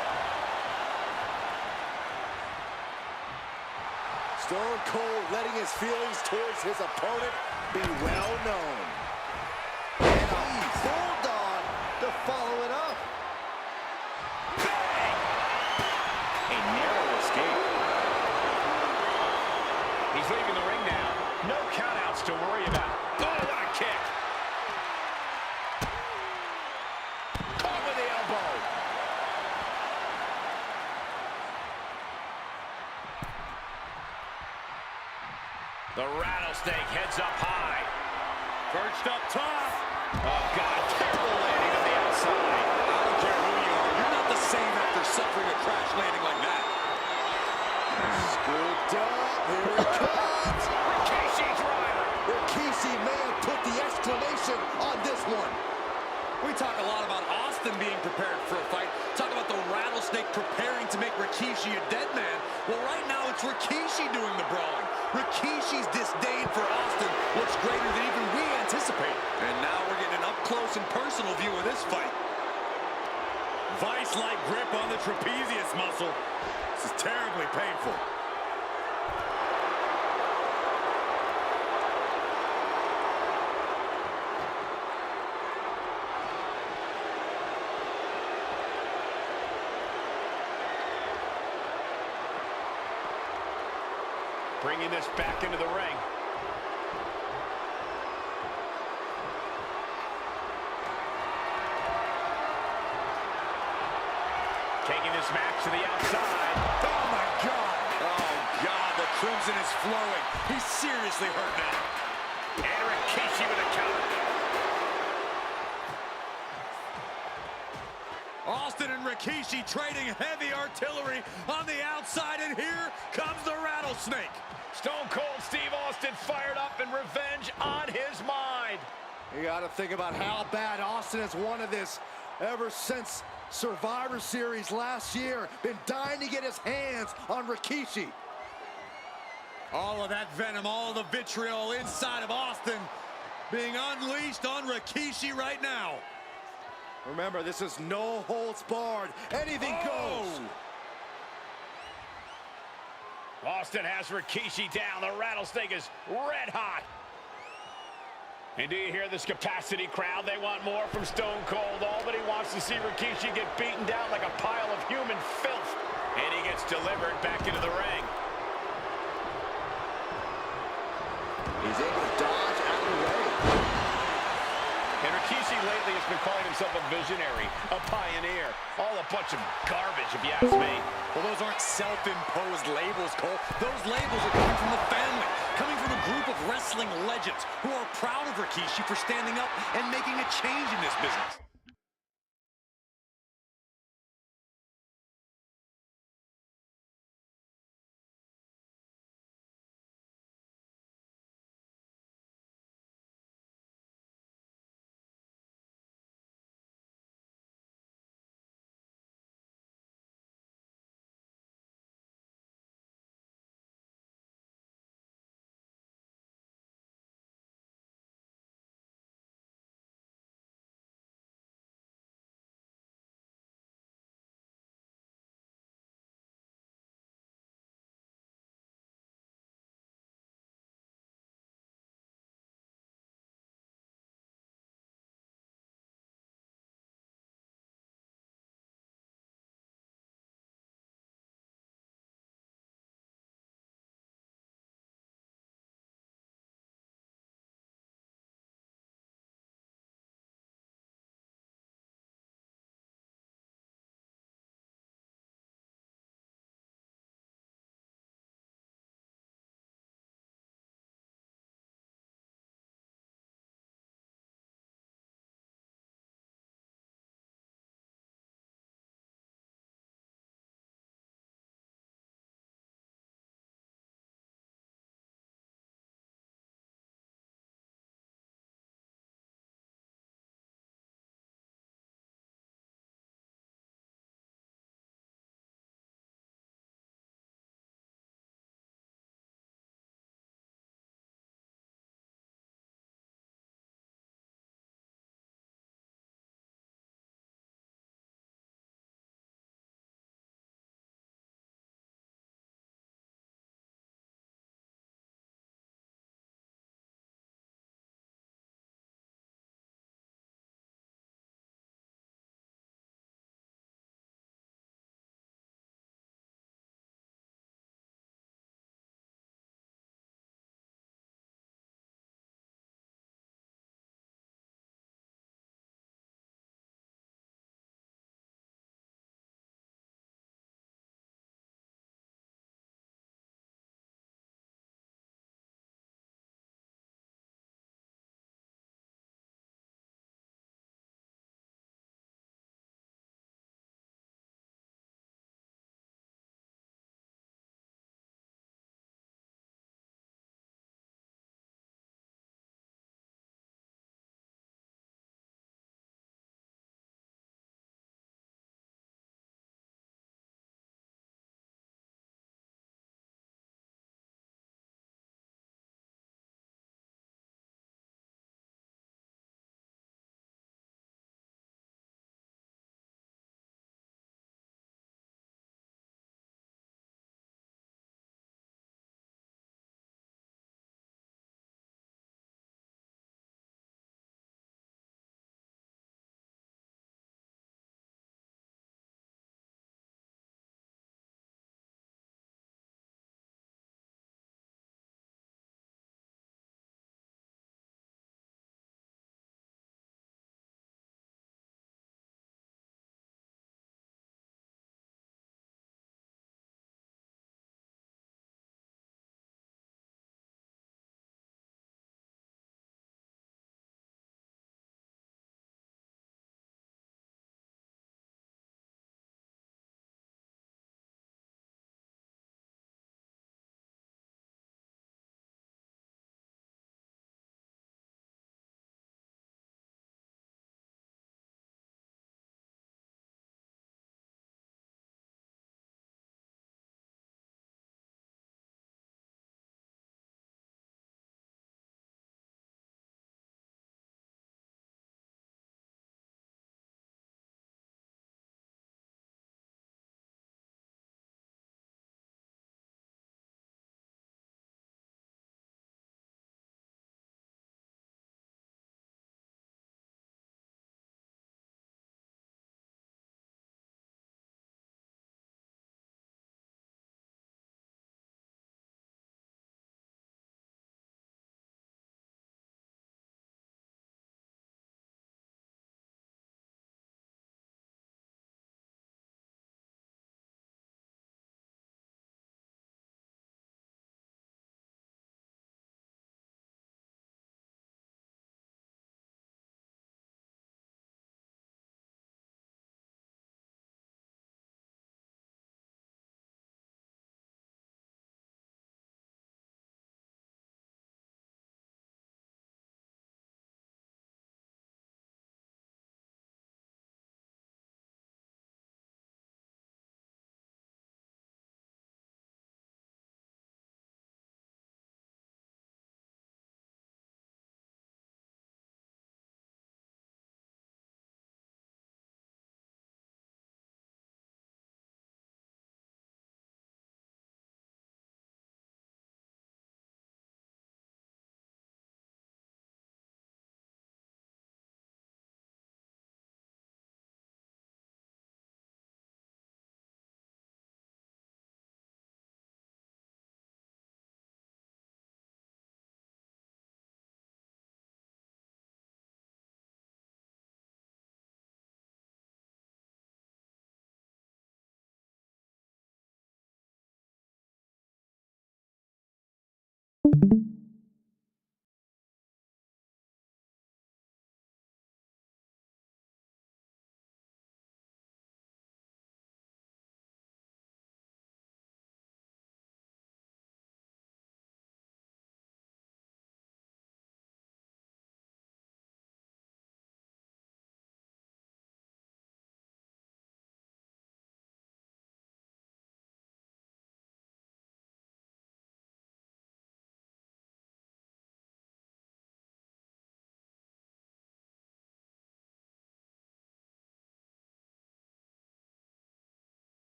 Stone Cold letting his feelings towards his opponent be well known. And a bulldog to follow it up. Bang! A narrow escape. He's leaving the ring now. No countouts to worry about. Oh, what a kick. Caught with the elbow. The rattlesnake heads up high. Perched up top. Oh, God, terrible landing on the outside. I don't care who you are. You're not the same after suffering a crash landing like that. Scooped up. Here it comes. Rikishi driver. Rikishi may have put the exclamation on this one. We talk a lot about Austin being prepared for a fight. Talk about the rattlesnake preparing to make Rikishi a dead man. Well, right now it's Rikishi doing the brawling. Rikishi's disdain for Austin looks greater than even we anticipate. And now we're getting an up-close and personal view of this fight. Vice-like grip on the trapezius muscle. This is terribly painful. Bringing this back into the ring. Taking this match to the outside. Oh, my God. Oh, God, the crimson is flowing. He's seriously hurt now. And Rikishi with a counter. Austin and Rikishi trading heavy artillery on the outside, and here comes the rattlesnake. Stone Cold Steve Austin fired up and revenge on his mind. You got to think about how bad Austin has wanted this ever since Survivor Series last year. Been dying to get his hands on Rikishi. All of that venom, all of the vitriol inside of Austin being unleashed on Rikishi right now. Remember, this is no holds barred. Anything goes. Austin has Rikishi down. The rattlesnake is red hot. And do you hear this capacity crowd? They want more from Stone Cold. Albany wants to see Rikishi get beaten down like a pile of human filth. And he gets delivered back into the ring. He's able to dodge out of the way. And Rikishi lately has been calling himself a visionary, a pioneer. All a bunch of garbage, if you ask me. Well, those aren't self-imposed labels, Cole. Those labels are coming from the family, coming from a group of wrestling legends who are proud of Rikishi for standing up and making a change in this business.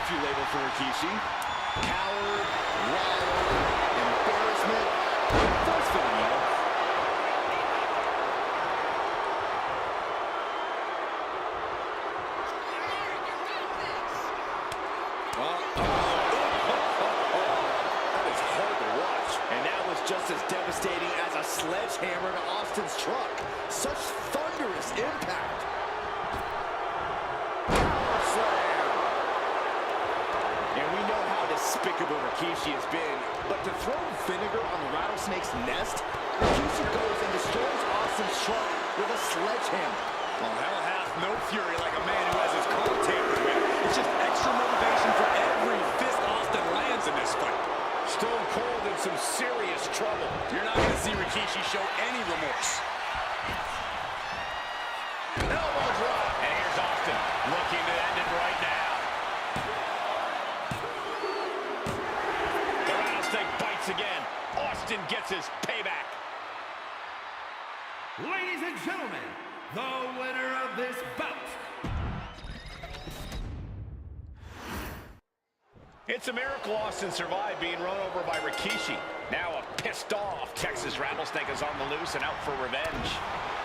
curfew label for Rikishi. Coward, liar, embarrassment. That's for the middle. That is hard to watch. And that was just as devastating as a sledgehammer to Austin's truck. Such thunderous impact. Power slam. And we know how despicable Rikishi has been, but to throw vinegar on the rattlesnake's nest, Rikishi goes and destroys Austin's truck with a sledgehammer. Well, hell hath no fury like a man who has his car tampered with. It's just extra motivation for every fist Austin lands in this fight. Stone Cold in some serious trouble. You're not going to see Rikishi show any remorse. Elbow drop. And here's Austin looking to end it right now. The rattlesnake bites again. Austin gets his payback. Ladies and gentlemen, the winner of this bout. It's a miracle Austin survived being run over by Rikishi. Now a pissed off Texas Rattlesnake is on the loose and out for revenge.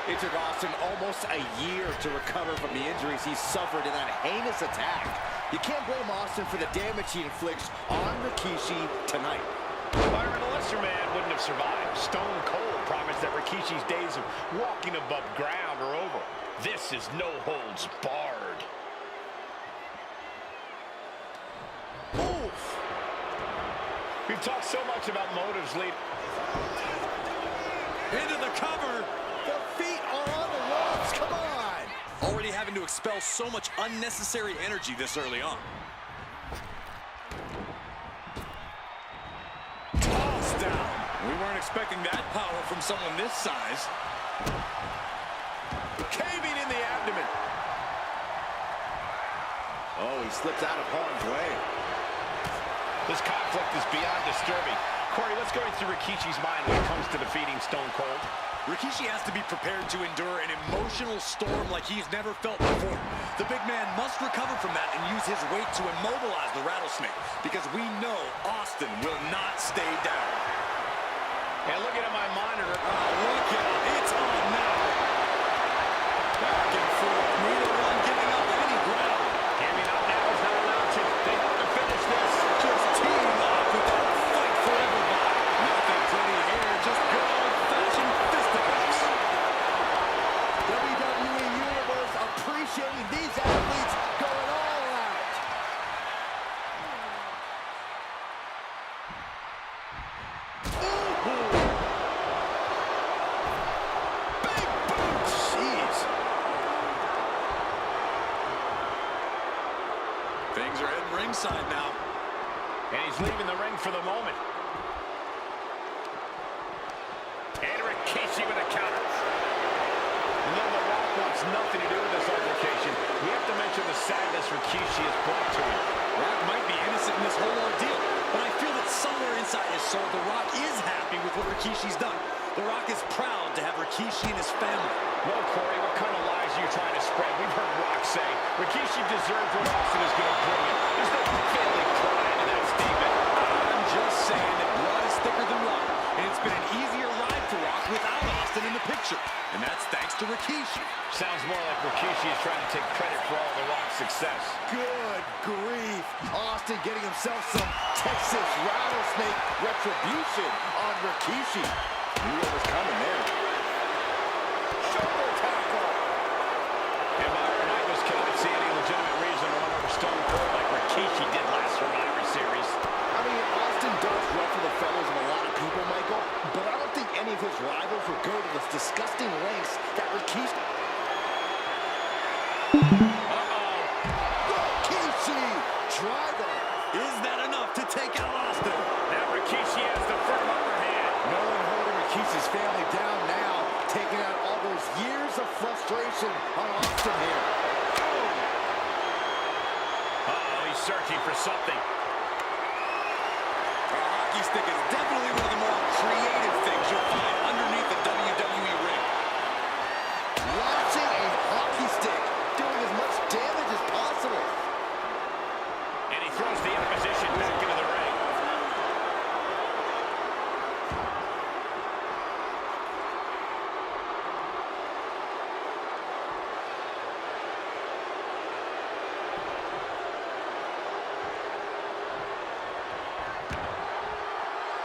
It took Austin almost a year to recover from the injuries he suffered in that heinous attack. You can't blame Austin for the damage he inflicts on Rikishi tonight. Byron, a lesser man wouldn't have survived. Stone Cold promised that Rikishi's days of walking above ground are over. This is no holds barred. Oof. We've talked so much about motives lead. Into the cover. The feet are on the ropes. Come on. Already having to expel so much unnecessary energy this early on. Toss down. We weren't expecting that power from someone this size. Caving in the abdomen. Oh, he slips out of harm's way. This conflict is beyond disturbing. Corey, what's going through Rikishi's mind when it comes to defeating Stone Cold? Rikishi has to be prepared to endure an emotional storm like he's never felt before. The big man must recover from that and use his weight to immobilize the rattlesnake, because we know Austin will not stay down. And looking at my monitor, look at it. It's on now. Back and forth. Neither one giving up any ground. Giving up now is not an option. They have to finish this. Just teaming up without a fight for everybody. Nothing pretty here. Just good old-fashioned fisticuffs. WWE Universe appreciating these athletes going all out. Things are heading ringside now. And he's leaving the ring for the moment. And Rikishi with a counter. And though The Rock wants nothing to do with this altercation, we have to mention the sadness Rikishi has brought to him. Rock might be innocent in this whole ordeal, but I feel that somewhere inside his soul, The Rock is happy with what Rikishi's done. The Rock is proud to have Rikishi and his family. Well, Corey, what kind of lies are you trying to spread? We've heard Rock say Rikishi deserves what Austin is going to bring him. There's no family pride in that statement. I'm just saying that blood is thicker than water, and it's been an easier ride for Rock without Austin in the picture. And that's thanks to Rikishi. Sounds more like Rikishi is trying to take credit for all The Rock's success. Good grief. Austin getting himself some Texas Rattlesnake retribution on Rikishi. Knew what was coming there. Shoulder tackle. And Byron, I just cannot see any legitimate reason to run over Stone Cold like Rikishi did last Survivor Series. I mean, Austin does ruffle the feathers of a lot of people, Michael, but I don't think any of his rivals would go to the disgusting lengths that Rikishi... Rikishi! Driver! Is that enough to take out Austin? Now Rikishi has the firm upper hand. No one holding Rikishi's family down now, taking out all those years of frustration on Austin here. Uh-oh, he's searching for something. A hockey stick is definitely one of the more creative things you'll find underneath the WWE ring. Launching a hockey stick, doing as much damage as possible. And he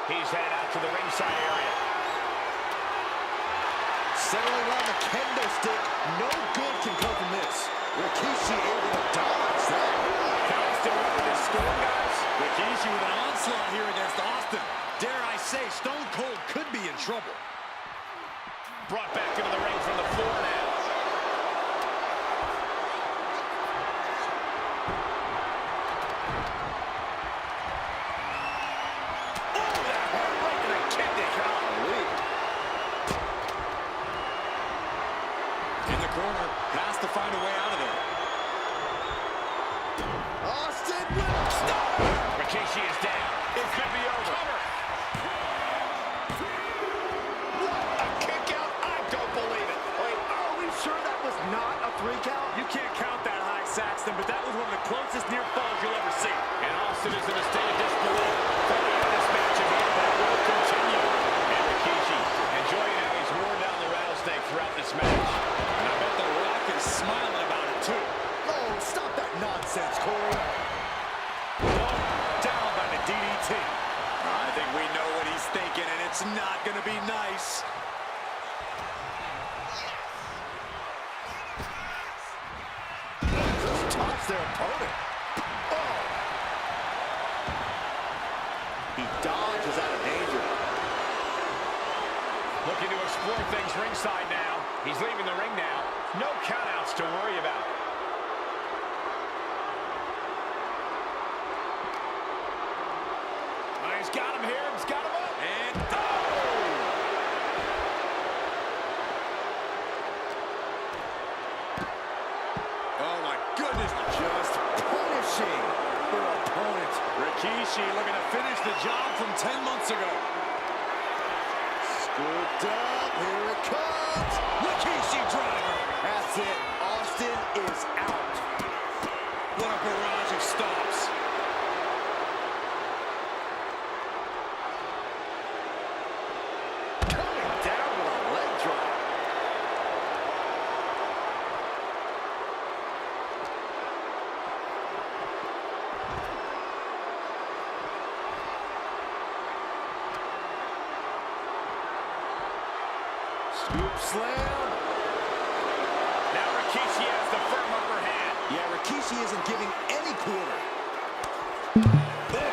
He's headed out to the ringside area. Settling on the kendo stick. No good can come from this. Rikishi able to dodge that. Can Austin weather this storm, guys? Rikishi with an onslaught here against Austin. Dare I say, Stone Cold could be in trouble. Brought back into the ring from the floor now. Corner has to find a way out of there. Austin will stop. Rikishi is down. It could be over. Cover. What a kick out. I don't believe it. Wait, are we sure that was not a 3 count? You can't count that high, Saxton, but that was one of the closest near falls you'll ever see. And Austin is in a state of disbelief. Fighting in this match again, that will continue. And Rikishi enjoying how he's worn down the rattlesnake throughout this match. And I bet The Rock is smiling about it, too. Oh, stop that nonsense, Corey. Down by the DDT. I think we know what he's thinking, and it's not going to be nice. Just toss their opponent. Oh. He dodges out of danger. Looking to explore things ringside now. He's leaving the ring now. No countouts to worry about. He's got him here. He's got him up. And oh my goodness. Just punishing their opponent. Rikishi looking to finish the job from 10 months ago. Scooped up. Here it comes. Rikishi driver. That's it. Austin is out. What a barrage of stops. Coming down with a leg drop. Scoop slam. Now Rikishi has the firm upper hand. Yeah, Rikishi isn't giving any quarter. That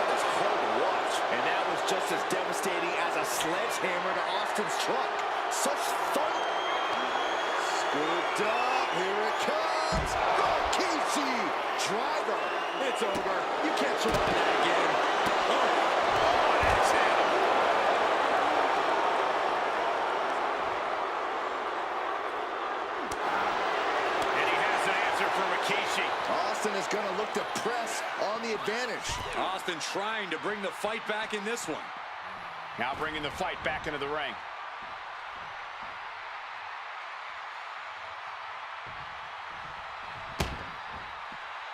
was hard to watch. And that was just as devastating as a sledgehammer to Austin's truck. Such thunder. Scooped up. Here it comes. Rikishi. Driver. It's over. You can't survive that again. Austin is going to look to press on the advantage. Austin trying to bring the fight back in this one. Now bringing the fight back into the ring.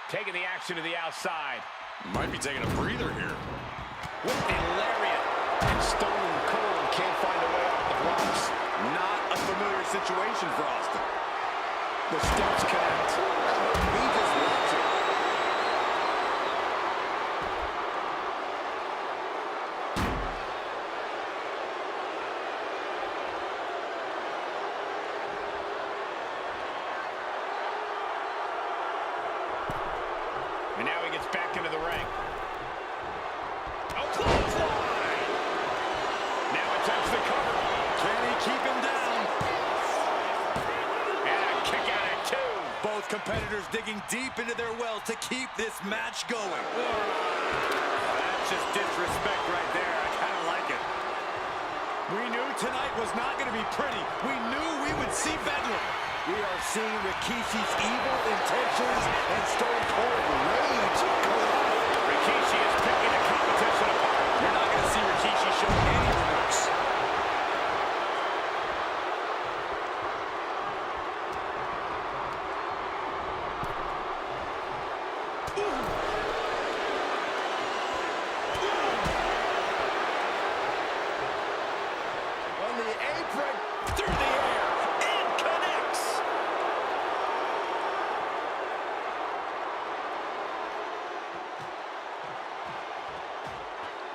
Taking the action to the outside. Might be taking a breather here. With the lariat. And Stone Cold can't find a way off the blocks. Not a familiar situation for Austin. The steps connect. He just wants it. And now he gets back into the ring. Oh, clothesline! Now attempts the cover. Can he keep him down? And a kick out at 2. Both competitors digging deep into their well to keep this match going. That's just disrespect right there. I kind of like it. We knew tonight was not going to be pretty. We knew we would see bedlam. We are seeing Rikishi's evil intentions and Stone Cold rage collide. Rikishi is picking the competition apart. You're not going to see Rikishi show any remorse. On the apron. Through the air. And connects.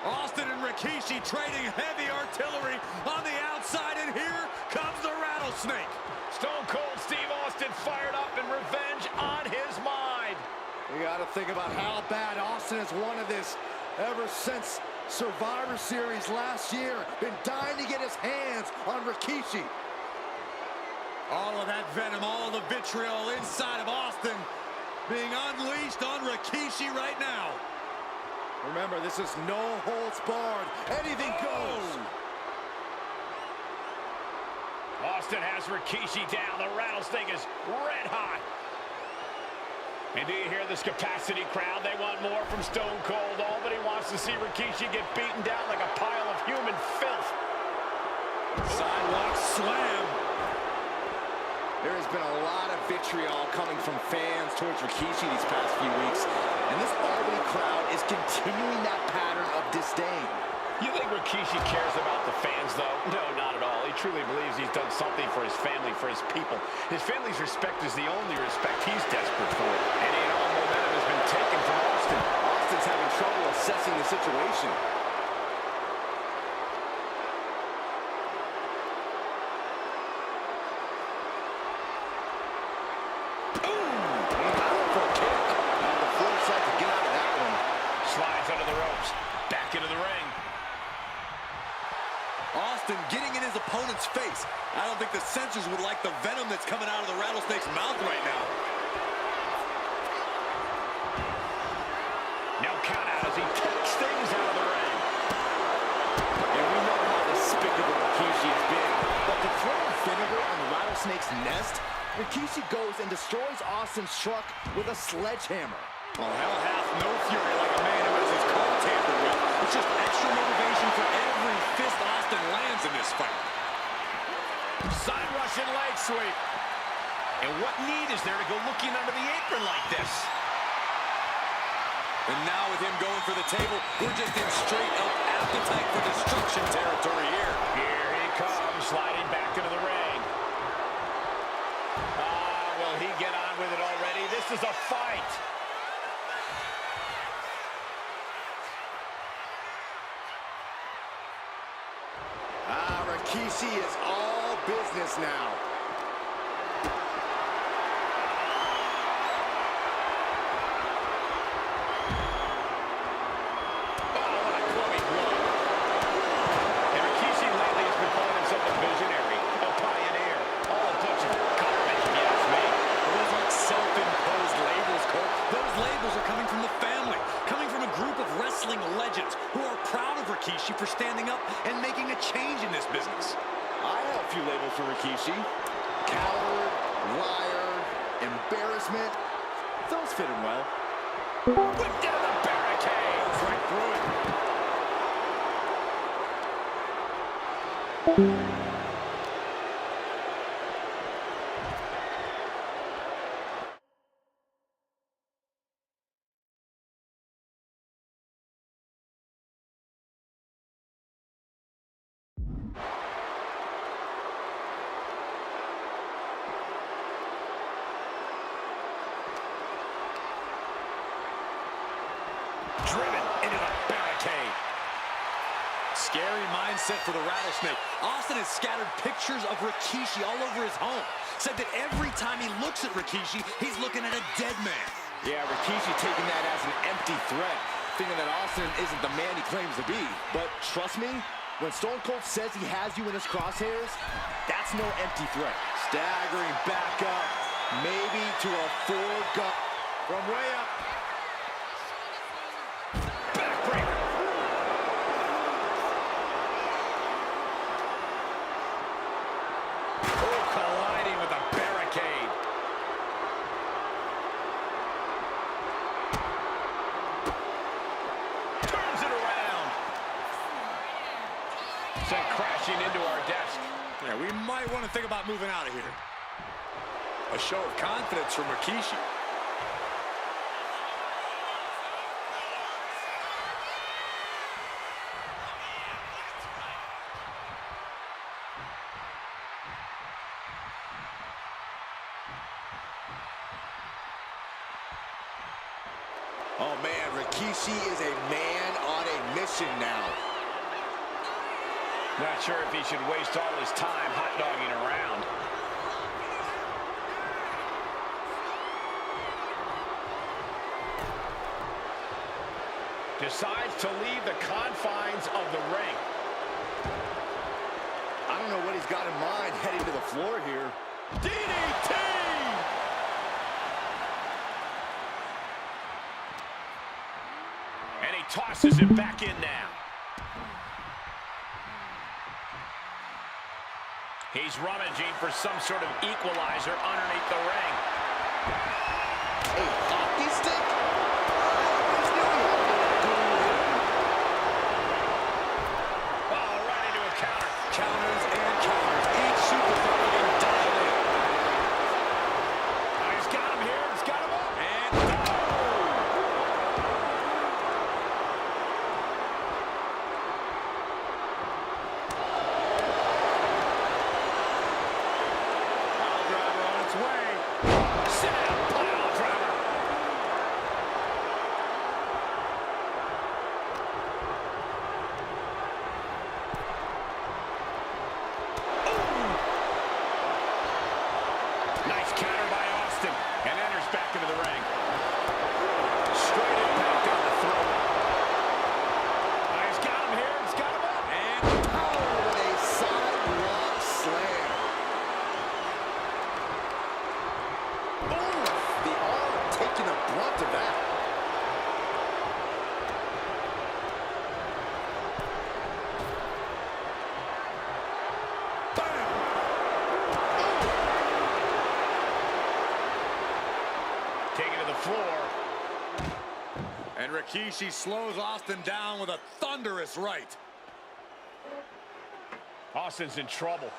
Austin and Rikishi trading heavy artillery on the outside, and here comes the Rattlesnake. Stone Cold Steve Austin fired up and revenge on his mind. You got to think about how bad Austin has wanted this ever since Survivor Series last year. Been dying to get his hands on Rikishi. All of that venom, all of the vitriol inside of Austin being unleashed on Rikishi right now. Remember, this is no holds barred. Anything goes. Austin has Rikishi down. The Rattlesnake is red hot. And do you hear this capacity crowd? They want more from Stone Cold. Albany wants to see Rikishi get beaten down like a pile of human filth. Sidewalk slam. There has been a lot of vitriol coming from fans towards Rikishi these past few weeks. And this Albany crowd is continuing that pattern of disdain. You think Rikishi cares about the fans, though? No, not at all. He truly believes he's done something for his family, for his people. His family's respect is the only respect he's desperate for. Any and all momentum has been taken from Austin. Austin's having trouble assessing the situation. Austin getting in his opponent's face. I don't think the censors would like the venom that's coming out of the Rattlesnake's mouth right now. No count out as he takes things out of the ring. And we know how despicable Rikishi has been. But to throw vinegar on the Rattlesnake's nest, Rikishi goes and destroys Austin's truck with a sledgehammer. Well, hell hath no fury like a man who has his car tampered with. It's just extra motivation for every fist Austin lands in this fight. Side Russian leg sweep. And what need is there to go looking under the apron like this? And now with him going for the table, we're just in straight up appetite for destruction territory here. Here he comes, sliding back into the ring. Will he get on with it already? This is a fight. Rikishi is all business now. Rikishi for standing up and making a change in this business. I have a few labels for Rikishi. Coward, liar, embarrassment. Those fit him well. Whipped into the barricades, right through it. Driven into the barricade. Scary mindset for the Rattlesnake. Austin has scattered pictures of Rikishi all over his home. Said that every time he looks at Rikishi, he's looking at a dead man. Yeah, Rikishi taking that as an empty threat, thinking that Austin isn't the man he claims to be. But trust me, when Stone Cold says he has you in his crosshairs, that's no empty threat. Staggering back up, maybe to a forward gut from way up. Sent crashing into our desk. Yeah, we might want to think about moving out of here. A show of confidence from Rikishi. Oh man, Rikishi is a man on a mission now. Not sure if he should waste all his time hot-dogging around. Decides to leave the confines of the ring. I don't know what he's got in mind heading to the floor here. DDT! And he tosses him back in now. He's rummaging for some sort of equalizer underneath the ring. A hockey stick? Oh, right into a counter. Counters and counters. Each superstar getting dialed in. Oh, he's got him here. He's got him up. And nice counter by Austin, and enters back into the ring. Straight impact down the throat. Oh, he's got him here. He's got him up. And power with a sidewalk slam. Ooh, the arm taking a brunt of that. taken to the floor. And Rikishi slows Austin down with a thunderous right. Austin's in trouble.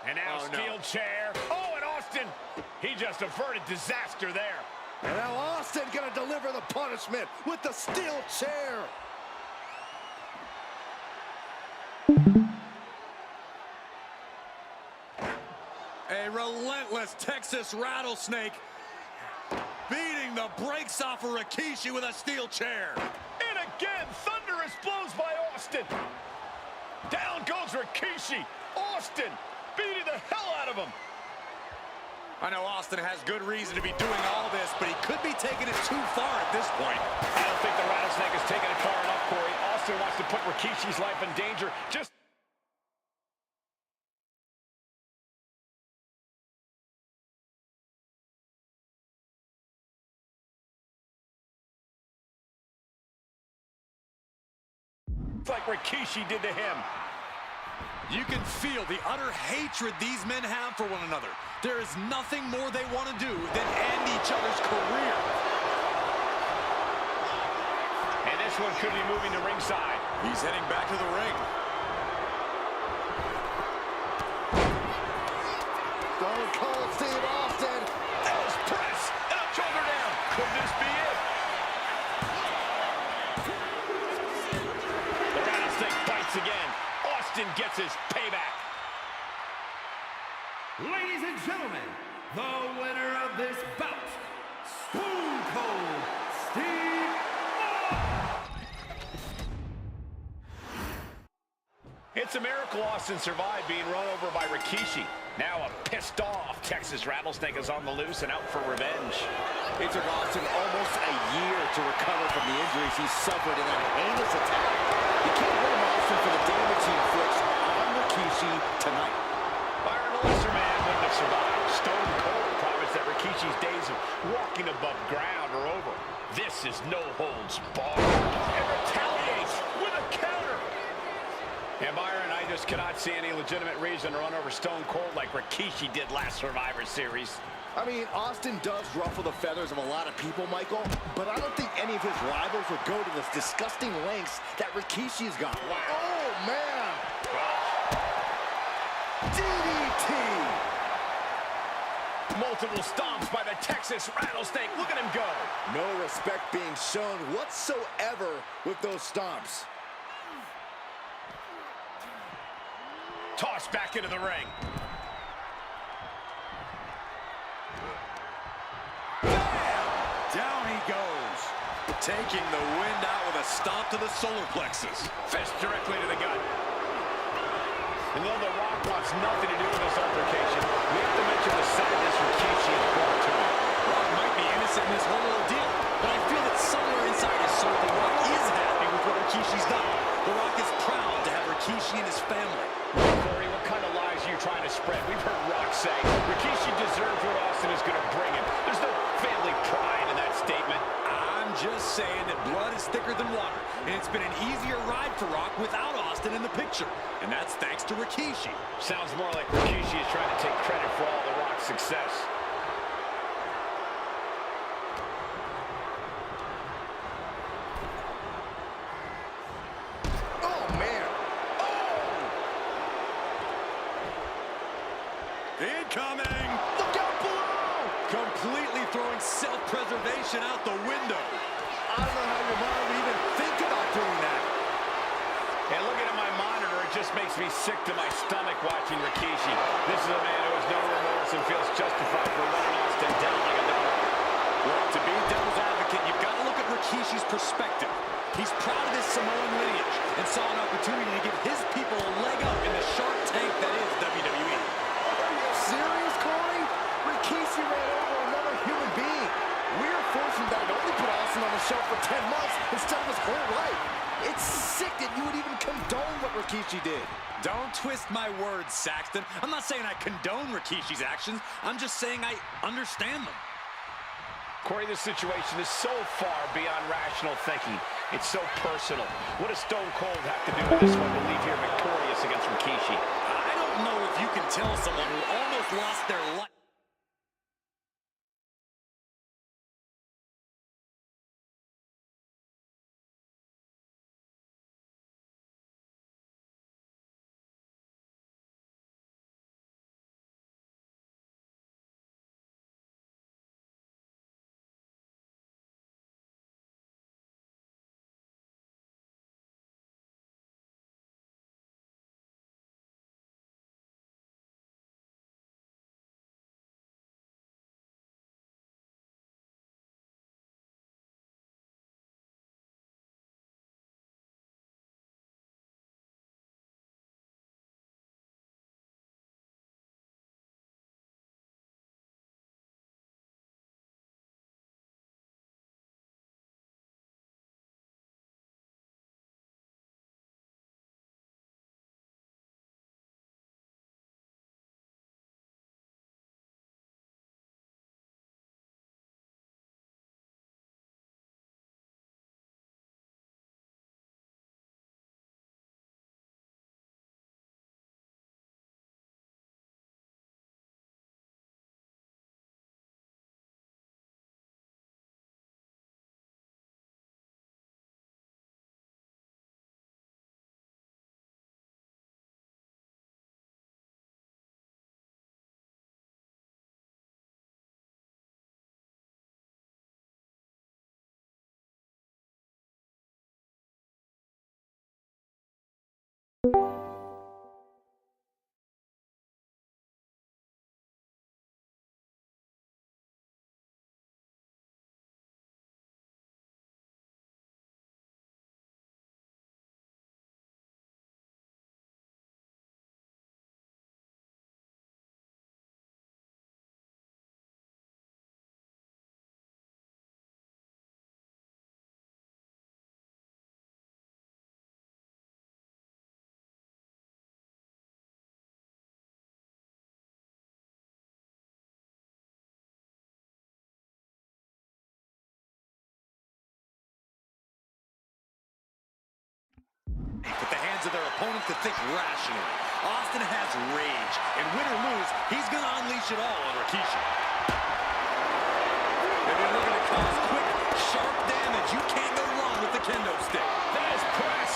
And now Oh, no. steel chair. Oh, and Austin, he just averted disaster there. And now Austin gonna deliver the punishment with the steel chair. A relentless Texas rattlesnake beating the brakes off of Rikishi with a steel chair. And again, thunderous blows by Austin. Down goes Rikishi. Austin beating the hell out of him. I know Austin has good reason to be doing all this, but he could be taking it too far at this point. I don't think the Rattlesnake has taken it far enough, Corey. Austin wants to put Rikishi's life in danger. Just like Rikishi did to him. You can feel the utter hatred these men have for one another. There is nothing more they want to do than end each other's career. And this one could be moving to ringside. He's heading back to the ring. Stone Cold Steve Austin. Nose press. And a shoulder down. Could this be it? The Rattlesnake bites again. Austin gets his payback. Ladies and gentlemen, the winner of this bout, Stone Cold Steve Austin. It's a miracle Austin survived being run over by Rikishi. Now a pissed off Texas Rattlesnake is on the loose and out for revenge. It took Austin almost a year to recover from the injuries he suffered in that heinous attack. You can't blame Austin for the damage he inflicts on Rikishi tonight. Byron, a lesser man wouldn't have survived. Stone Cold promised that Rikishi's days of walking above ground are over. This is no holds barred. And retaliates with a counter. And Byron, I just cannot see any legitimate reason to run over Stone Cold like Rikishi did last Survivor Series. I mean, Austin does ruffle the feathers of a lot of people, Michael, but I don't think any of his rivals would go to the disgusting lengths that Rikishi's gone. Wow. Oh, man! Gosh. DDT! Multiple stomps by the Texas Rattlesnake. Look at him go. No respect being shown whatsoever with those stomps. Tossed back into the ring. Down he goes. Taking the wind out with a stomp to the solar plexus. Fist directly to the gut. And though The Rock wants nothing to do with this altercation, we have to mention the sadness Rikishi has brought to him. Rock might be innocent in this whole ordeal, but I feel that somewhere inside his soul, The Rock is happy with what Rikishi's done. The Rock is proud to have Rikishi and his family. Corey, what kind of lies are you trying to spread? We've heard Rock say Rikishi deserves what Austin is going to bring him. There's no family pride in that statement. I'm just saying that blood is thicker than water, and it's been an easier ride for Rock without Austin in the picture, and that's thanks to Rikishi. Sounds more like Rikishi is trying to take credit for all The Rock's success. Oh, man. Incoming! Look out below! Completely throwing self-preservation out the window. I don't know how your mind would even think about doing that. And looking at my monitor, it just makes me sick to my stomach watching Rikishi. This is a man who has no remorse and feels justified for letting Austin down like a dog. Well, to be devil's advocate, you've got to look at Rikishi's perspective. He's proud of his Samoan lineage and saw an opportunity to give his people a leg up in the Shark Tank that is WWE. Are you serious, Corey? Rikishi ran over another human being. We're fortunate that it only put Austin on the shelf for 10 months instead of his whole life. It's sick that you would even condone what Rikishi did. Don't twist my words, Saxton. I'm not saying I condone Rikishi's actions. I'm just saying I understand them. Corey, this situation is so far beyond rational thinking. It's so personal. What does Stone Cold have to do with this one to leave here victorious against Rikishi? I don't know if you can tell someone who almost lost their life. But the hands of their opponent to think rationally. Austin has rage, and win or lose, he's going to unleash it all on Rikishi. And they're looking to cause quick, sharp damage. You can't go wrong with the kendo stick. Nice press.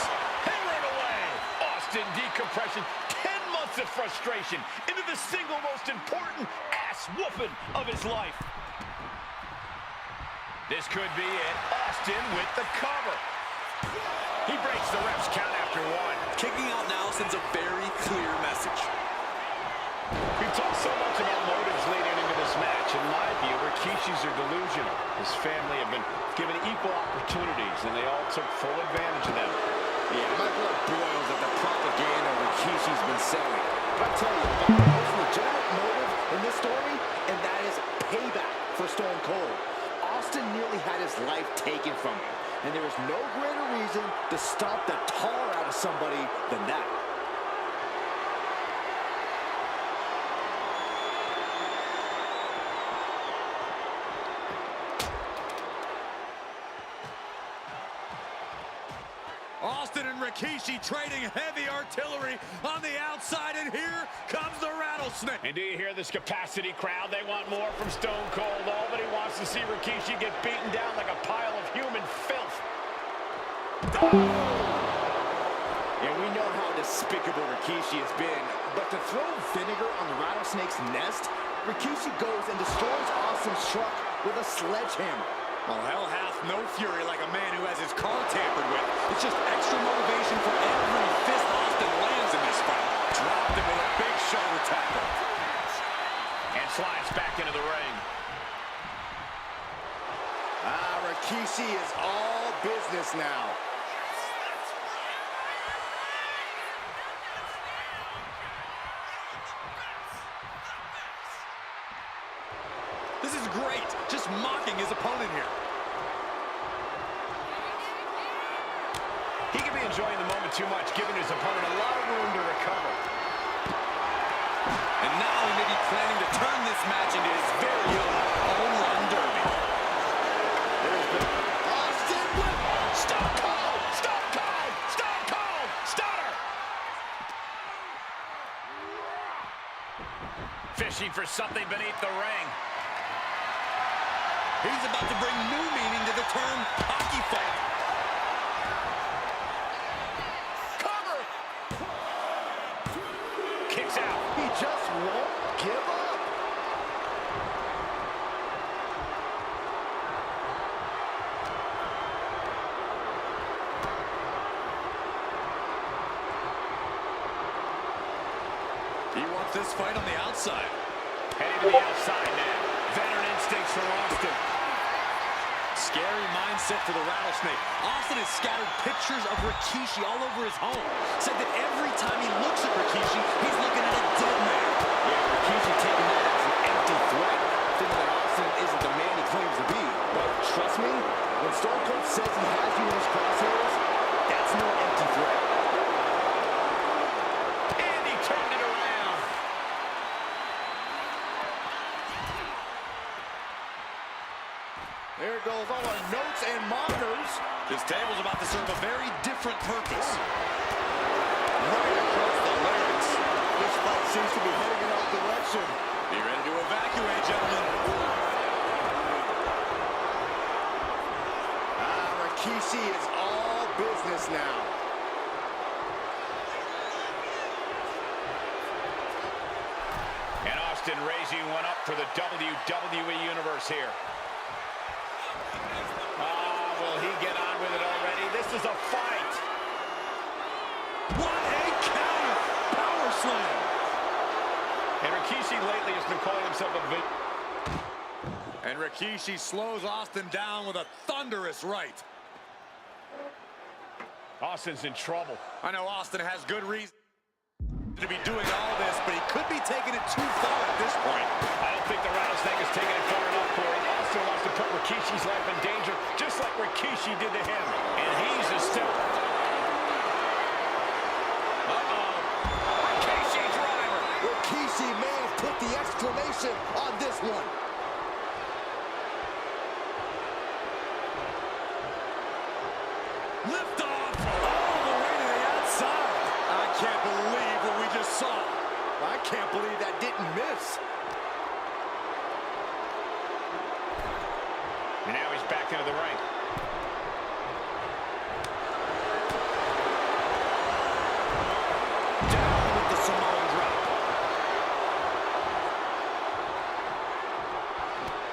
Hammer it away. Austin decompression. 10 months of frustration into the single most important ass whooping of his life. This could be it. Austin with the cover. He breaks the ref's count after one. Kicking out now sends a very clear message. We've Talk so much about motives leading into this match. In my view, Rikishi's are delusional. His family have been given equal opportunities, and they all took full advantage of them. Yeah, my blood boils at the propaganda Rikishi's been selling. I tell you, the most legitimate motive in this story, and that is payback for Stone Cold. Austin nearly had his life taken from him, and there is no greater reason to stomp the tar out of somebody than that. Austin and Rikishi trading heavy artillery on the outside, and here comes the Rattlesnake. And do you hear this capacity crowd? They want more from Stone Cold. Nobody wants to see Rikishi get beaten down like a pile of human filth. Yeah, we know how despicable Rikishi has been, but to throw vinegar on the Rattlesnake's nest, Rikishi goes and destroys Austin's truck with a sledgehammer. Well, hell hath no fury like a man who has his car tampered with. It's just extra motivation for every fist Austin lands in this fight. Dropped him with a big shoulder tackle. And slides back into the ring. Rikishi is all business now. This is great, just mocking his opponent here. He could be enjoying the moment too much, giving his opponent a lot of room to recover. And now he may be planning to turn this match into his very own home run derby. There's been Austin with Stone Cold! Stone Cold! Stone Cold! Stunner! Fishing for something beneath the ring. He's about to bring new meaning to the term hockey fight. Cover! Kicks out. He just won't give up. He wants this fight on the outside. Heading to the outside now. Veteran instincts from Austin. Scary mindset for the Rattlesnake. Austin has scattered pictures of Rikishi all over his home. Said that every time he looks at Rikishi, he's looking at a dead man. Yeah, Rikishi taking that as an empty threat, thinking that Austin isn't the man he claims to be. But trust me, when Stone Cold says he has you in his crosshairs, that's no empty threat. And he turned it around. There goes all our notes and monitors. This table's about to serve a very different purpose. Right across the legs. This fight seems to be heading in our direction. Be ready to evacuate, gentlemen. Rikishi is all business now. And Austin raising one up for the WWE Universe here. Will he get on with it already? This is a fight. What a counter! Power slam! And Rikishi lately has been calling himself a And Rikishi slows Austin down with a thunderous right. Austin's in trouble. I know Austin has good reason to be doing all this, but he could be taking it too far at this point. I don't think the Rattlesnake is taking it far enough, Corey. Austin wants to put Rikishi's life in danger, just like Rikishi did to him. And he's a step. Rikishi driver. Rikishi may have put the exclamation on this one. Lift off all the way to the outside. I can't believe what we just saw. I can't believe that didn't miss. And now he's back into the ring. Down with the Samoan drop.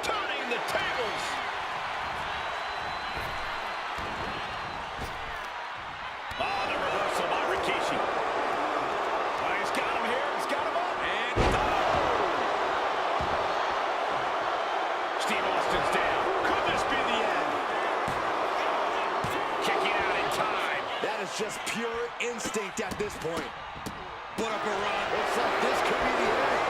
Turning the tables. Oh, the reversal by Rikishi. Oh, he's got him here. He's got him up. And just pure instinct at this point. Put up a run. Looks like this could be the end.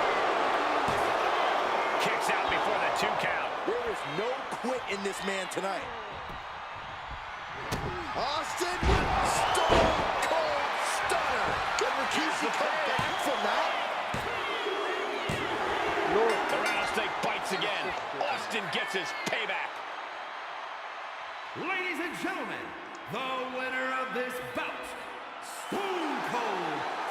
Kicks out before the 2 count. There is no quit in this man tonight. Austin with Stone Cold Stunner. Can Rikishi come back from that? The Rattlesnake bites again. Austin gets his payback. Ladies and gentlemen, the winner of this bout, Stone Cold